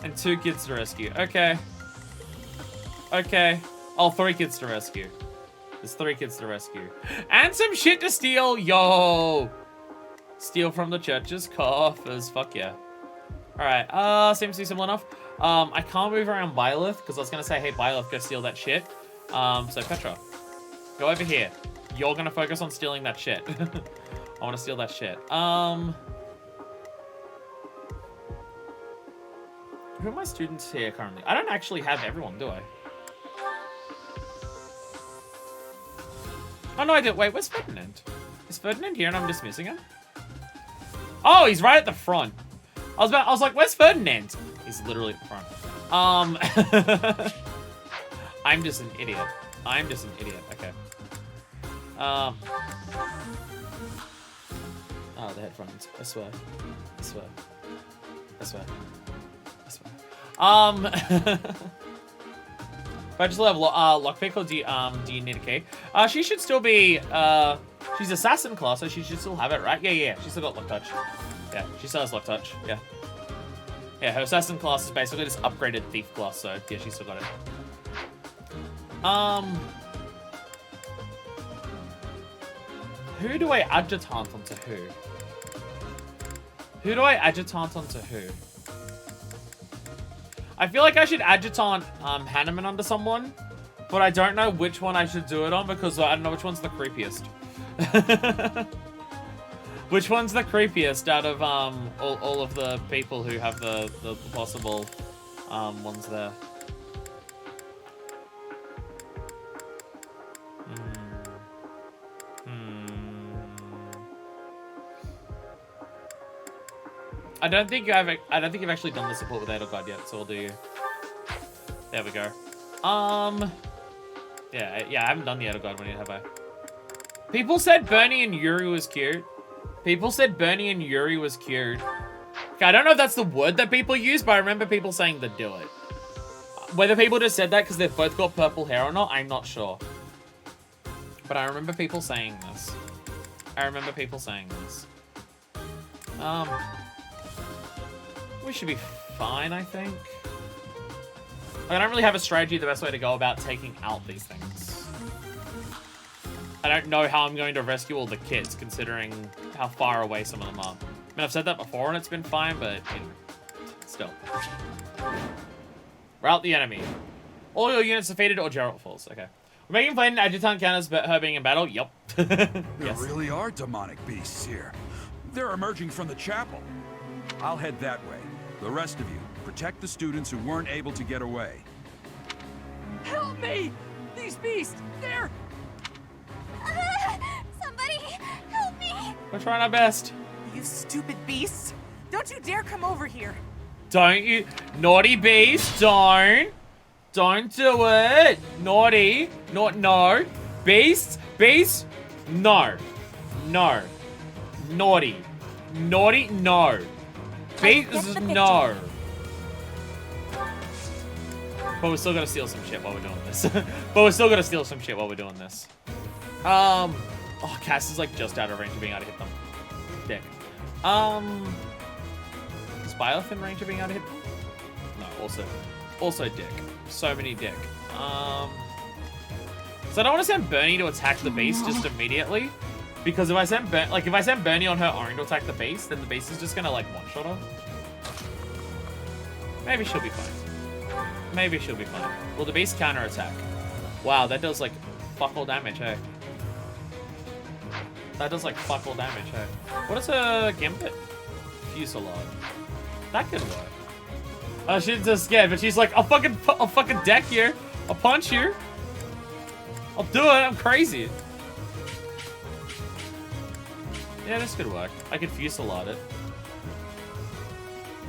And 2 kids to rescue. Okay. Okay. Oh, 3 kids to rescue. There's 3 kids to rescue. And some shit to steal. Yo. Steal from the church's coffers. Fuck yeah. Alright. Seems to be simple enough. I can't move around Byleth because I was going to say, hey, Byleth, go steal that shit. So Petra, go over here. You're going to focus on stealing that shit. I want to steal that shit. Who are my students here currently? I don't actually have everyone, do I? Oh, no, I did. Wait, where's Ferdinand? Is Ferdinand here and I'm dismissing him? Oh, he's right at the front. I was like, where's Ferdinand? He's literally at the front. I'm just an idiot. I'm just an idiot. Okay. Oh, the headphones. I swear. I swear. I swear. I swear. If I just have lockpick, or do you need a key? She should still be, she's assassin class, so she should still have it, right? Yeah. She's still got lock touch. Yeah, she still has lock touch. Yeah. Yeah, her assassin class is basically just upgraded thief class, so yeah, she's still got it. Who do I adjutant onto who? Who do I adjutant onto who? I feel like I should adjutant Hanneman onto someone, but I don't know which one I should do it on because I don't know which one's the creepiest. Which one's the creepiest out of all of the people who have the possible ones there? I don't think you've actually done the support with Idle God yet, so we'll do you. There we go. Yeah, I haven't done the Idle God one yet, have I? People said Bernie and Yuri was cute. People said Bernie and Yuri was cute. Okay, I don't know if that's the word that people use, but I remember people saying to do it. Whether people just said that because they've both got purple hair or not, I'm not sure. But I remember people saying this. We should be fine, I think. I don't really have a strategy the best way to go about taking out these things. I don't know how I'm going to rescue all the kids, considering how far away some of them are. I mean, I've said that before and it's been fine, but you know, still. Rout the enemy. All your units defeated or Geralt falls. Okay. We're making plain adjutant counters, but her being in battle. Yup. There Yes. really are demonic beasts here. They're emerging from the chapel. I'll head that way. The rest of you, protect the students who weren't able to get away. Help me! These beasts, they're... Somebody, help me! We're trying our best. You stupid beasts! Don't you dare come over here! Don't you... Naughty beast, don't. Don't do it. Naughty. No. Beast. No. Naughty. No. Beast, no. But we're still gonna steal some shit while we're doing this. Oh, Cass is like just out of range of being able to hit them. Dick. Is Byleth in range of being able to hit them? No, also dick. So many dick. So I don't want to send Bernie to attack the beast just immediately. Because if I send Bernie on her own to attack the beast, then the beast is just gonna like one-shot her. Maybe she'll be fine. Will the beast counterattack? Wow, that does like fuck all damage, hey. That does like fuck all damage, hey. What is a Gambit? Fusillade. That could work. Oh, she's just scared, but she's like, I'll fucking deck here. I'll punch here. I'll do it, I'm crazy. Yeah, this could work. I could Fusillade it.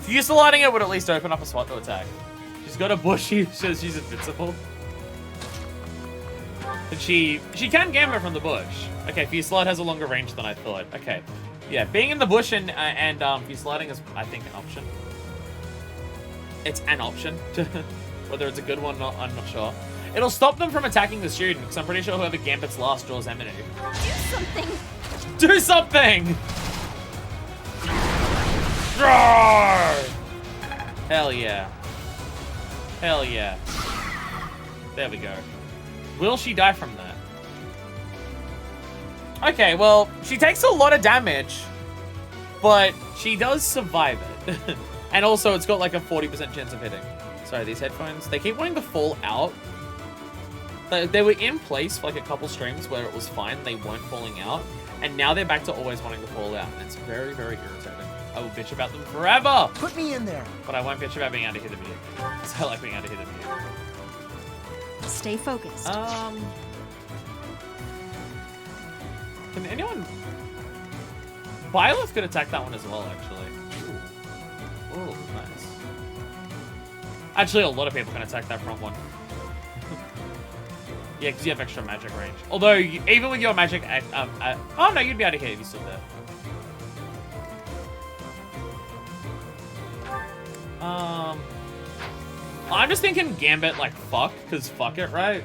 Fusillading it would at least open up a spot to attack. She's got a bush, she says she's invincible. And she can Gambit from the bush. Okay, Fusillade has a longer range than I thought. Okay. Yeah, being in the bush and Fusillading is, I think, an option. It's an option. Whether it's a good one or not, I'm not sure. It'll stop them from attacking the student, because I'm pretty sure whoever Gambit's last draws Eminem. Do something! Do something! Roar! Hell yeah. Hell yeah. There we go. Will she die from that? Okay, well, she takes a lot of damage, but she does survive it. And also, it's got like a 40% chance of hitting. Sorry, these headphones, they keep wanting to fall out. They were in place for like a couple streams where it was fine, they weren't falling out. And now they're back to always wanting to fall out. And it's very, very irritating. I will bitch about them forever. Put me in there. But I won't bitch about being able to hit them here. Because I like being able to hit them here. Stay focused. Can anyone... Byleth could attack that one as well, actually. Ooh. Ooh, nice. Actually, a lot of people can attack that front one. Yeah, because you have extra magic range. Although, even with your magic... oh, no, you'd be able to hit if you stood there. I'm just thinking Gambit, like, fuck, because fuck it, right?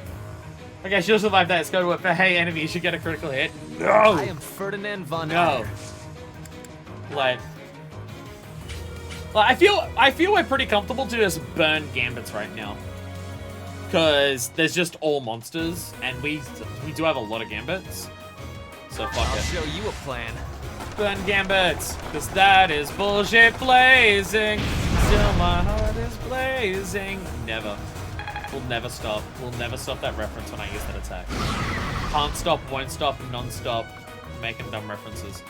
Okay, she'll survive that. Let's go to it. But hey, enemy, you should get a critical hit. No! I am Ferdinand von No. Like, I feel we're pretty comfortable to just burn Gambits right now. Because there's just all monsters, and we do have a lot of Gambits. So fuck I'll it. show you a plan. Burn Gambits, because that is bullshit blazing. Still my heart is blazing. Never. We'll never stop. We'll never stop that reference when I use that attack. Can't stop, won't stop, non-stop. Making dumb references.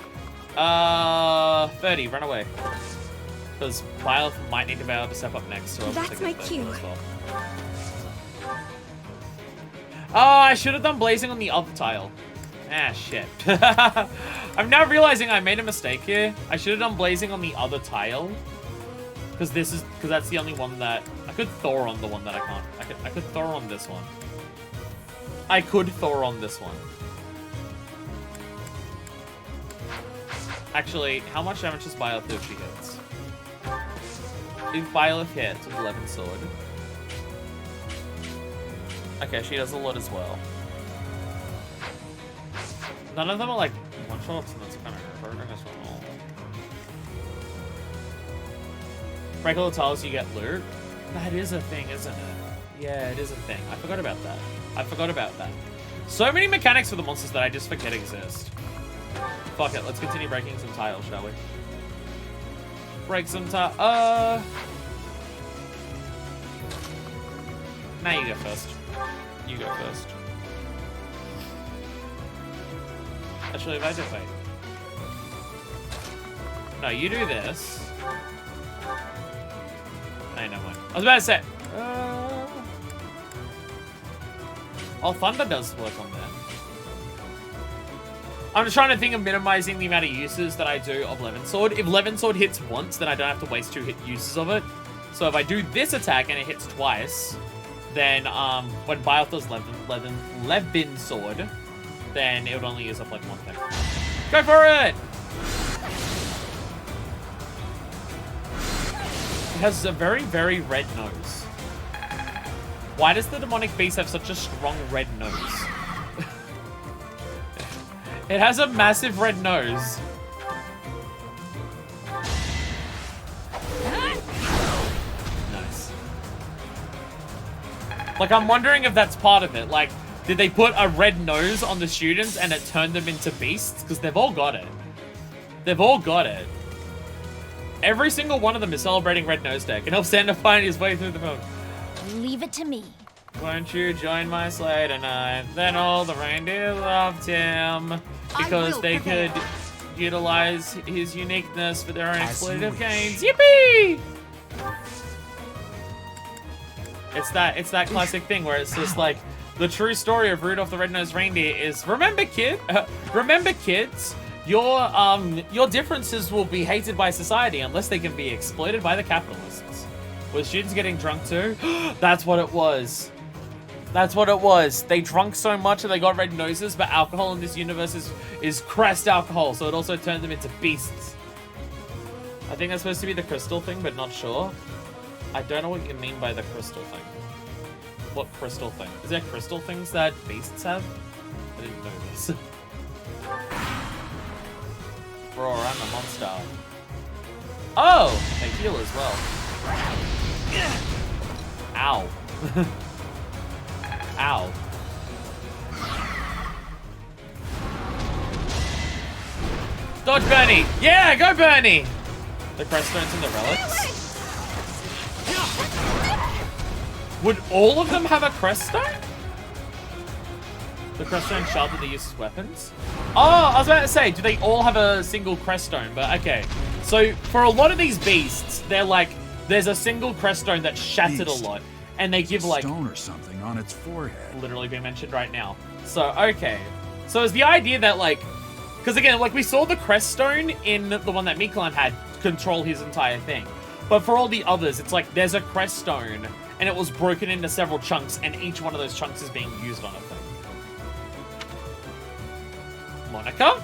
30, run away. Because Byleth might need to be able to step up next. So That's my cue. As well. Oh, I should have done blazing on the other tile. Ah, shit. I'm now realizing I made a mistake here. I should have done blazing on the other tile. Because that's the only one that... I could Thor on the one that I can't. I could Thor on this one. I could Thor on this one. Actually, how much damage does Byleth do if she hits? If Byleth hits with 11 sword. Okay, she does a lot as well. None of them are like one-shots, and that's kind of hurting as well. Break all the tiles, you get loot. That is a thing, isn't it? Yeah, it is a thing. I forgot about that. I forgot about that. So many mechanics for the monsters that I just forget exist. Fuck it, let's continue breaking some tiles, shall we? Break some tile. Now you go first. You go first. Actually, if I do, wait. No, you do this. No, never mind. I was about to say. Oh, Thunder does work on that. I'm just trying to think of minimizing the amount of uses that I do of Levin Sword. If Levin Sword hits once, then I don't have to waste 2 hit uses of it. So if I do this attack and it hits twice, then when Byleth does Levin Sword, then it would only use up like 1 thing. Go for it! It has a very, very red nose. Why does the demonic beast have such a strong red nose? It has a massive red nose. Nice. Like, I'm wondering if that's part of it. Like, did they put a red nose on the students and it turned them into beasts? Because they've all got it. They've all got it. Every single one of them is celebrating Red Nose Day. Can help Santa find his way through the moon. Leave it to me. Won't you join my sleigh tonight? Then all the reindeer loved him because they could utilize his uniqueness for their own exploitative gains. Yippee! It's that classic thing where it's just like the true story of Rudolph the Red-Nosed Reindeer is remember kids, your differences will be hated by society unless they can be exploited by the capitalists. Were students getting drunk too? That's what it was. That's what it was. They drunk so much that they got red noses, but alcohol in this universe is crest alcohol, so it also turned them into beasts. I think that's supposed to be the crystal thing, but not sure. I don't know what you mean by the crystal thing. What crystal thing? Is there crystal things that beasts have? I didn't know this. Bro, I'm a monster. Oh! They heal as well. Ow. Ow. Dodge Bernie! Yeah, go Bernie! The creststones and the relics. Would all of them have a creststone? The creststone shard that they use as weapons? Oh, I was about to say, do they all have a single creststone? But okay. So for a lot of these beasts, they're like, there's a single creststone that's shattered a lot. And they give like stone or something on its forehead. Literally being mentioned right now. So okay. So is the idea that like, because again, like we saw the creststone in the one that Miklan had control his entire thing. But for all the others, it's like there's a creststone and it was broken into several chunks and each one of those chunks is being used on a thing. Monica?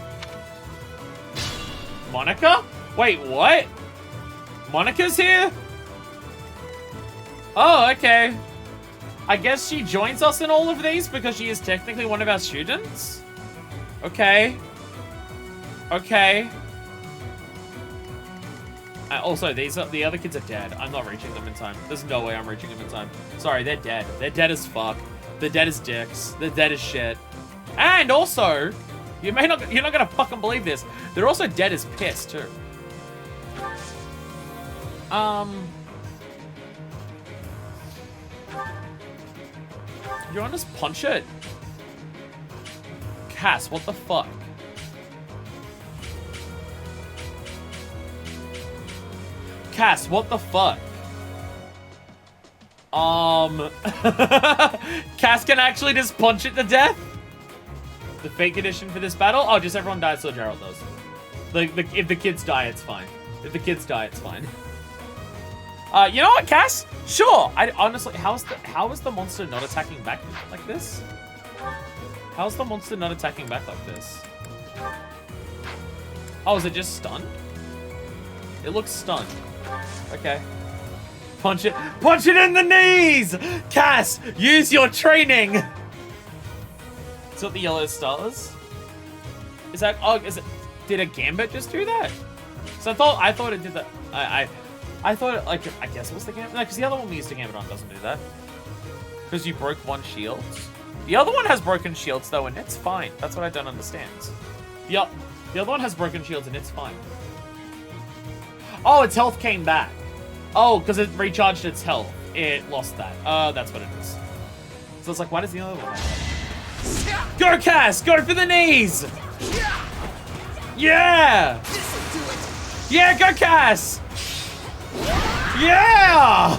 Monica? Wait, what? Monica's here? Oh, okay. I guess she joins us in all of these because she is technically one of our students? Okay. Okay. Also, the other kids are dead. I'm not reaching them in time. There's no way I'm reaching them in time. Sorry, they're dead. They're dead as fuck. They're dead as dicks. They're dead as shit. And also, you're not gonna fucking believe this. They're also dead as piss too. You want to just punch it? Cass, what the fuck? Cass, what the fuck? Cass can actually just punch it to death? The fake edition for this battle? Oh, just everyone dies so Gerald does. If the kids die, it's fine. If the kids die, it's fine. You know what, Cass? Sure. I honestly, how is the monster not attacking back like this? How's the monster not attacking back like this? Oh, is it just stunned? It looks stunned. Okay. Punch it. Punch it in the knees! Cass, use your training! Is that the yellow stars? Is that, oh, did a Gambit just do that? So I thought it did that. I thought it, like, I guess it was the Gambit. No, because the other one we used to Gambit on doesn't do that. Because you broke one shield. The other one has broken shields though, and it's fine. That's what I don't understand. The other one has broken shields and it's fine. Oh, its health came back. Oh, because it recharged its health. It lost that. That's what it is. So it's like, why does the other one have that? Go, Cass! Go for the knees! Yeah! Yeah, go, Cass! Yeah!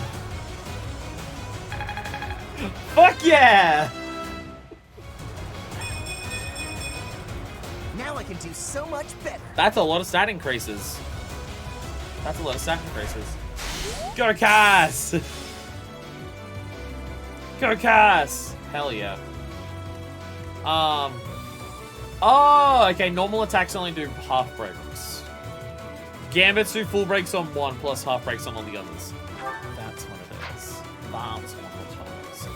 Fuck yeah! Now I can do so much better. That's a lot of stat increases. That's a lot of stat increases. Go, Cass! Go, Cass! Hell yeah. Oh, okay. Normal attacks only do half breaks. Gambits do full breaks on one plus half breaks on all the others. That's what it is. That's what it is.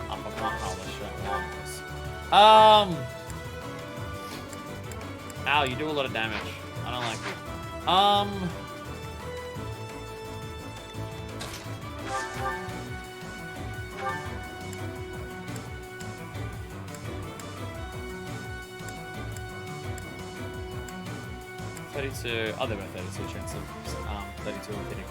I forgot how this shit works. Ow, you do a lot of damage. I don't like you. 32. Oh, they were 32 chance of 32 of hitting.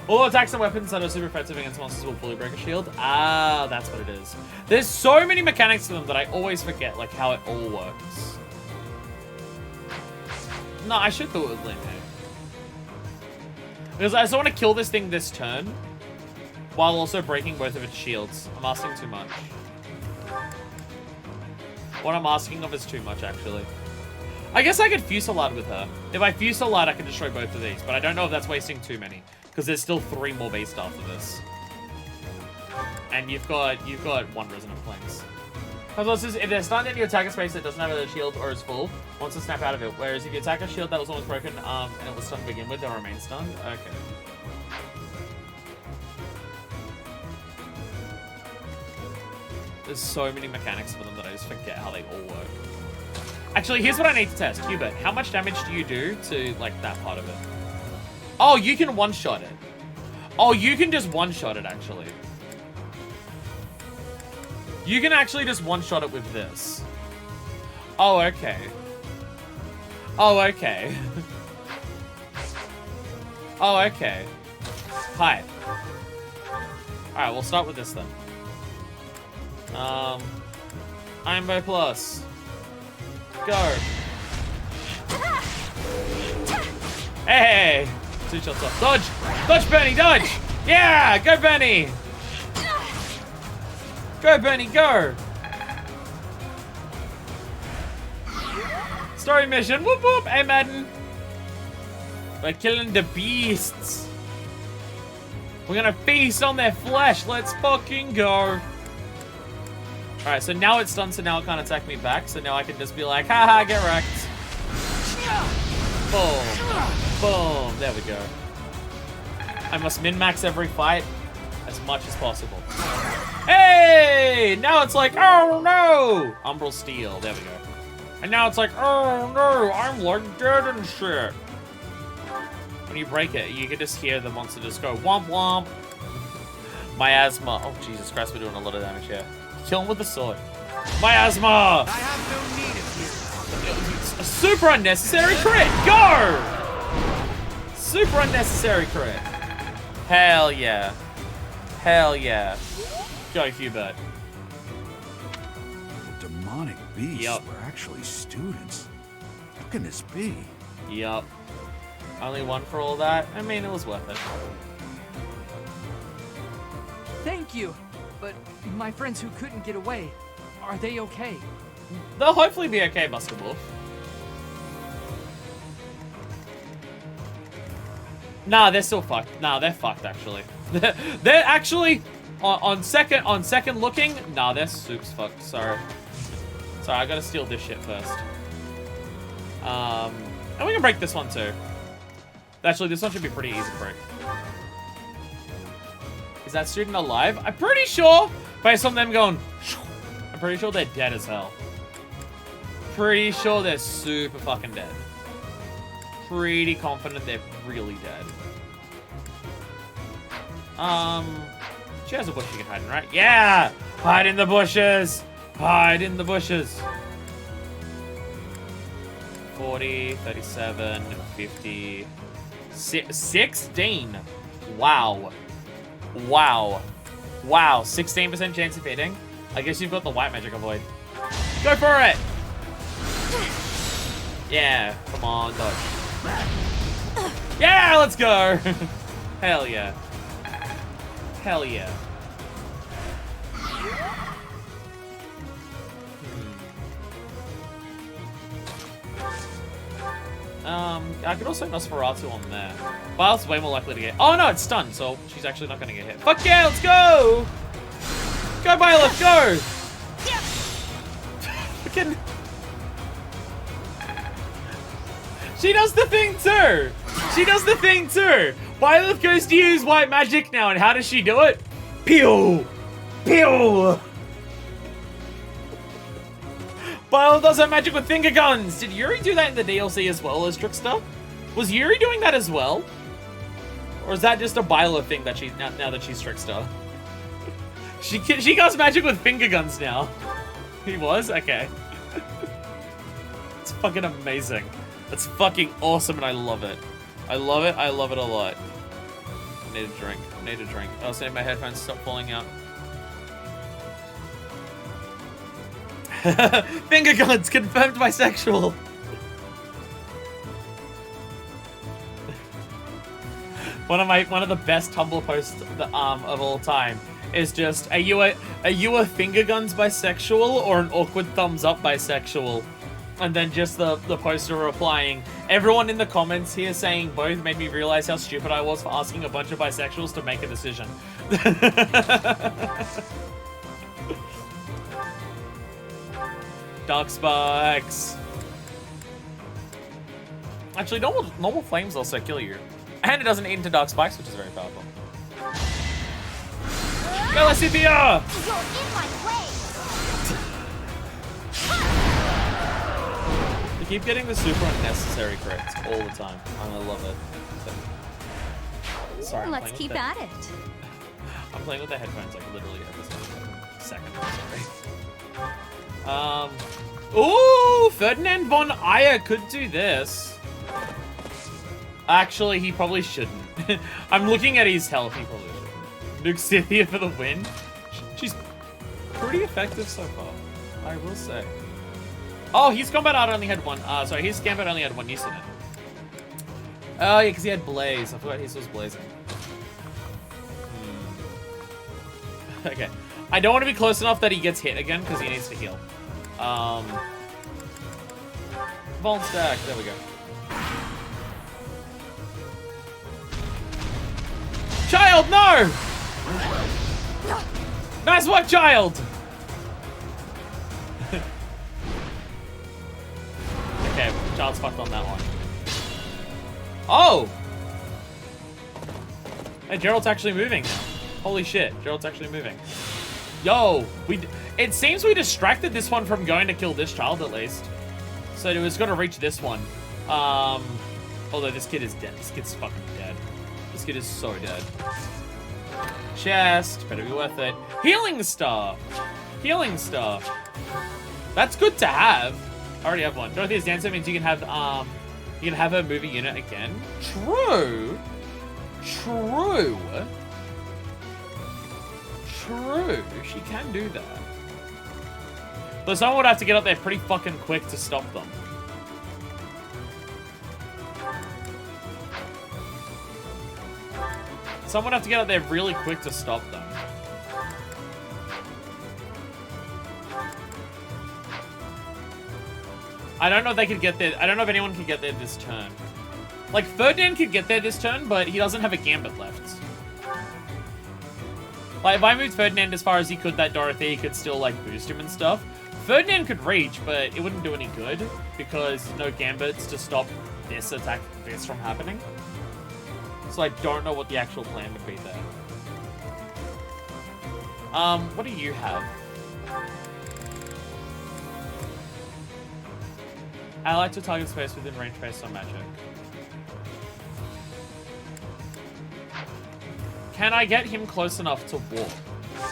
All attacks and weapons that are super effective against monsters will fully break a shield. Ah, that's what it is. There's so many mechanics to them that I always forget, like, how it all works. No, I should do it with Lin. Because I just want to kill this thing this turn, while also breaking both of its shields. I'm asking too much. What I'm asking of is too much, actually. I guess I could Fusillade with her. If I Fusillade, I can destroy both of these, but I don't know if that's wasting too many. Because there's still 3 more based after this. And you've got 1 Resonant Flames. If they're stunned in your attacker space that doesn't have a shield or is full, wants to snap out of it. Whereas if you attack a shield that was almost broken and it was stunned to begin with, they'll remain stunned. Okay. There's so many mechanics for them that I just forget how they all work. Actually, here's what I need to test. Hubert, how much damage do you do to, like, that part of it? Oh, you can one-shot it. Oh, you can just one-shot it, actually. You can actually just one-shot it with this. Oh, okay. Oh, okay. Oh, okay. Hi. Alright, we'll start with this then. Iron Bow Plus. Go. Hey! 2 shots off. Dodge! Dodge, Bernie, dodge! Yeah! Go, Bernie! Go, Bernie, go! Story mission. Whoop, whoop. Hey, Madden. We're killing the beasts. We're gonna feast on their flesh. Let's fucking go. Alright, so now it's done, so now it can't attack me back. So now I can just be like, haha, get wrecked. Boom. Boom. There we go. I must min-max every fight as much as possible. Hey! Now it's like, oh no! Umbral Steel. There we go. And now it's like, oh no, I'm like dead and shit. When you break it, you can just hear the monster just go womp womp. Miasma. Oh, Jesus Christ, we're doing a lot of damage here. Kill him with the sword. Miasma! I have no need of you. A super unnecessary crit! Go! Super unnecessary crit. Hell yeah. Hell yeah. Go, Hubert. The demonic beasts were actually students. How can this be? Yup. Only 1 for all that? I mean, it was worth it. Thank you. But my friends who couldn't get away, are they okay? They'll hopefully be okay, Buster Wolf. Nah, they're still fucked. Nah, they're fucked, actually. They're actually, on second looking, nah, their soup's fucked. Sorry. Sorry, I gotta steal this shit first. And we can break this one too. Actually, this one should be pretty easy to break. Is that student alive? I'm pretty sure, based on them going, I'm pretty sure they're dead as hell. Pretty sure they're super fucking dead. Pretty confident they're really dead. She has a bush you can hide in, right? Yeah! Hide in the bushes! Hide in the bushes! 40, 37, 50, 16. Wow. Wow. Wow. 16% chance of hitting. I guess you've got the white magic avoid. Go for it! Yeah. Come on, dodge. Yeah, let's go! Hell yeah. Hell yeah. I could also Nosferatu on there. Byleth's way more likely to get... Oh no, it's stunned, so she's actually not gonna get hit. Fuck yeah, let's go! Go, Byleth, go! Fucking... She does the thing too! She does the thing too! Byleth goes to use white magic now, and how does she do it? Pew! Pew! Byleth does her magic with finger guns! Did Yuri do that in the DLC as well as Trickster? Was Yuri doing that as well? Or is that just a Byleth thing that she's now that she's Trickster? She does magic with finger guns now. He was? Okay. It's fucking amazing. That's fucking awesome, and I love it. I love it. I love it a lot. I need a drink. I need a drink. I'll say my headphones stop falling out. Finger guns confirmed bisexual. One of the best Tumblr posts of all time is just, are you a finger guns bisexual or an awkward thumbs up bisexual? And then just the poster replying, everyone in the comments here saying both made me realize how stupid I was for asking a bunch of bisexuals to make a decision. Dark spikes. Actually, normal flames also kill you. And it doesn't eat into dark spikes, which is very powerful. Go, Lascivia! You're in my way! You keep getting the super unnecessary crits all the time, and I love it. Sorry, Let's keep at it. I'm playing with the headphones like literally every second. Sorry. Ooh, Ferdinand von Ayer could do this. Actually, he probably shouldn't. I'm looking at his health. He probably shouldn't. Nuke Scythia for the win. She's pretty effective so far, I will say. Oh, his combat art only had one. Sorry, his combat only had one use in it. Oh yeah, because he had Blaze. I forgot his was blazing. Okay. I don't want to be close enough that he gets hit again because he needs to heal. Vault stack. There we go. Child, no! Nice work, child! Okay, child's fucked on that one. Oh! Hey, Gerald's actually moving now. Holy shit, Gerald's actually moving. Yo, it seems we distracted this one from going to kill this child at least. So it was gonna reach this one. Although this kid is dead. This kid's fucking dead. This kid is so dead. Chest, better be worth it. Healing stuff. Healing stuff. That's good to have. I already have one. Dorothy's dancer means you can have her move a unit again. True. True. True. She can do that. But someone would have to get up there pretty fucking quick to stop them. Someone would have to get up there really quick to stop them. I don't know if they could get there. I don't know if anyone could get there this turn. Like, Ferdinand could get there this turn, but he doesn't have a gambit left. Like, if I moved Ferdinand as far as he could, that Dorothy could still, like, boost him and stuff. Ferdinand could reach, but it wouldn't do any good because no gambits to stop this attack, this from happening. So I don't know what the actual plan would be there. What do you have? I like to target space within range based on magic. Can I get him close enough to warp?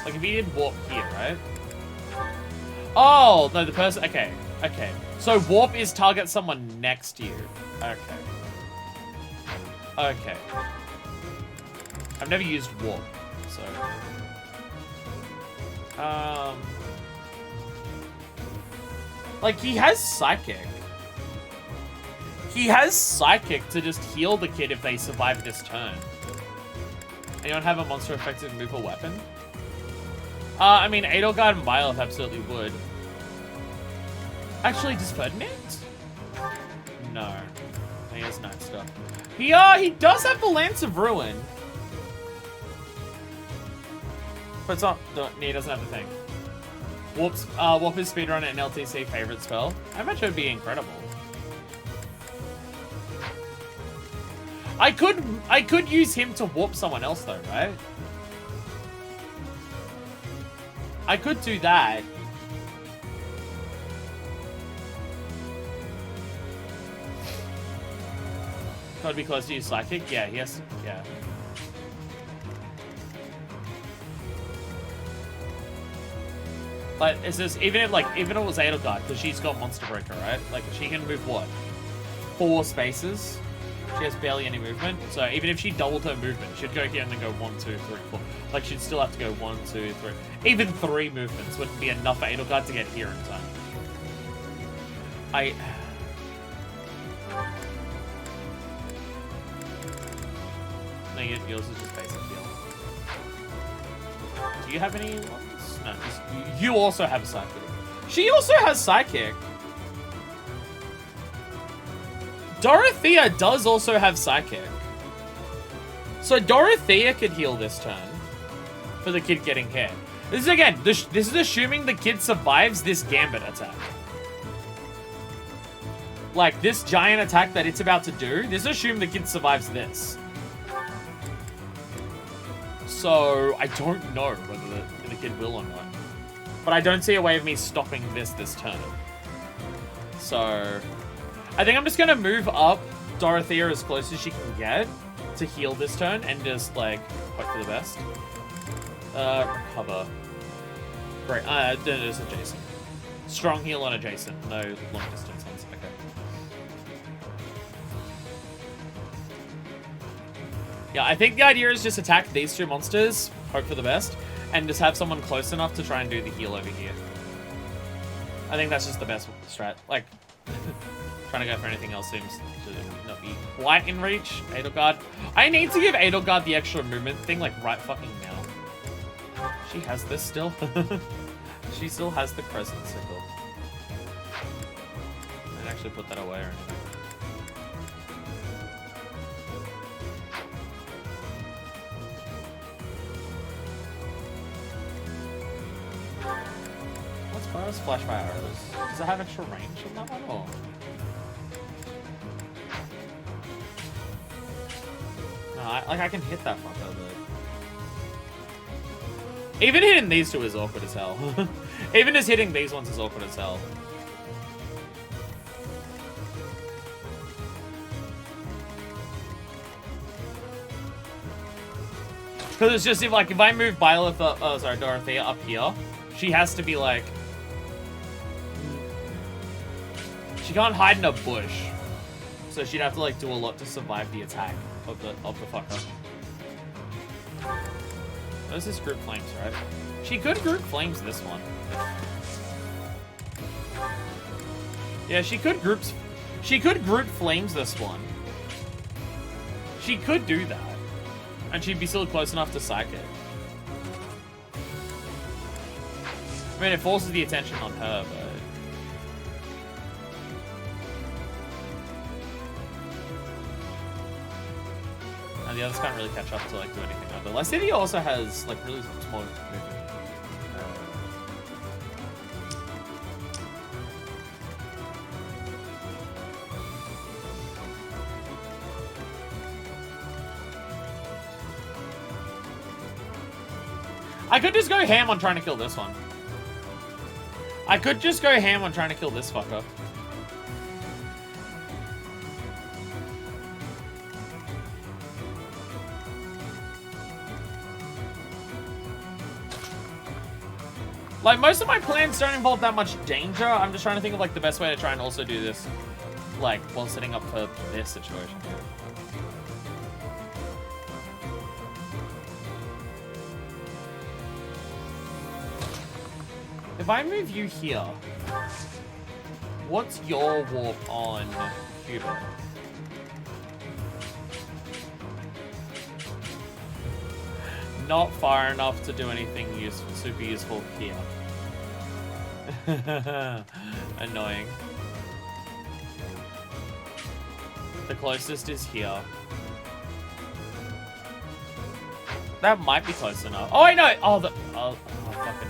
Like if he did warp here, right? Oh, no, the person, okay. Okay. So warp is target someone next to you. Okay. Okay. I've never used warp, so. Like he has psychic. He has psychic to just heal the kid if they survive this turn. Anyone have a monster effective move or weapon? I mean, Edelgard and Byleth absolutely would. Actually, does Ferdinand? No. He has night stuff. He does have the Lance of Ruin. But it's not, he doesn't have the thing. Warp is speedrun and LTC favorite spell. I imagine it would be incredible. I could use him to warp someone else though, right? I could do that. Gotta be close to you, Psychic? Yeah, yes, yeah. But it's just, even if it was Edelgard, because she's got Monster Breaker, right? Like, she can move what? 4 spaces. She has barely any movement. So even if she doubled her movement, she'd go here and then go 1, 2, 3, 4. Like, she'd still have to go 1, 2, 3. Even 3 movements wouldn't be enough for Edelgard to get here in time. I think yours is just basic heal. Do you have any ones? No, you also have Psychic. She also has Psychic. Dorothea does also have Psychic. So Dorothea could heal this turn for the kid getting hit. This is, again, this is assuming the kid survives this Gambit attack. Like, this giant attack that it's about to do, this assumes the kid survives this. So, I don't know whether the kid will or not. But I don't see a way of me stopping this turn. So, I think I'm just going to move up Dorothea as close as she can get to heal this turn and just, like, hope for the best. Recover. Great. There's adjacent. Strong heal on adjacent. No long distance ones. Okay. Yeah, I think the idea is just attack these 2 monsters, hope for the best, and just have someone close enough to try and do the heal over here. I think that's just the best strat. Like, trying to go for anything else seems to not be quite in reach. Edelgard. I need to give Edelgard the extra movement thing, like, right fucking now. She has this still. She still has the Crescent Sickle. I didn't actually put that away or anything. What's bonus flash fire arrows? Does it have extra range on that one? Or? No, I can hit that fucker, but... Even hitting these 2 is awkward as hell. Even just hitting these ones is awkward as hell. Because it's just, if I move Dorothea up here, she has to be like... She can't hide in a bush. So she'd have to, like, do a lot to survive the attack of the fucker. This is group flames, right? She could group flames this one. Yeah, she could group flames this one. She could do that. And she'd be still close enough to Psychic. I mean, it forces the attention on her, but... And the others can't really catch up to, like, do anything other. Lycidia also has, like, really small movement. I could just go ham on trying to kill this one. I could just go ham on trying to kill this fucker. Like, most of my plans don't involve that much danger. I'm just trying to think of, like, the best way to try and also do this, like, while setting up for this situation here. If I move you here, what's your warp on Hubert? Not far enough to do anything super useful here. Annoying. The closest is here. That might be close enough. Oh, I know. Oh, fucking.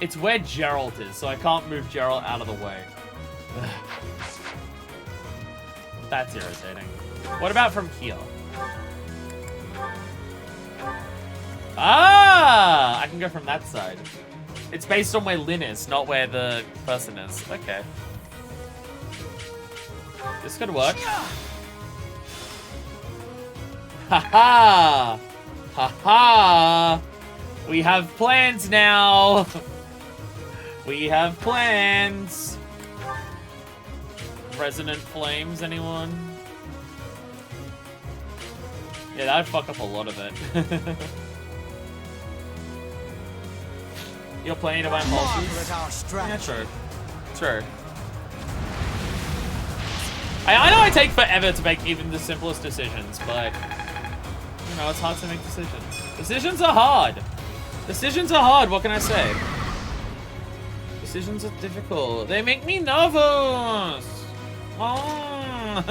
It's where Geralt is, so I can't move Geralt out of the way. That's irritating. What about from here? Ah! I can go from that side. It's based on where Lynn is, not where the person is. Okay. This could work. Haha! Haha! We have plans now! We have plans! Resonant Flames, anyone? Yeah, that'd fuck up a lot of it. You're playing to buy impulses? Yeah, true. True. I know I take forever to make even the simplest decisions, but, you know, it's hard to make decisions. Decisions are hard. Decisions are hard, what can I say? Decisions are difficult. They make me nervous. Oh.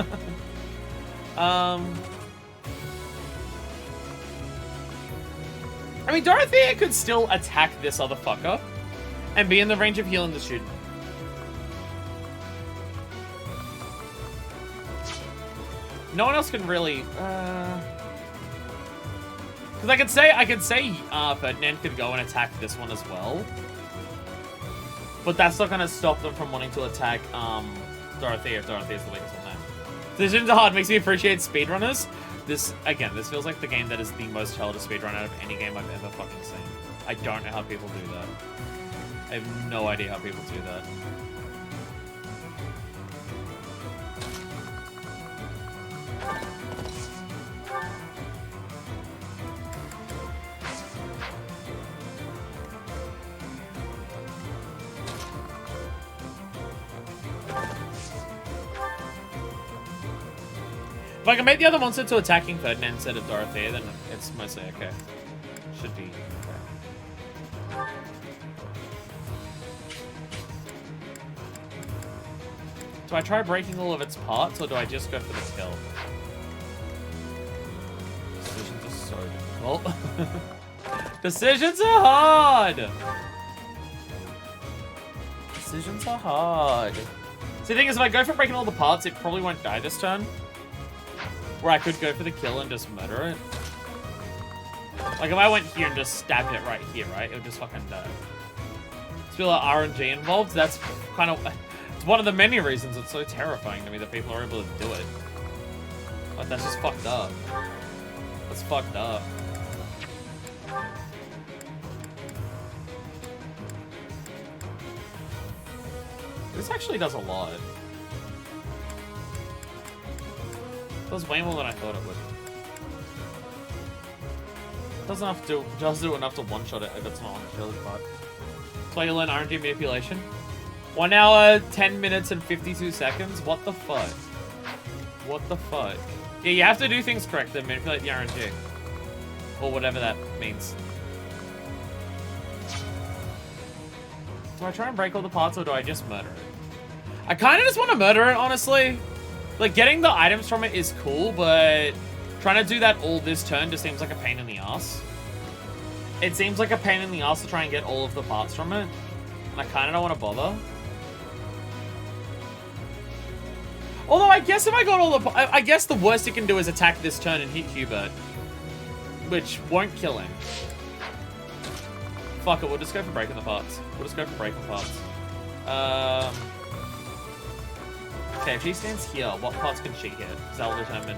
I mean, Dorothea could still attack this other fucker and be in the range of healing the student. No one else can really, because I could say Ferdinand could go and attack this one as well. But that's not gonna stop them from wanting to attack, Dorothea if Dorothea's the weakest one there. Decisions are hard, makes me appreciate speedrunners. This feels like the game that is the most hard to speedrun out of any game I've ever fucking seen. I don't know how people do that. I have no idea how people do that. If I can make the other monster to attacking Ferdinand instead of Dorothea, then it's mostly okay. Should be okay. Do I try breaking all of its parts, or do I just go for the kill? Decisions are so difficult. Decisions are hard! Decisions are hard. See, the thing is, if I go for breaking all the parts, it probably won't die this turn. Where I could go for the kill and just murder it. Like, if I went here and just stabbed it right here, right? It would just fucking die. There's still RNG involved. That's kind of... It's one of the many reasons it's so terrifying to me that people are able to do it. Like, that's just fucked up. That's fucked up. This actually does a lot. It does way more than I thought it would. Does do enough to one-shot it if it's not on the shield part. So you learn RNG manipulation. 1 hour, 10 minutes, and 52 seconds? What the fuck? What the fuck? Yeah, you have to do things correct to manipulate the RNG. Or whatever that means. Do I try and break all the parts, or do I just murder it? I kind of just want to murder it, honestly. Like, getting the items from it is cool, but trying to do that all this turn just seems like a pain in the ass. It seems like a pain in the ass to try and get all of the parts from it. And I kind of don't want to bother. Although, I guess if I got all the... I guess the worst it can do is attack this turn and hit Hubert. Which won't kill him. Fuck it, we'll just go for breaking the parts. We'll just go for breaking parts. Okay, if she stands here, what parts can she hit? Because that will determine...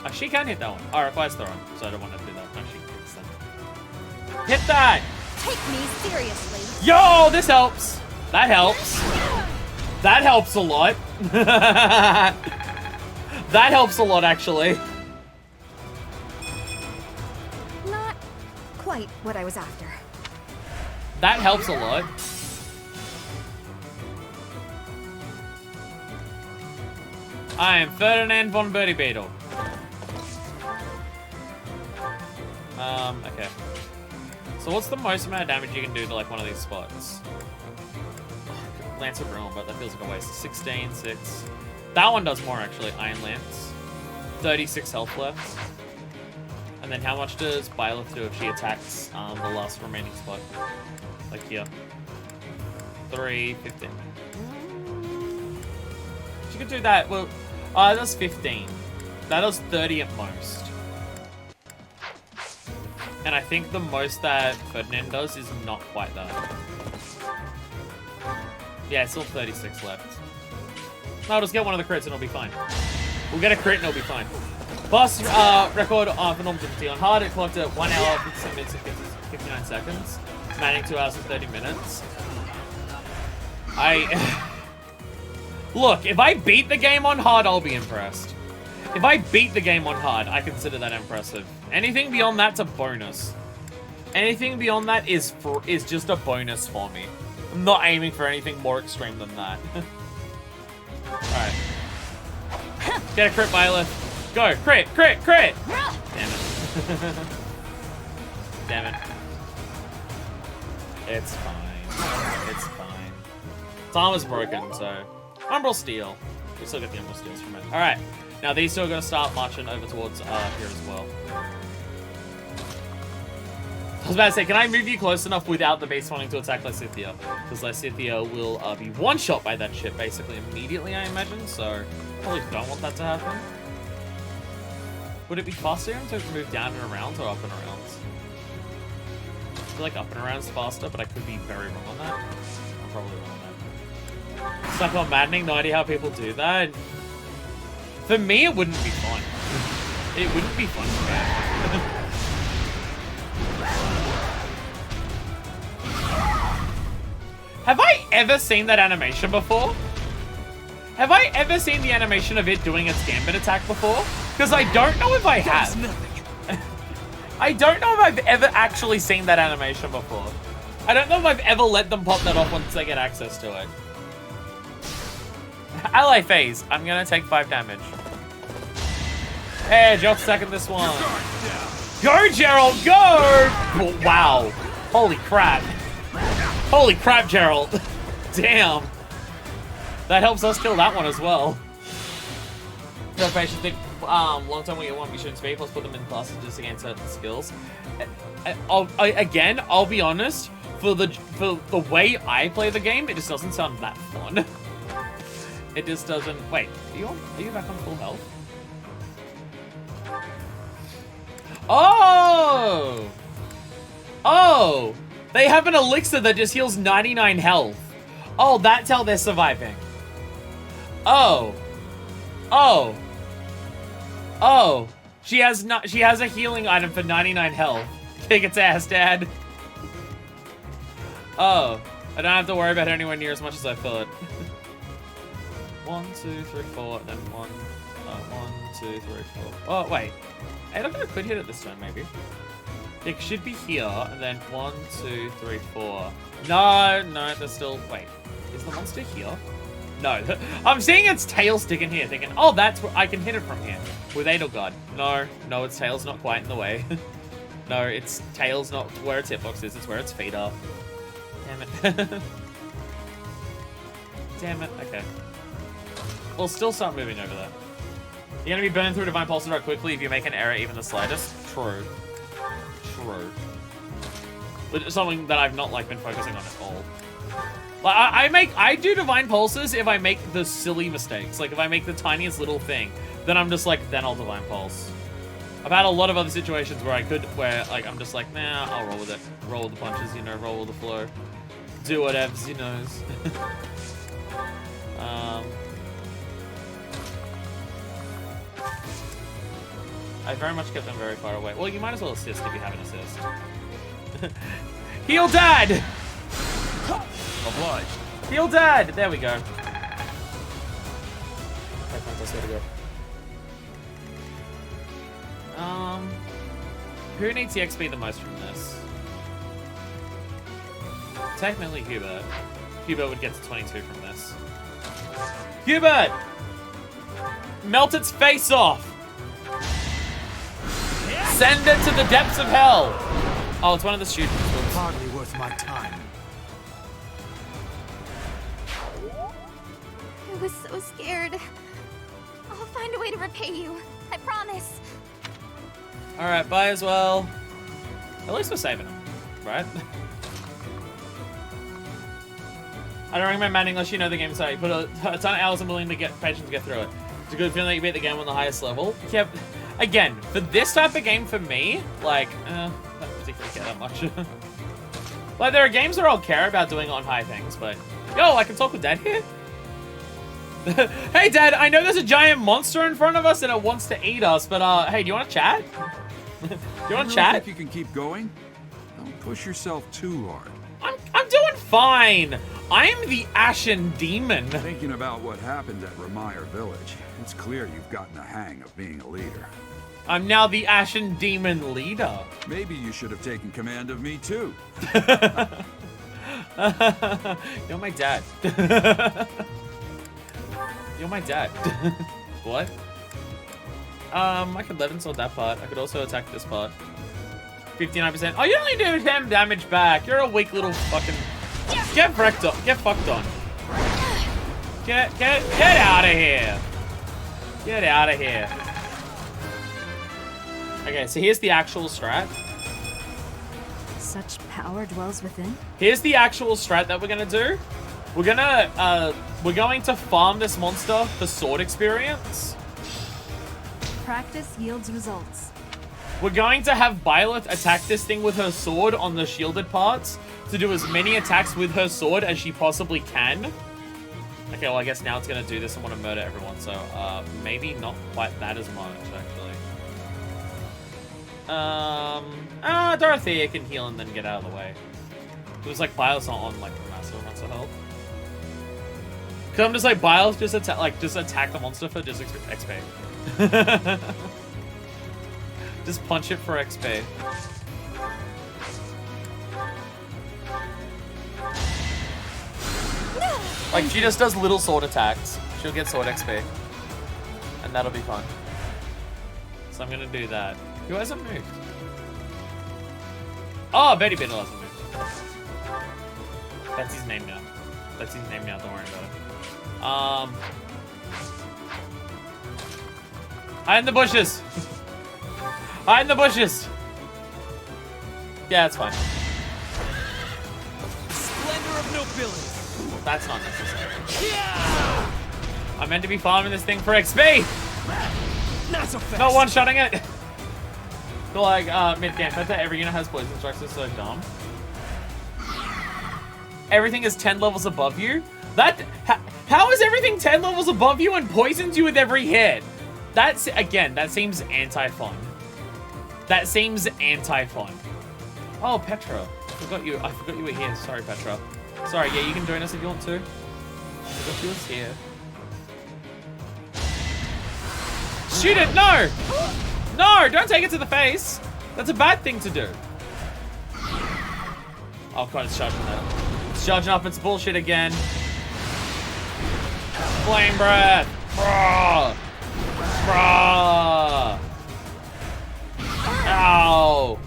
Oh, she can hit that one. Oh, it requires throw, so I don't want to do that. No, she hits that. Hit that! Take me seriously. Yo, this helps. That helps. That helps a lot. That helps a lot, actually. Not quite what I was after. That helps a lot. I am Ferdinand von Birdie Beetle. Okay. So what's the most amount of damage you can do to, like, one of these spots? Lance of Ruin, but that feels like a waste. 16, 6. That one does more, actually. Iron Lance. 36 health left. And then how much does Byleth do if she attacks the last remaining spot? Like here. 3, 15. She could do that. Well, that does 15. That does 30 at most. And I think the most that Ferdinand does is not quite that. Yeah, it's still 36 left. No, I'll just get one of the crits and it'll be fine. We'll get a crit and it'll be fine. Boss record for normal difficulty on hard. It clocked at 1 hour, 57 minutes, and 59 seconds. Manning 2 hours and 30 minutes. Look, if I beat the game on hard, I'll be impressed. If I beat the game on hard, I consider that impressive. Anything beyond that's a bonus. Anything beyond that is just a bonus for me. I'm not aiming for anything more extreme than that. Alright. Get a crit, Violet. Go, crit, crit, crit! Damn it. Damn it. It's fine. It's fine. Its armor's broken, so... Umbral Steel. We still get the Umbral Steels from it. Alright. Now these two are going to start marching over towards here as well. I was about to say, can I move you close enough without the beast wanting to attack Lysithea? Because Lysithea will be one-shot by that ship basically immediately, I imagine, so probably don't want that to happen. Would it be faster to move down and around or up and around? I feel like up and around is faster, but I could be very wrong on that. I'm probably wrong on that. Stuff on maddening, no idea how people do that. For me, it wouldn't be fun. It wouldn't be fun for me. Have I ever seen that animation before? Have I ever seen the animation of it doing its Gambit attack before? Because I don't know if I have. I don't know if I've ever actually seen that animation before. I don't know if I've ever let them pop that off once they get access to it. Ally phase. I'm gonna take 5 damage. Hey, Gerald's second this one. Go, Gerald, go! Oh, wow. Holy crap. Holy crap, Gerald. Damn. That helps us kill that one as well. So if I should think long term we get one, we shouldn't speak. Let's put them in classes just to gain certain skills. I'll be honest. For the way I play the game, it just doesn't sound that fun. It just doesn't. Wait, are you back on full health? Oh! Oh! They have an elixir that just heals 99 health. Oh, that's how they're surviving. Oh. Oh. Oh. She has a healing item for 99 health. Kick its ass, Dad. Oh. I don't have to worry about it anywhere near as much as I thought. 1, 2, 3, 4, then 1, 1, 2, 3, 4. Oh, wait. I don't think I could hit it this turn, maybe. It should be here, and then 1, 2, 3, 4. No, there's still... Wait, is the monster here? No, I'm seeing its tail sticking here, thinking, oh, that's where I can hit it from here. With Edelgard. No, its tail's not quite in the way. No, its tail's not where its hitbox is, it's where its feet are. Damn it. Damn it, okay. We'll still start moving over there. You're gonna be burned through Divine Pulse right quickly if you make an error even the slightest. True. But it's something that I've not been focusing on at all. Like I do Divine Pulses if I make the silly mistakes. Like if I make the tiniest little thing, then I'm just like, then I'll Divine Pulse. I've had a lot of other situations where like I'm just like, nah, I'll roll with it. Roll with the punches, you know, roll with the flow. Do whatevs, you know. I very much kept them very far away. Well, you might as well assist if you have an assist. Heal Dad! Obliged. Heal Dad! There we go. Okay, fantastic, there we go. Who needs the XP the most from this? Technically Hubert. Hubert would get to 22 from this. Hubert! Melt its face off! Send it to the depths of hell! Oh, it's one of the students. Hardly worth my time. I was so scared. I'll find a way to repay you. I promise. Alright, bye as well. At least we're saving him, right? I don't recommend manning unless you know the game, sorry. Put a ton of hours and willing to get patience to get through it. It's a good feeling that you beat the game on the highest level. Yeah, again, for this type of game for me, like, I don't particularly care that much. Like, there are games where I'll care about doing on high things, but... Yo, I can talk with Dad here? Hey, Dad, I know there's a giant monster in front of us and it wants to eat us, but, hey, do you want to chat? Do you want to chat? Think you can keep going? Don't push yourself too hard. I'm doing fine. I'm the Ashen Demon. Thinking about what happened at Ramire Village, it's clear you've gotten the hang of being a leader. I'm now the Ashen Demon leader. Maybe you should have taken command of me too. You're my dad. You're my dad. What? I could Levin sword that part. I could also attack this part. 59%. Oh, you only do 10 damage back. You're a weak little fucking... Get wrecked on. Get fucked on. Get out of here. Get out of here. Okay, so here's the actual strat. Such power dwells within. Here's the actual strat that we're gonna do. We're going to farm this monster for sword experience. Practice yields results. We're going to have Byleth attack this thing with her sword on the shielded parts to do as many attacks with her sword as she possibly can. Okay, well, I guess now it's gonna do this and want to murder everyone, so maybe not quite that as much, actually. Dorothea can heal and then get out of the way. It was like Byleth's not on like massive amounts of health. Cause I'm just like Byleth just attack the monster for just XP. Just punch it for XP. Like, she just does little sword attacks. She'll get sword XP. And that'll be fun. So I'm gonna do that. Who hasn't moved? Oh, Betty Biddle hasn't moved. That's his name now. That's his name now, don't worry about it. Hide in the bushes! Hide in the bushes! Yeah, it's fine. Splendor of nobility. That's not necessary. Yeah! I meant to be farming this thing for XP! Not so fast. Not one-shotting it! Feel like, mid-game, but that every unit has poison strikes is so dumb. Everything is 10 levels above you? How is everything 10 levels above you and poisons you with every hit? That's, again, that seems anti-fun. That seems anti-fun. Oh, Petra. I forgot you were here. Sorry, Petra. Sorry, yeah, you can join us if you want to. I forgot you was here. Shoot it! No! No! Don't take it to the face! That's a bad thing to do. Oh god, it's charging up. It's charging up, it's bullshit again. Flame breath! Bruh! Bruh! Ow!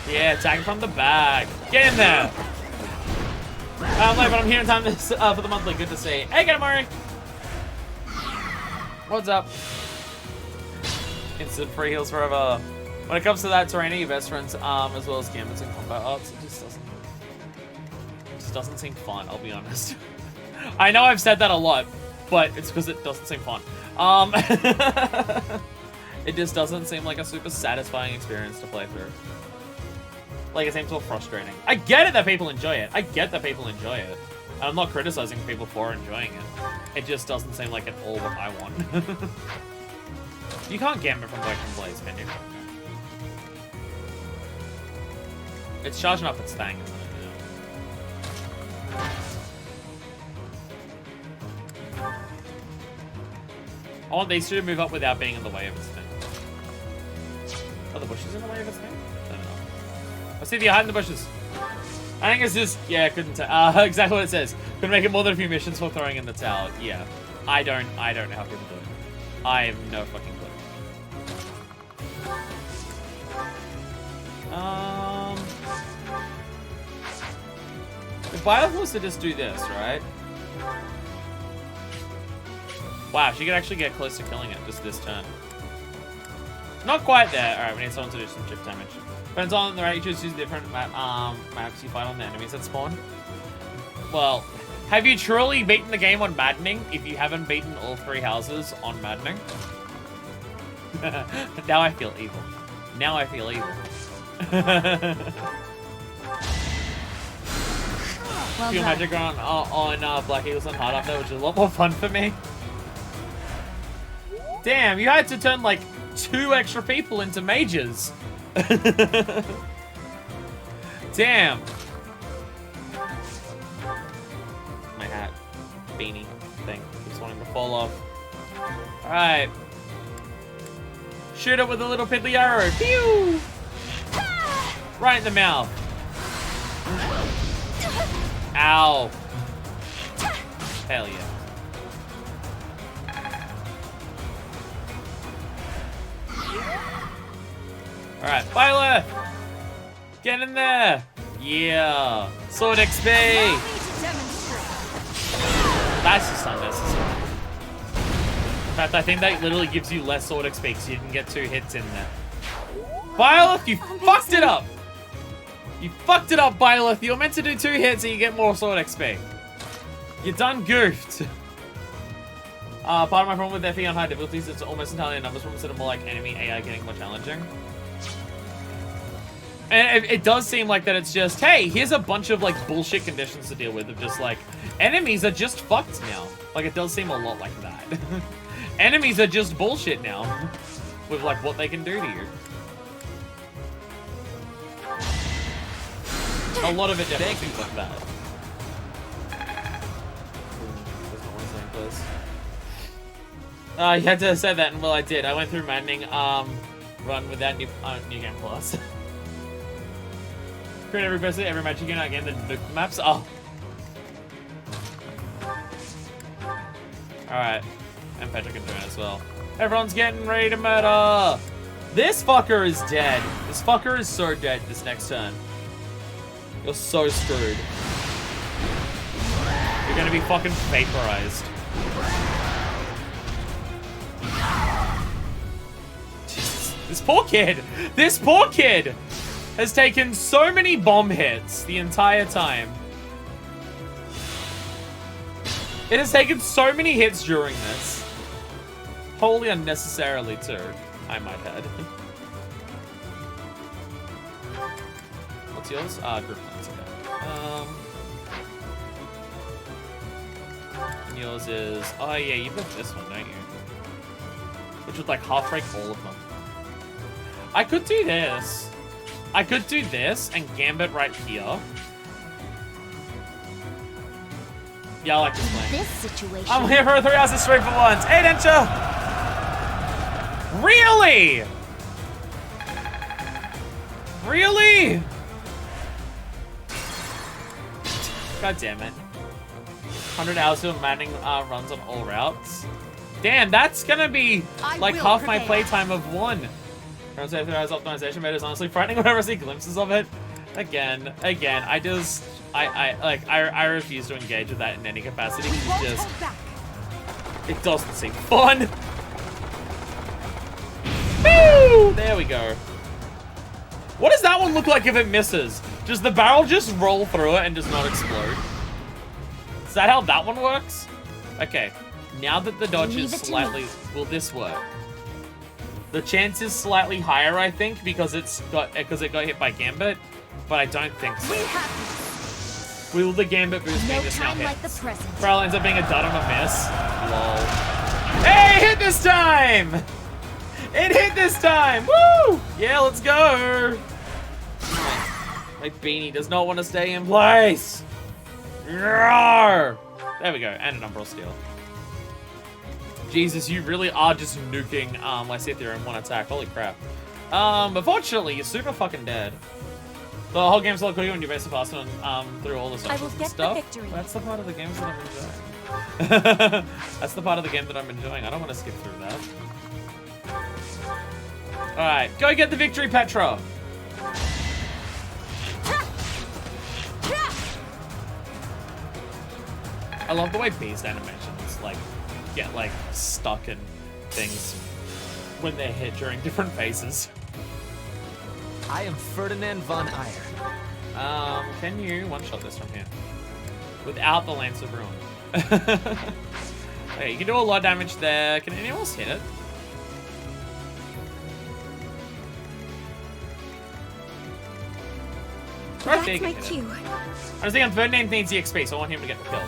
Yeah, attack from the back. Get in there! I'm late, but I'm here in time for the monthly. Good to see. Hey, Katamari! What's up? Instant free heals forever. When it comes to that, Terrain, your best friends, as well as Gambits and combat arts, it just doesn't seem fun, I'll be honest. I know I've said that a lot, but it's because it doesn't seem fun. It just doesn't seem like a super satisfying experience to play through. Like, it seems all frustrating. I get it that people enjoy it. I get that people enjoy it. And I'm not criticizing people for enjoying it. It just doesn't seem like at all what I want. You can't Gambit from Working Blaze, can you? It's charging up its thing, isn't it? Yeah. I want these two to move up without being in the way of its thing. Are the bushes in the way of its thing? I don't know. I see you hide in the bushes. I think it's just, yeah, couldn't tell. Exactly what it says. Couldn't make it more than a few missions for throwing in the towel. Yeah. I don't know how people do it. I have no fucking clue. If Byleth was to just do this, right? Wow, she could actually get close to killing it just this turn. Not quite there. Alright, we need someone to do some chip damage. Depends on the rate you choose different maps you fight on the enemies that spawn. Well, have you truly beaten the game on Maddening if you haven't beaten all 3 houses on Maddening? Now I feel evil. Now I feel evil. Well Few done. magic on Black Eagles on hard up there, which is a lot more fun for me. Damn, you had to turn like 2 extra people into mages. Damn. My hat, beanie thing, just wanting to fall off. All right. Shoot it with a little piddly arrow. Pew! Right in the mouth. Ow. Hell yeah. Alright, Violet! Get in there! Yeah! Sword XP! That's just unnecessary. In fact, I think that literally gives you less sword XP because you didn't get 2 hits in there. Byleth, you fucked it up! You fucked it up, Byleth. You were meant to do 2 hits and you get more sword XP. You done goofed. Part of my problem with FE on high difficulties is it's almost entirely a numbers problem instead of more like enemy AI getting more challenging. And it does seem like that it's just, hey, here's a bunch of like bullshit conditions to deal with of just like, enemies are just fucked now. Like it does seem a lot like that. Enemies are just bullshit now with like what they can do to you. A lot of it definitely seems like that. You had to say that, and well, I did. I went through maddening run without new game plus. Create every person, every match you can again. The nuke maps. Oh. All right, and Petra can do it as well. Everyone's getting ready to murder. This fucker is dead. This fucker is so dead. This next turn, you're so screwed. You're gonna be fucking vaporized. Jesus. This poor kid. This poor kid has taken so many bomb hits the entire time. It has taken so many hits during this. Wholly unnecessarily too, I might add. What's yours? Group plans, okay. And yours is, oh yeah, you've got this one, don't you? Which would like half break all of them. I could do this. I could do this and Gambit right here. Yeah, I like this plan. This situation. I'm here for 3 hours of stream for once. Hey, Dencha! Really? Really? God damn it. 100 hours of maddening runs on all routes. Damn, that's gonna be like half my playtime of 1. Current 3 hours optimization mode is honestly frightening whenever I see glimpses of it. Again, I just, I refuse to engage with that in any capacity. It's just, it doesn't seem fun. Woo! There we go. What does that one look like if it misses? Does the barrel just roll through it and does not explode? Is that how that one works? Okay, now that the dodge is slightly, will this work? The chance is slightly higher, I think, because it got hit by Gambit, but I don't think so. Will the Gambit boost me this now hit? Probably ends up being a dud on a miss. Lol. Hey, hit this time! It hit this time! Woo! Yeah, let's go! My beanie does not want to stay in place! Roar! There we go, and an Umbral Steel. Jesus, you really are just nuking Lysithia in 1 attack. Holy crap. Unfortunately, you're super fucking dead. The whole game's a lot quicker when you base fast on through all the socials and stuff. That's the part of the game that I'm enjoying. That's the part of the game that I'm enjoying. I don't want to skip through that. Alright, go get the victory, Petra! I love the way Beast animations, like, get, like, stuck in things when they're hit during different phases. I am Ferdinand von Eyre. Can you one-shot this from here? Without the Lance of Ruin. Okay, you can do a lot of damage there. Can anyone else hit it? That's my cue. I was thinking Ferdinand needs the XP, so I want him to get the kill.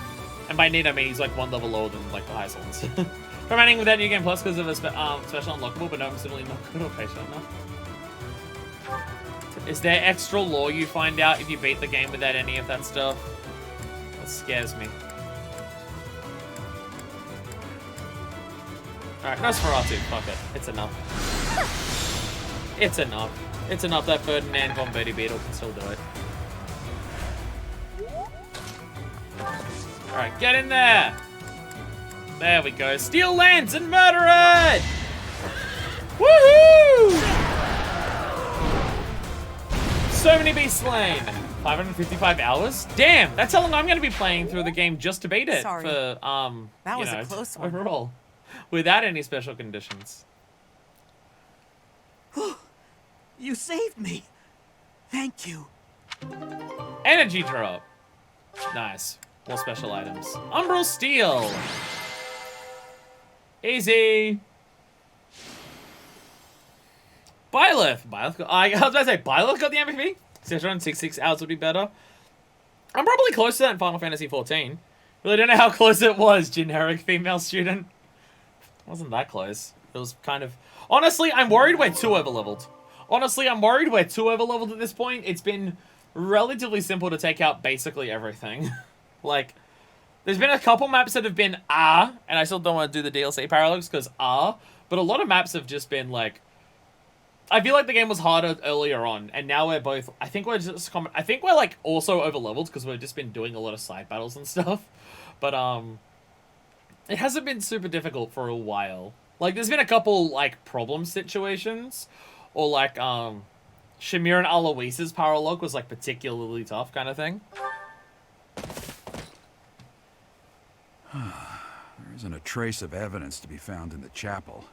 And by need, I mean he's like 1 level lower than like the highest ones. Remaining without New Game Plus because of a special unlockable, but no, I'm simply not good or patient enough. Is there extra lore you find out if you beat the game without any of that stuff? That scares me. Alright, Nosferatu, fuck it. It's enough. It's enough. It's enough that Ferdinand von Bertie Beetle can still do it. Alright, get in there! There we go. Steal lands and murder it! Woohoo! So many beasts slain. 555 hours? Damn, that's how long I'm gonna be playing through the game just to beat it. Sorry. For, That you was know, a close one. overall. Without any special conditions. You saved me. Thank you. Energy drop. Nice. More special items. Umbral Steel. Easy. Byleth. I was about to say, Byleth got the MVP? 666 hours would be better. I'm probably close to that in Final Fantasy 14. Really don't know how close it was, generic female student. Wasn't that close. It was kind of... Honestly, I'm worried we're too overleveled. Honestly, I'm worried we're too overleveled at this point. It's been relatively simple to take out basically everything. Like, there's been a couple maps that have been and I still don't want to do the DLC paralogs because but a lot of maps have just been like... I feel like the game was harder earlier on, and now we're both... I think we're like also overleveled because we've just been doing a lot of side battles and stuff. But, it hasn't been super difficult for a while. Like, there's been a couple, like, problem situations. Or, like, Shamir and Aloise's paralog was, like, particularly tough kind of thing. There isn't a trace of evidence to be found in the chapel.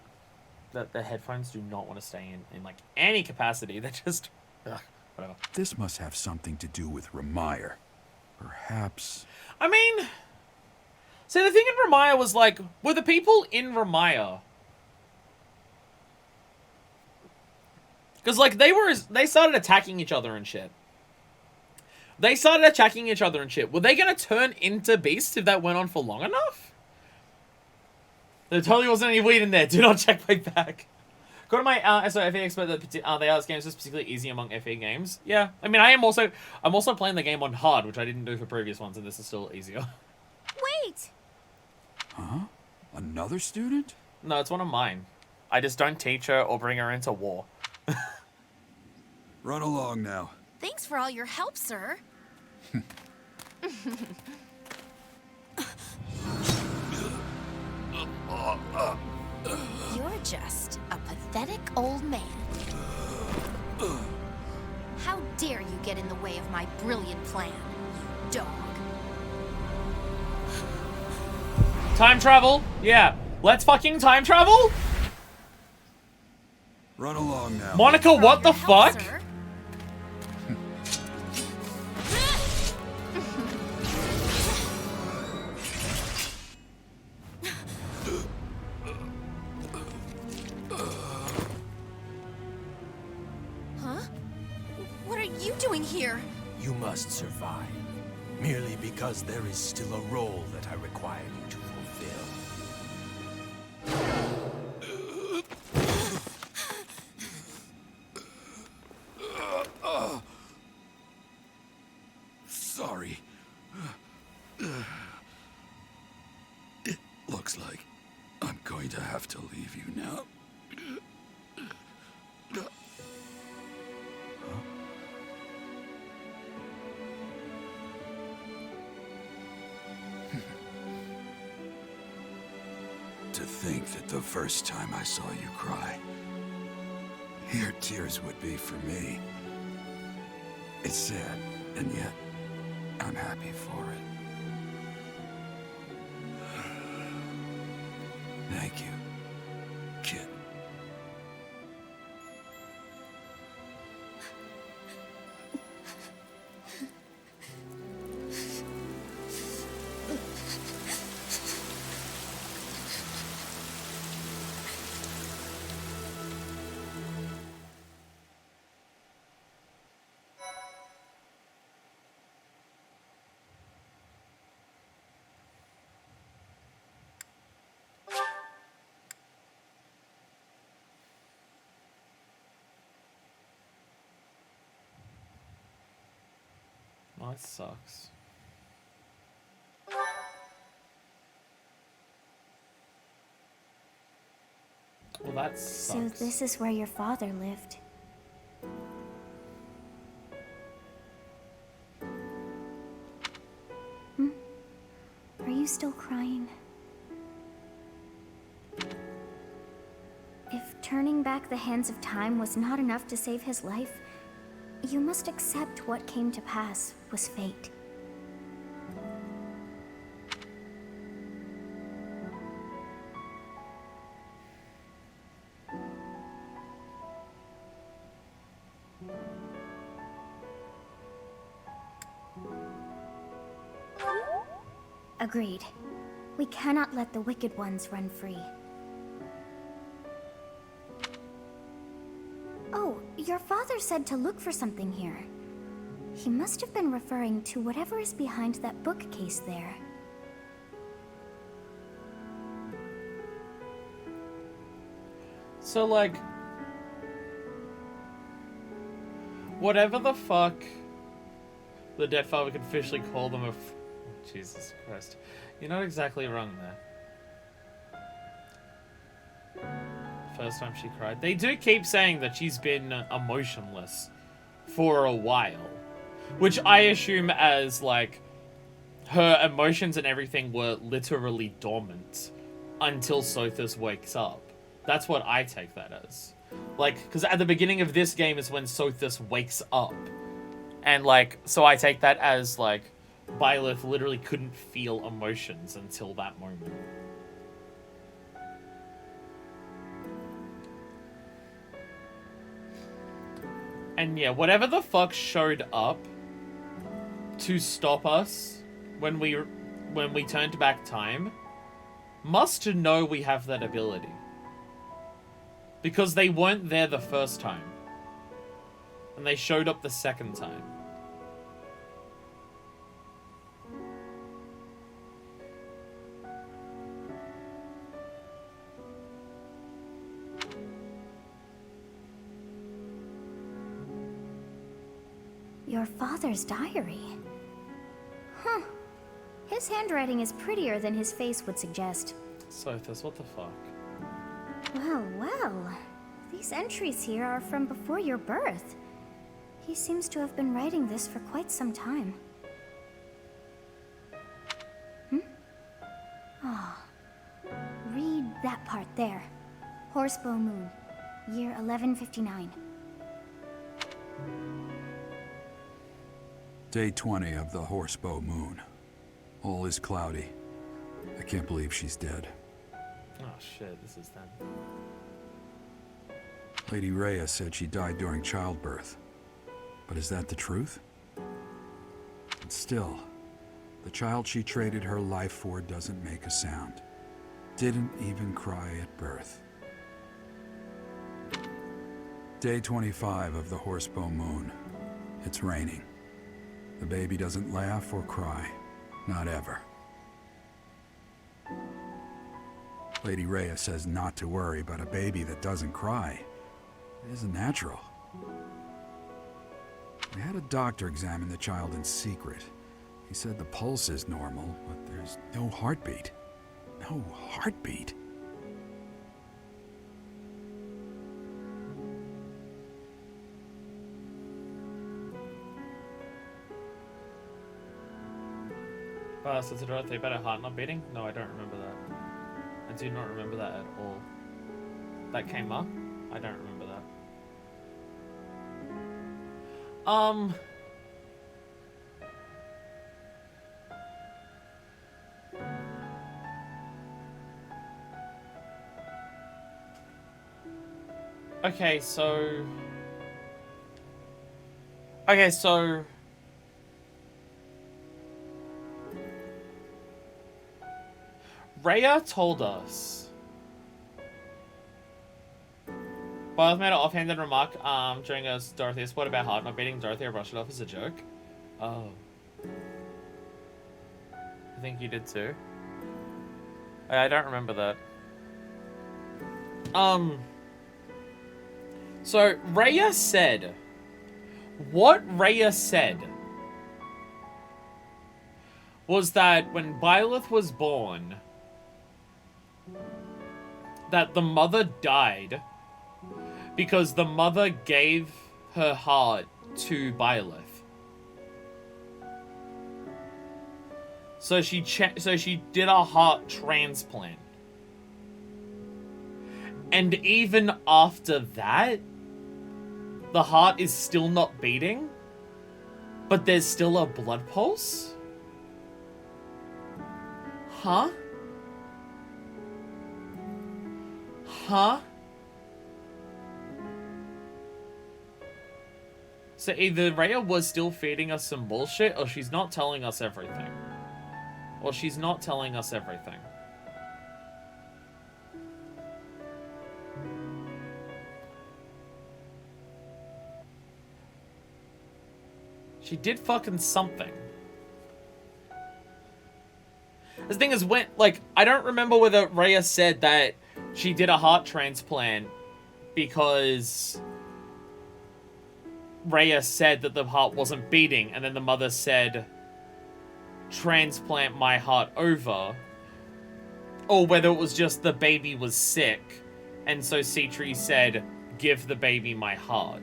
The headphones do not want to stay in like, any capacity. They're just... Ugh, whatever. This must have something to do with Ramire. Perhaps... I mean... So the thing in Ramire was, like, were the people in Ramire... Because, like, they started attacking each other and shit. Were they going to turn into beasts if that went on for long enough? There totally wasn't any weed in there. Do not check my back. Go to my SOFE expert that the ARS games is particularly easy among FE games. Yeah. I mean, I'm also playing the game on hard, which I didn't do for previous ones, and this is still easier. Wait! Huh? Another student? No, it's one of mine. I just don't teach her or bring her into war. Run along now. Thanks for all your help, sir. You're just a pathetic old man. How dare you get in the way of my brilliant plan, dog? Time travel? Yeah. Let's fucking time travel? Run along now. Monica, what the fuck? Sir. Huh? What are you doing here? You must survive, merely because there is still a role that I require you to fulfill. Sorry. It looks like I'm going to have to leave you now. To think that the first time I saw you cry, here tears would be for me. It's sad, and yet I'm happy for it. Thank you, kid. that sucks. Well, that sucks. So this is where your father lived. Are you still crying? If turning back the hands of time was not enough to save his life, you must accept what came to pass was fate. Agreed. We cannot let the wicked ones run free. Oh, your father said to look for something here. He must have been referring to whatever is behind that bookcase there. So, like, whatever the fuck the dead father could officially call them Jesus Christ. You're not exactly wrong there. First time she cried. They do keep saying that she's been emotionless for a while. Which I assume as, like, her emotions and everything were literally dormant until Sothis wakes up. That's what I take that as. Like, because at the beginning of this game is when Sothis wakes up. And, like, so I take that as, like, Byleth literally couldn't feel emotions until that moment. And yeah, whatever the fuck showed up to stop us when we turned back time must know we have that ability. Because they weren't there the first time. And they showed up the second time. Your father's diary. Huh. His handwriting is prettier than his face would suggest. Sothis, what the fuck? Well, well. These entries here are from before your birth. He seems to have been writing this for quite some time. Ah. Read that part there. Horsebow Moon, year 1159. Day 20 of the Horsebow Moon. All is cloudy. I can't believe she's dead. Oh shit, this is them. Lady Rhea said she died during childbirth. But is that the truth? And still, the child she traded her life for doesn't make a sound. Didn't even cry at birth. Day 25 of the Horsebow Moon. It's raining. The baby doesn't laugh or cry. Not ever. Lady Rhea says not to worry, but a baby that doesn't cry isn't natural. We had a doctor examine the child in secret. He said the pulse is normal, but there's no heartbeat. No heartbeat. So to Dorothy about her heart not beating? No, I don't remember that. I do not remember that at all. That came up? I don't remember that. Okay, so Rhea told us. Byleth made an offhanded remark during us Dorothy sport about heart not beating. Dorothy brushed it off as a joke. Oh. I think you did too. I don't remember that. So Rhea said, what Rhea said was that when Byleth was born, that the mother died because the mother gave her heart to Byleth. So she did a heart transplant. And even after that, the heart is still not beating, but there's still a blood pulse? Huh? Huh? So either Rhea was still feeding us some bullshit, or she's not telling us everything. Or she's not telling us everything. She did fucking something. The thing is, when, like, I don't remember whether Rhea said that she did a heart transplant because Rhea said that the heart wasn't beating, and then the mother said, transplant my heart over. Or whether it was just the baby was sick, and so Citri said, give the baby my heart.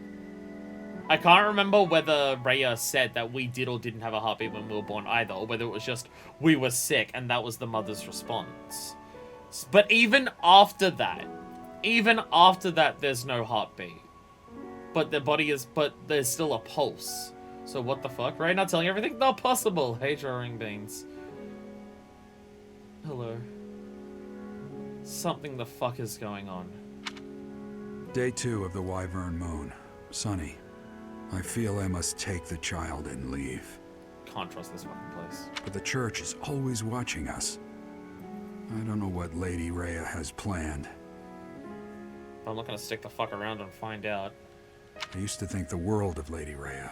I can't remember whether Rhea said that we did or didn't have a heartbeat when we were born either, or whether it was just we were sick and that was the mother's response. But even after that, there's no heartbeat. But the body is, but there's still a pulse. So what the fuck? Right? Not telling everything? Not possible. Hey, drawing beans. Hello. Something the fuck is going on. Day 2 of the Wyvern Moon. Sunny. I feel I must take the child and leave. Can't trust this fucking place. But the church is always watching us. I don't know what Lady Rhea has planned. I'm not gonna stick the fuck around and find out. I used to think the world of Lady Rhea.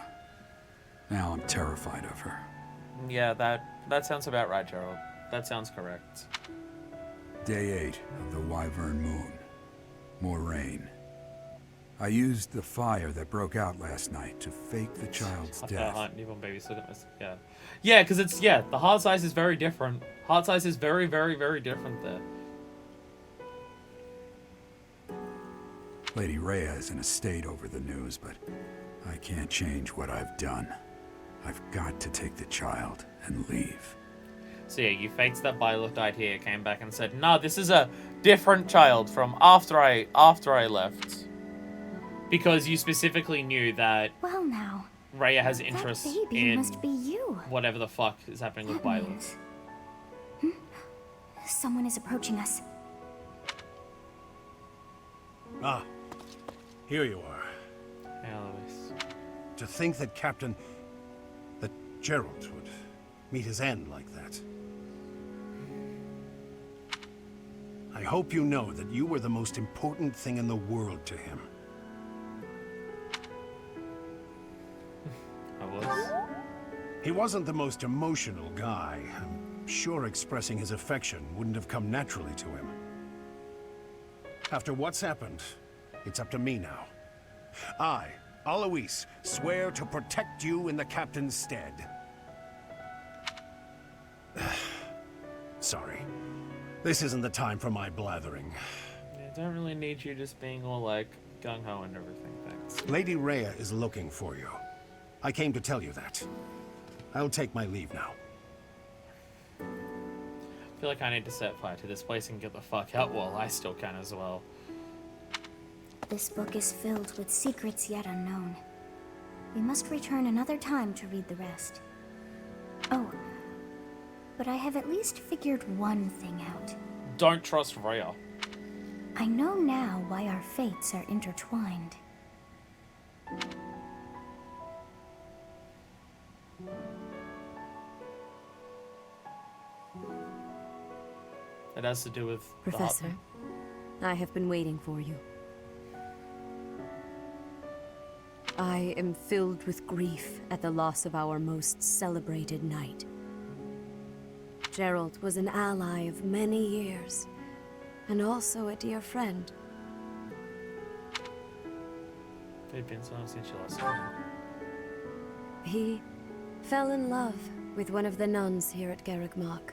Now I'm terrified of her. Yeah, that sounds about right, Gerald. That sounds correct. Day 8 of the Wyvern Moon. More rain. I used the fire that broke out last night to fake the child's death. Newborn baby, yeah. Yeah, because it's, yeah, the heart size is very different. Heart size is very, very, very different there. Lady Rhea is in a state over the news, but I can't change what I've done. I've got to take the child and leave. So yeah, you faked that Byleth died here, came back and said, no, this is a different child from after I left. Because you specifically knew that Well now, Rhea has interest that baby in must be you. whatever the fuck is happening with Byleth. Someone is approaching us. Ah, here you are. Yeah, Louis. To think that that Gerald would meet his end like that. I hope you know that you were the most important thing in the world to him. I was. He wasn't the most emotional guy. I'm sure expressing his affection wouldn't have come naturally to him. After what's happened, it's up to me now. I, Alois, swear to protect you in the captain's stead. Sorry. This isn't the time for my blathering. Yeah, don't really need you just being all like gung-ho and everything, thanks. Lady Rhea is looking for you. I came to tell you that. I'll take my leave now. I feel like I need to set fire to this place and get the fuck out while I still can as well. This book is filled with secrets yet unknown. We must return another time to read the rest. Oh, but I have at least figured one thing out. Don't trust Rhea. I know now why our fates are intertwined. It has to do with Professor, I have been waiting for you. I am filled with grief at the loss of our most celebrated knight. Gerald was an ally of many years, and also a dear friend. It's been so long since you last saw him. He fell in love with one of the nuns here at Garrigmach.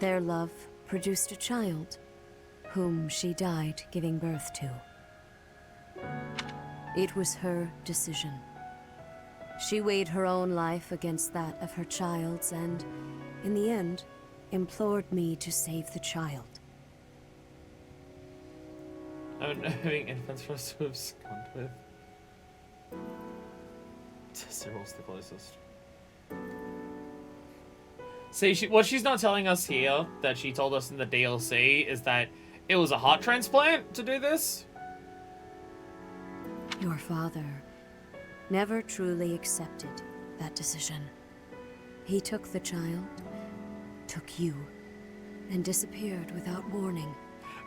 Their love produced a child, whom she died giving birth to. It was her decision. She weighed her own life against that of her child's and, in the end, implored me to save the child. I'm having infants for us to have scunned with. Cyril's the closest. See, what she's not telling us here, that she told us in the DLC, is that it was a heart transplant to do this? Your father never truly accepted that decision. He took the child, took you, and disappeared without warning.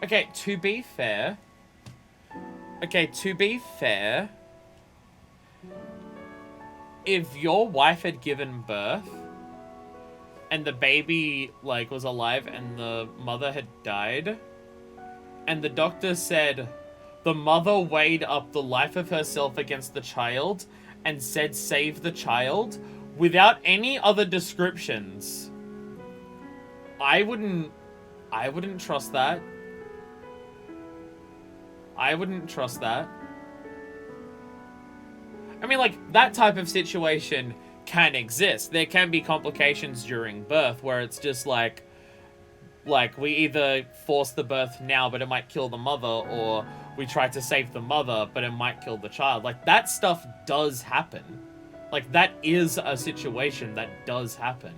Okay, to be fair, if your wife had given birth and the baby, like, was alive and the mother had died, and the doctor said the mother weighed up the life of herself against the child and said save the child without any other descriptions, I wouldn't trust that. I wouldn't trust that. I mean, like, that type of situation can exist. There can be complications during birth where it's just like we either force the birth now, but it might kill the mother, or we try to save the mother, but it might kill the child. Like, that stuff does happen. Like, that is a situation that does happen.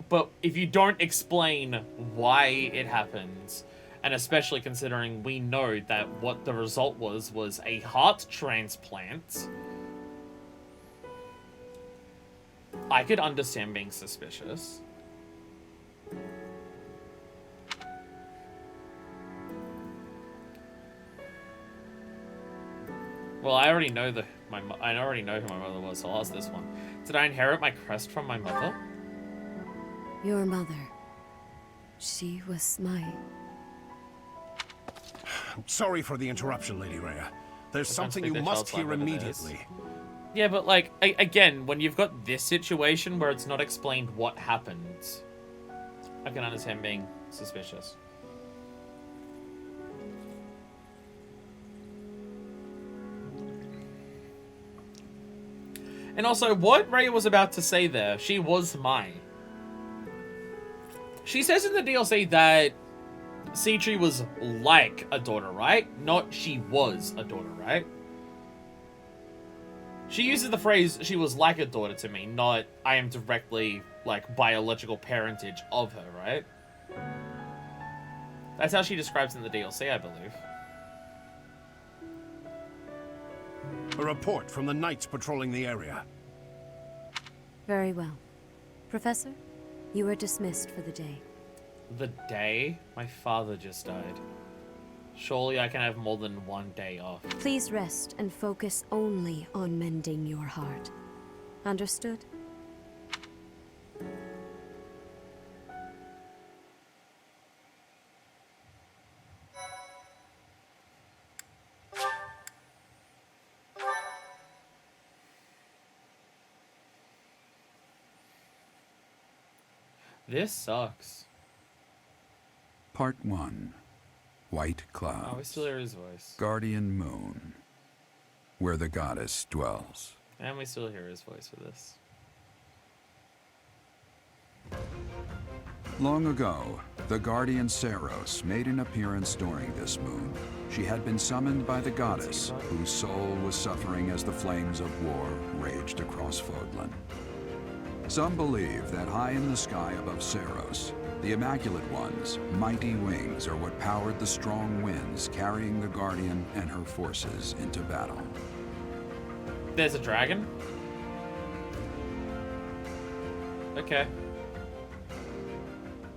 But if you don't explain why it happens, and especially considering we know that what the result was a heart transplant, I could understand being suspicious. Well, I already know who my mother was, so I'll ask this one. Did I inherit my crest from my mother? Your mother. She was my... Sorry for the interruption, Lady Rhea. There's something you the must child's hear life over this. immediately. Yeah, but, like, again, when you've got this situation where it's not explained what happened, I can understand being suspicious. And also, what Rhea was about to say there, she was mine. She says in the DLC that Citri was like a daughter, right? Not she was a daughter, right? She uses the phrase, she was like a daughter to me, not I am directly, like, biological parentage of her, right? That's how she describes it in the DLC, I believe. A report from the knights patrolling the area. Very well. Professor, you are dismissed for the day. The day? My father just died. Surely I can have more than one day off. Please rest and focus only on mending your heart. Understood? This sucks. Part 1. White Clouds. Oh, we still hear his voice. Guardian Moon. Where the goddess dwells. And we still hear his voice for this. Long ago, the guardian Saros made an appearance during this moon. She had been summoned by the goddess, whose soul was suffering as the flames of war raged across Fodlan. Some believe that high in the sky above Saros, the Immaculate One's mighty wings are what powered the strong winds carrying the Guardian and her forces into battle. There's a dragon? Okay.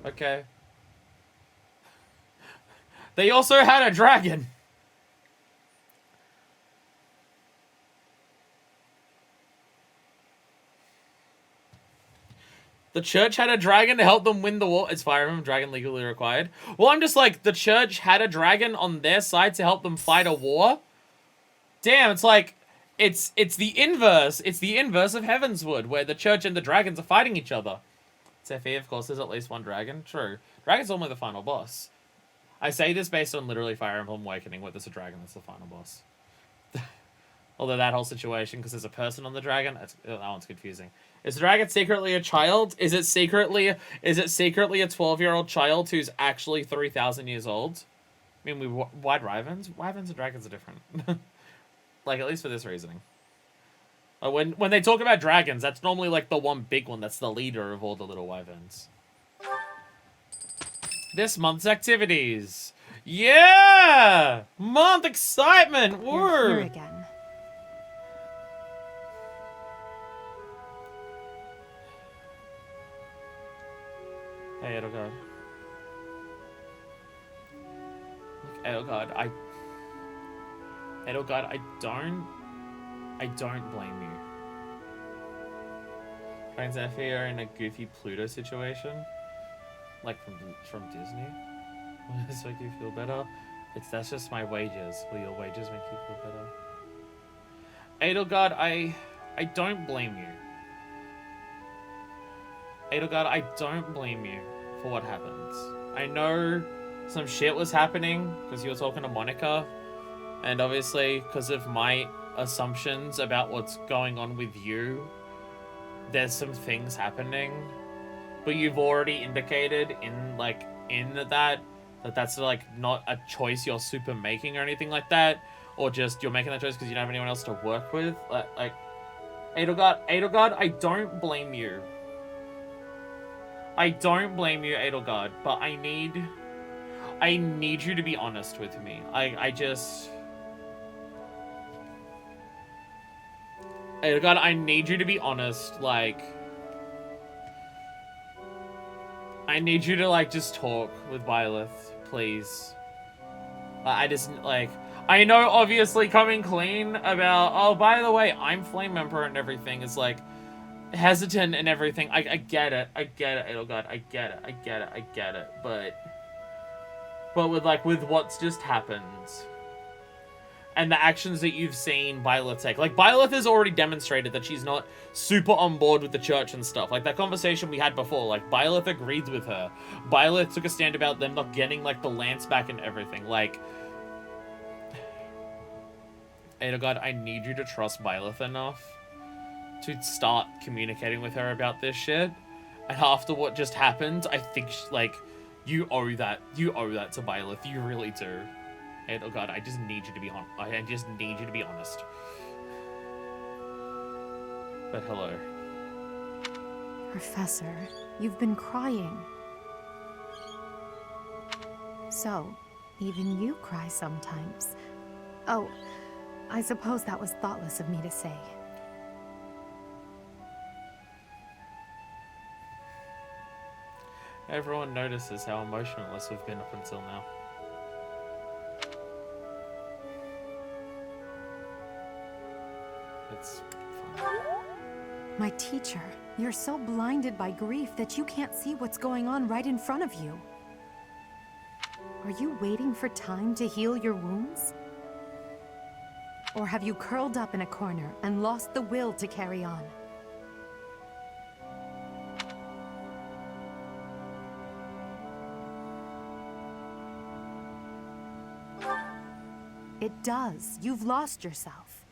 Okay. They also had a dragon! The church had a dragon to help them win the war. It's Fire Emblem, dragon legally required. Well, I'm just like, the church had a dragon on their side to help them fight a war? Damn, it's like, it's the inverse. It's the inverse of Heavenswood, where the church and the dragons are fighting each other. Seffi, of course, there's at least one dragon. True. Dragon's only the final boss. I say this based on literally Fire Emblem Awakening, where there's a dragon that's the final boss. Although that whole situation, because there's a person on the dragon, that one's confusing. Is the dragon secretly a child? Is it secretly a 12-year-old child who's actually 3,000 years old? I mean, Wyvern and dragons are different. Like, at least for this reasoning. When they talk about dragons, that's normally like the one big one that's the leader of all the little wyverns. This month's activities. Yeah! Month excitement! Woo! You're here again. Hey, Edelgard. Look, Edelgard, I don't blame you. Friends Effie are in a goofy Pluto situation. Like from Disney. Will this make you feel better? That's just my wages. Will your wages make you feel better? Edelgard, I don't blame you. Edelgard, I don't blame you for what happens. I know some shit was happening because you were talking to Monica, and obviously because of my assumptions about what's going on with you, there's some things happening. But you've already indicated in that's like not a choice you're super making or anything like that, or just you're making that choice because you don't have anyone else to work with. Like Edelgard, I don't blame you. I don't blame you, Edelgard, but I need you to be honest with me. Edelgard, I need you to be honest, like... I need you to, like, just talk with Byleth, please. I just, like... I know, obviously, coming clean about, oh, by the way, I'm Flame Emperor and everything is, like, hesitant and everything. I get it, Edelgard, I get it, but with what's just happened, and the actions that you've seen Byleth take. Like, Byleth has already demonstrated that she's not super on board with the church and stuff. Like, that conversation we had before, like, Byleth agreed with her. Byleth took a stand about them not getting, like, the lance back and everything. Like, Edelgard, I need you to trust Byleth enough to start communicating with her about this shit. And after what just happened, I think, like, you owe that to Byleth. You really do. Edelgard, I just need you to be honest. But hello. Professor, you've been crying. So, even you cry sometimes. Oh, I suppose that was thoughtless of me to say. Everyone notices how emotionless we've been up until now. It's fine. My teacher, you're so blinded by grief that you can't see what's going on right in front of you. Are you waiting for time to heal your wounds? Or have you curled up in a corner and lost the will to carry on? It does. You've lost yourself.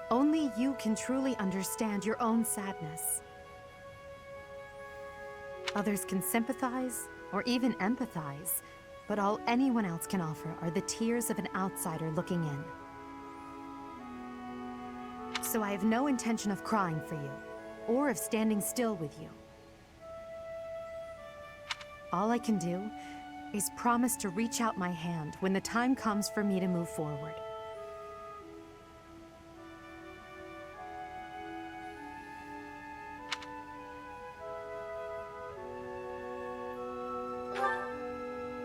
Only you can truly understand your own sadness. Others can sympathize or even empathize, but all anyone else can offer are the tears of an outsider looking in. So I have no intention of crying for you, or of standing still with you. All I can do is promise to reach out my hand when the time comes for me to move forward.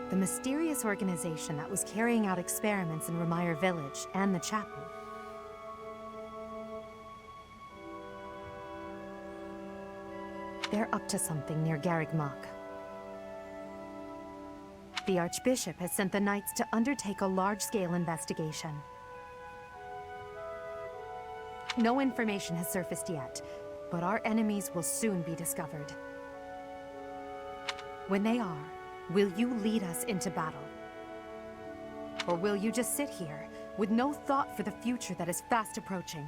The mysterious organization that was carrying out experiments in Remire Village and the chapel. They're up to something near Garreg Mach. The Archbishop has sent the Knights to undertake a large-scale investigation. No information has surfaced yet, but our enemies will soon be discovered. When they are, will you lead us into battle? Or will you just sit here, with no thought for the future that is fast approaching?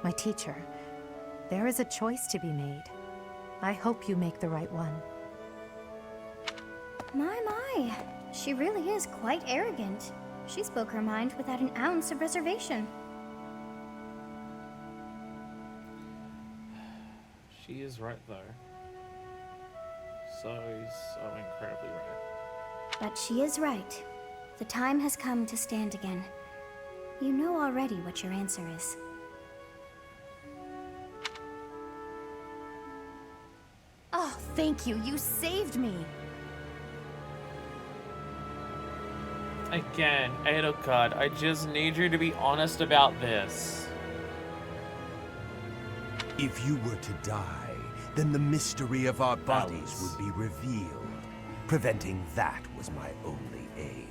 My teacher, there is a choice to be made. I hope you make the right one. My. She really is quite arrogant. She spoke her mind without an ounce of reservation. She is right, though. So incredibly right. But she is right. The time has come to stand again. You know already what your answer is. Oh, thank you. You saved me. Again, Edelgard, I just need you to be honest about this. If you were to die, then the mystery of our bodies would be revealed. Preventing that was my only aim.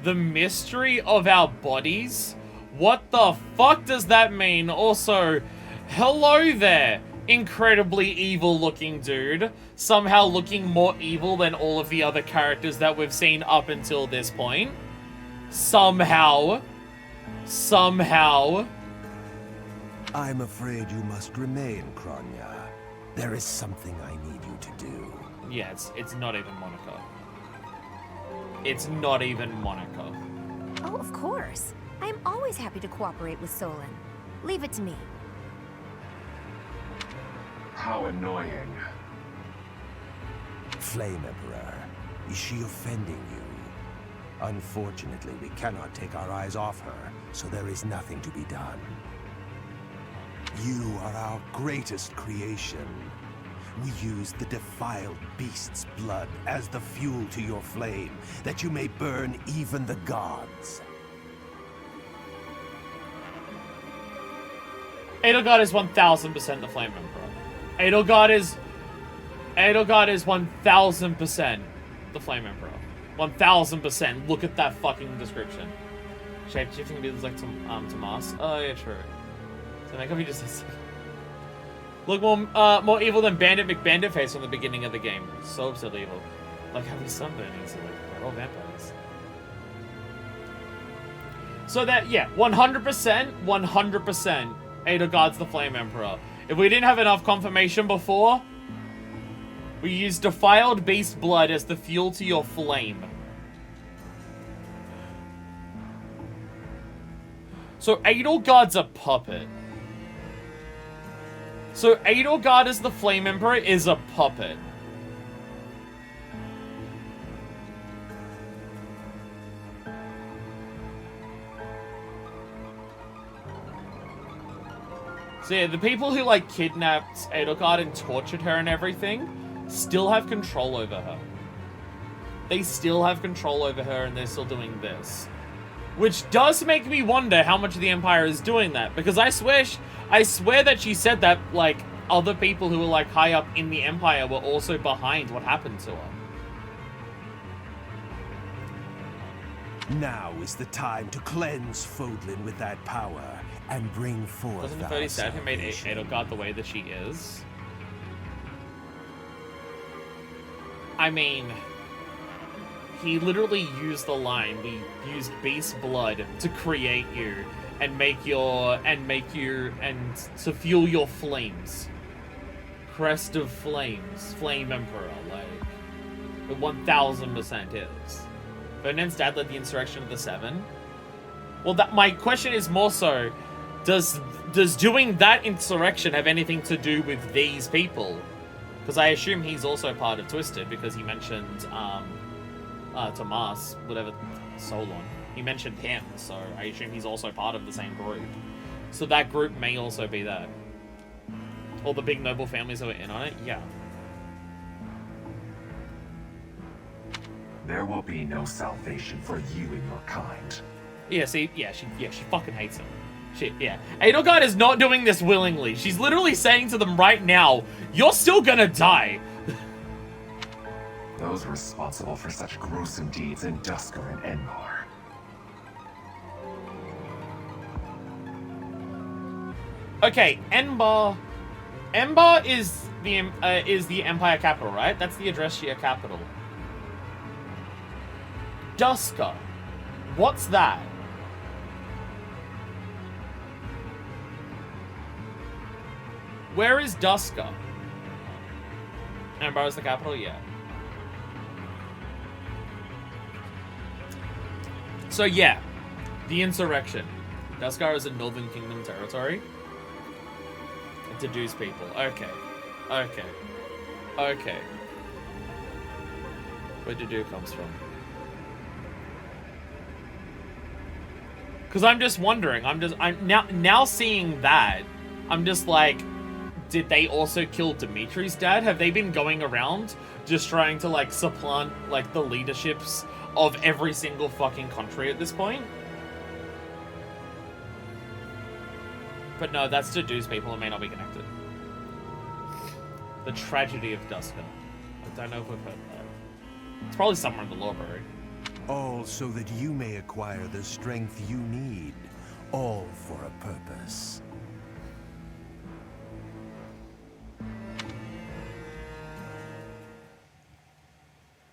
The mystery of our bodies? What the fuck does that mean? Also, hello there, incredibly evil looking dude. Somehow looking more evil than all of the other characters that we've seen up until this point. Somehow. I'm afraid you must remain, Kronya. There is something I need you to do. Yeah, it's not even Monica. It's not even Monica. Oh, of course. I am always happy to cooperate with Solon. Leave it to me. How annoying. Flame Emperor, is she offending you? Unfortunately, we cannot take our eyes off her, so there is nothing to be done. You are our greatest creation. We use the defiled beast's blood as the fuel to your flame, that you may burn even the gods. Edelgard is 1000% the Flame Emperor. Edelgard is 1000% the Flame Emperor. 1000%. Look at that fucking description. Shapeshifting abilities like Tomas. Oh yeah, true. So make up he just says look more evil than Bandit McBanditface from the beginning of the game. So absurdly evil. Like having sunburning, so like they're all vampires. So that, yeah, 100%, Edelgard's the Flame Emperor. If we didn't have enough confirmation before, we use defiled beast blood as the fuel to your flame. So Edelgard's a puppet. So Edelgard as the Flame Emperor is a puppet. So yeah, the people who like kidnapped Edelgard and tortured her and everything still have control over her. They still have control over her and they're still doing this. Which does make me wonder how much of the Empire is doing that. Because I swear that she said that, like, other people who were, like, high up in the Empire were also behind what happened to her. Now is the time to cleanse Fodlan with that power and bring forth Wasn't it our 37 who made salvation. Edelgard the way that she is? I mean, he literally used the line, we used beast blood to create you and to fuel your flames. Crest of flames, Flame Emperor, like, it 1000% is. Ferdinand's dad led the insurrection of the Seven. Well, my question is more so, does doing that insurrection have anything to do with these people? Because I assume he's also part of Twisted, because he mentioned Tomas, whatever, Solon. He mentioned him, so I assume he's also part of the same group. So that group may also be that. All the big noble families that were in on it, yeah. There will be no salvation for you and your kind. Yeah, see, she fucking hates him. Shit, yeah. Edelgard is not doing this willingly. She's literally saying to them right now, you're still gonna die. Those responsible for such gruesome deeds in Dusker and Enmar. Okay, Ember is the Empire capital, right? That's the Adrestia capital. Duska. What's that? Where is Duska? Ember is the capital? Yeah. So yeah, the insurrection. Duskar is a Northern Kingdom territory. To Deduce people. Okay. Okay. Okay. Where Dedu comes from. Because I'm just wondering. I'm now seeing that. I'm just like, did they also kill Dimitri's dad? Have they been going around just trying to like supplant like the leaderships of every single fucking country at this point? But no, that's to Deduce people. It may not be connected. The tragedy of Duska. I don't know if we've heard that. It's probably somewhere in the library. All so that you may acquire the strength you need. All for a purpose.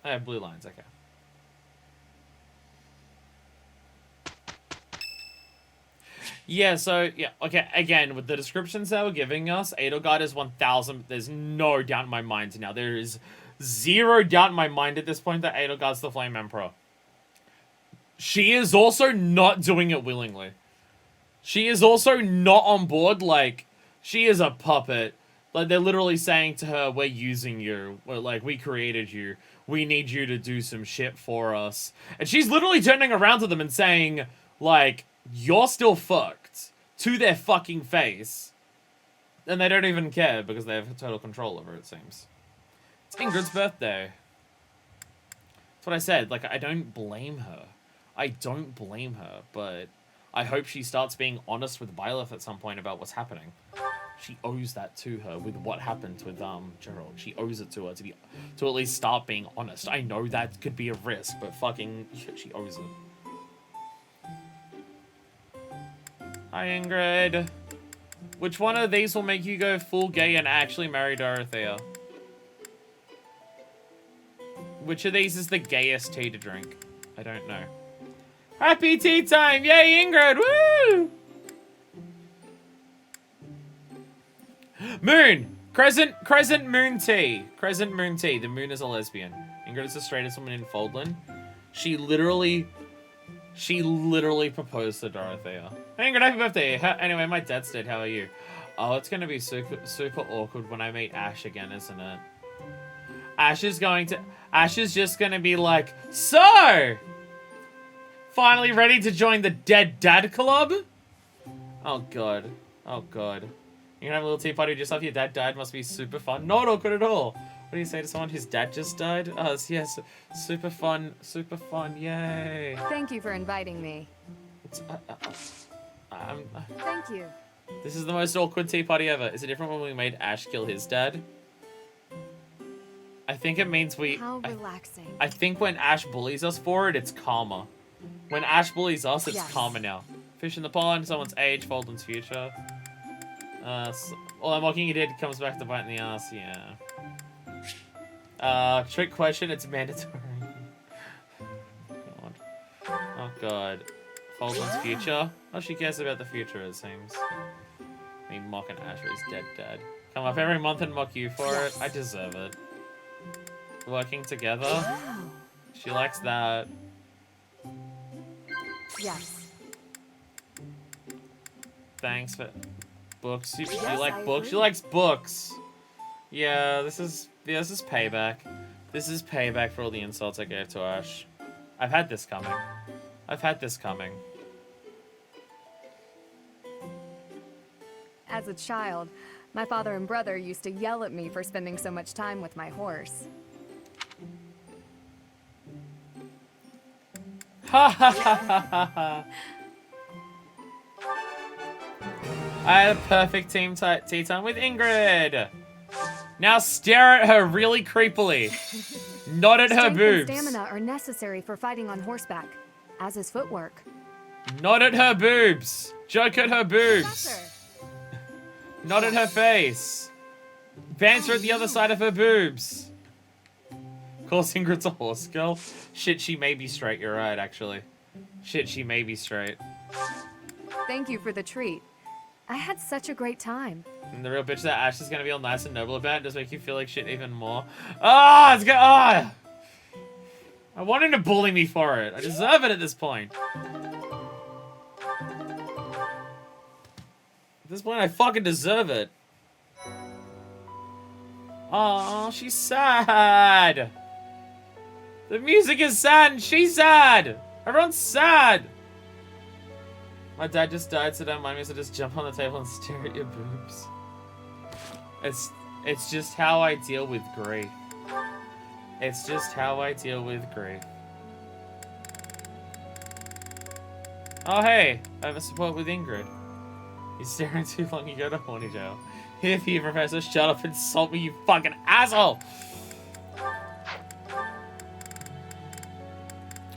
I have blue lines, okay. Yeah, so, yeah, okay, again, with the descriptions they were giving us, Edelgard is 1,000, there's no doubt in my mind now. There is zero doubt in my mind at this point that Edelgard's the Flame Emperor. She is also not doing it willingly. She is also not on board, like, she is a puppet. Like, they're literally saying to her, we're using you. We're like, we created you. We need you to do some shit for us. And she's literally turning around to them and saying, like, you're still fucked. To their fucking face. And they don't even care because they have total control over it, it seems. It's Ingrid's birthday. That's what I said. Like, I don't blame her. I don't blame her, but I hope she starts being honest with Byleth at some point about what's happening. She owes that to her with what happened with Gerald. She owes it to her to at least start being honest. I know that could be a risk, but fucking she owes it. Hi, Ingrid. Which one of these will make you go full gay and actually marry Dorothea? Which of these is the gayest tea to drink? I don't know. Happy tea time! Yay, Ingrid! Woo! Moon! Crescent moon tea. Crescent moon tea. The moon is a lesbian. Ingrid is the straightest woman in Foldland. She literally proposed to Dorothea. Hey, Ingrid, happy birthday. Anyway, my dad's dead. How are you? Oh, it's gonna be super awkward when I meet Ash again, isn't it? Ash is just gonna be like, so! Finally ready to join the Dead Dad Club? Oh, God. Oh, God. You can have a little tea party with yourself. Your dad died. Must be super fun. Not awkward at all. What do you say to someone whose dad just died? Oh, yes. Super fun. Super fun. Yay. Thank you for inviting me. Thank you. This is the most awkward tea party ever. Is it different when we made Ash kill his dad? I think it means How relaxing. I think when Ash bullies us for it, it's karma. When Ash bullies us, it's karma now. Fish in the pond, someone's age, Folden's future. All I'm mocking you did comes back to bite in the ass, yeah. Trick question, it's mandatory. God. Oh, God. Folden's future? Oh, she cares about the future, it seems. Me mocking Ash for his dead dad. Come up every month and mock you for it. I deserve it. Working together? She likes that. Yes. Thanks for books. You like books? She likes books. Yeah, this is payback. This is payback for all the insults I gave to Ash. I've had this coming. I've had this coming. As a child, my father and brother used to yell at me for spending so much time with my horse. Ha ha ha ha ha ha. I had a perfect tea time with Ingrid. Now stare at her really creepily. Not at her Strength boobs. and stamina are necessary for fighting on horseback, as is footwork. Not at her boobs. Joke at her boobs. Professor, Not in her face. Pants are at the other side of her boobs. Calls Ingrid's a horse girl. Shit, she may be straight. You're right, actually. Shit, she may be straight. Thank you for the treat. I had such a great time. And the real bitch that Ash is gonna be all nice and noble about it does make you feel like shit even more. Ah, it's gonna. Ah! I want him to bully me for it. I deserve it at this point. At this point, I fucking deserve it. Oh, she's sad. The music is sad and she's sad. Everyone's sad. My dad just died, so don't mind me, so just jump on the table and stare at your boobs. It's just how I deal with grief. It's just how I deal with grief. Oh hey, I have a support with Ingrid. You're staring too long, you go to horny jail. Here for you, Professor. Shut up and insult me, you fucking asshole!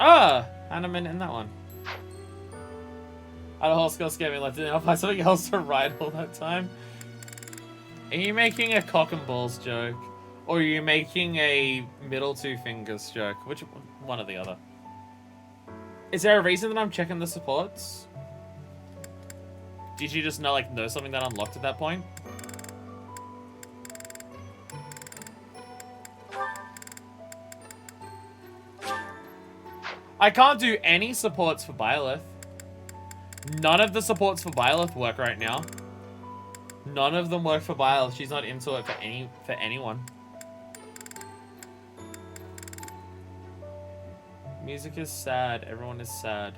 Ah! And I'm in that one. I had a horse girl scare me left in. I'll find something else to ride all that time. Are you making a cock and balls joke? Or are you making a middle two fingers joke? Which one or the other? Is there a reason that I'm checking the supports? Did you just know something that unlocked at that point? I can't do any supports for Byleth. None of the supports for Byleth work right now. None of them work for Byleth. She's not into it for anyone. Music is sad. Everyone is sad.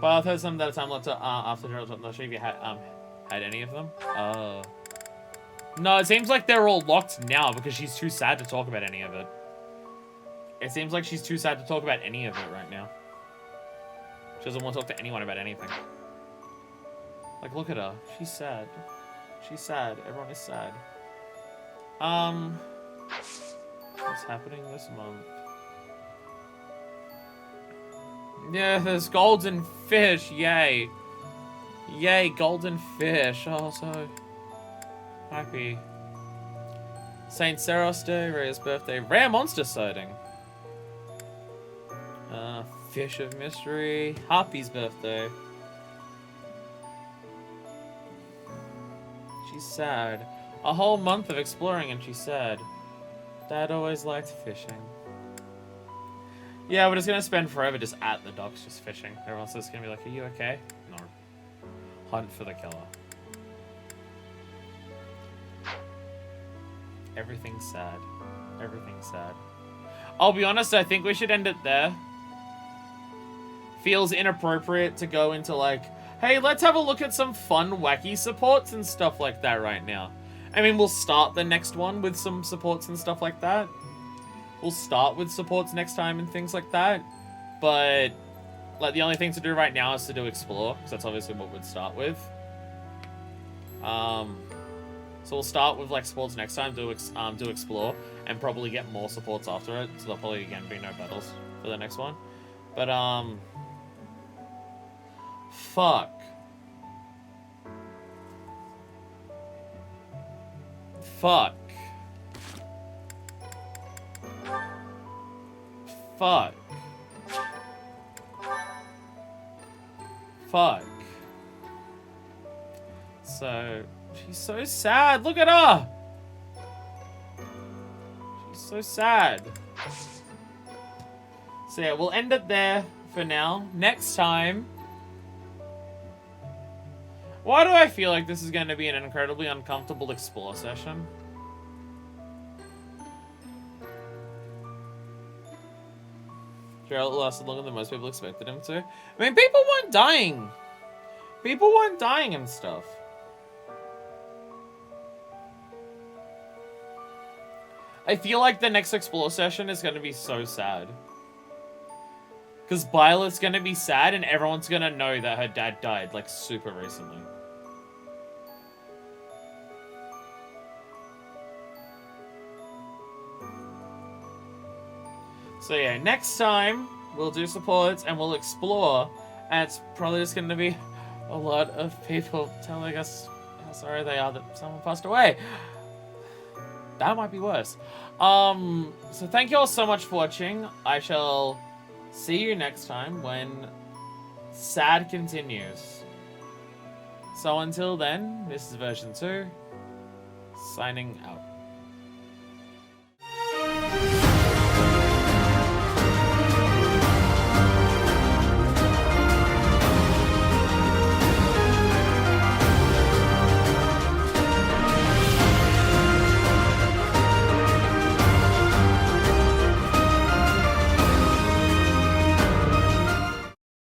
Byleth has some that a time left after Gerald. I'm not sure if you had any of them. Oh. No, it seems like they're all locked now because she's too sad to talk about any of it. It seems like she's too sad to talk about any of it right now. She doesn't want to talk to anyone about anything. Like, look at her. She's sad. She's sad. Everyone is sad. What's happening this month? Yeah, there's golden fish. Yay. Yay, golden fish. Oh, so happy. Saint Saros Day, Rhea's birthday. Rare monster sighting. Fish of mystery. Harpy's birthday. She's sad. A whole month of exploring and she's sad. Dad always liked fishing. Yeah, we're just gonna spend forever just at the docks just fishing. Everyone's just gonna be like, are you okay? No. Hunt for the killer. Everything's sad. Everything's sad. I'll be honest, I think we should end it there. Feels inappropriate to go into hey, let's have a look at some fun, wacky supports and stuff like that right now. I mean, we'll start the next one with some supports and stuff like that. We'll start with supports next time and things like that. But, the only thing to do right now is to do explore, because that's obviously what we'd start with. So we'll start with, supports next time, do explore, and probably get more supports after it. So there'll probably, again, be no battles for the next one. But, fuck. Fuck. Fuck. Fuck. So, she's so sad. Look at her. She's so sad. So yeah, we'll end it there for now. Next time. Why do I feel like this is going to be an incredibly uncomfortable explore session? Gerald lasted longer than most people expected him to. I mean, people weren't dying. People weren't dying and stuff. I feel like the next explore session is going to be so sad. Because Byleth's going to be sad and everyone's going to know that her dad died, super recently. So yeah, next time we'll do supports, and we'll explore. And it's probably just going to be a lot of people telling us how sorry they are that someone passed away. That might be worse. So thank you all so much for watching. I shall see you next time when Sad continues. So until then, this is version 2, signing out.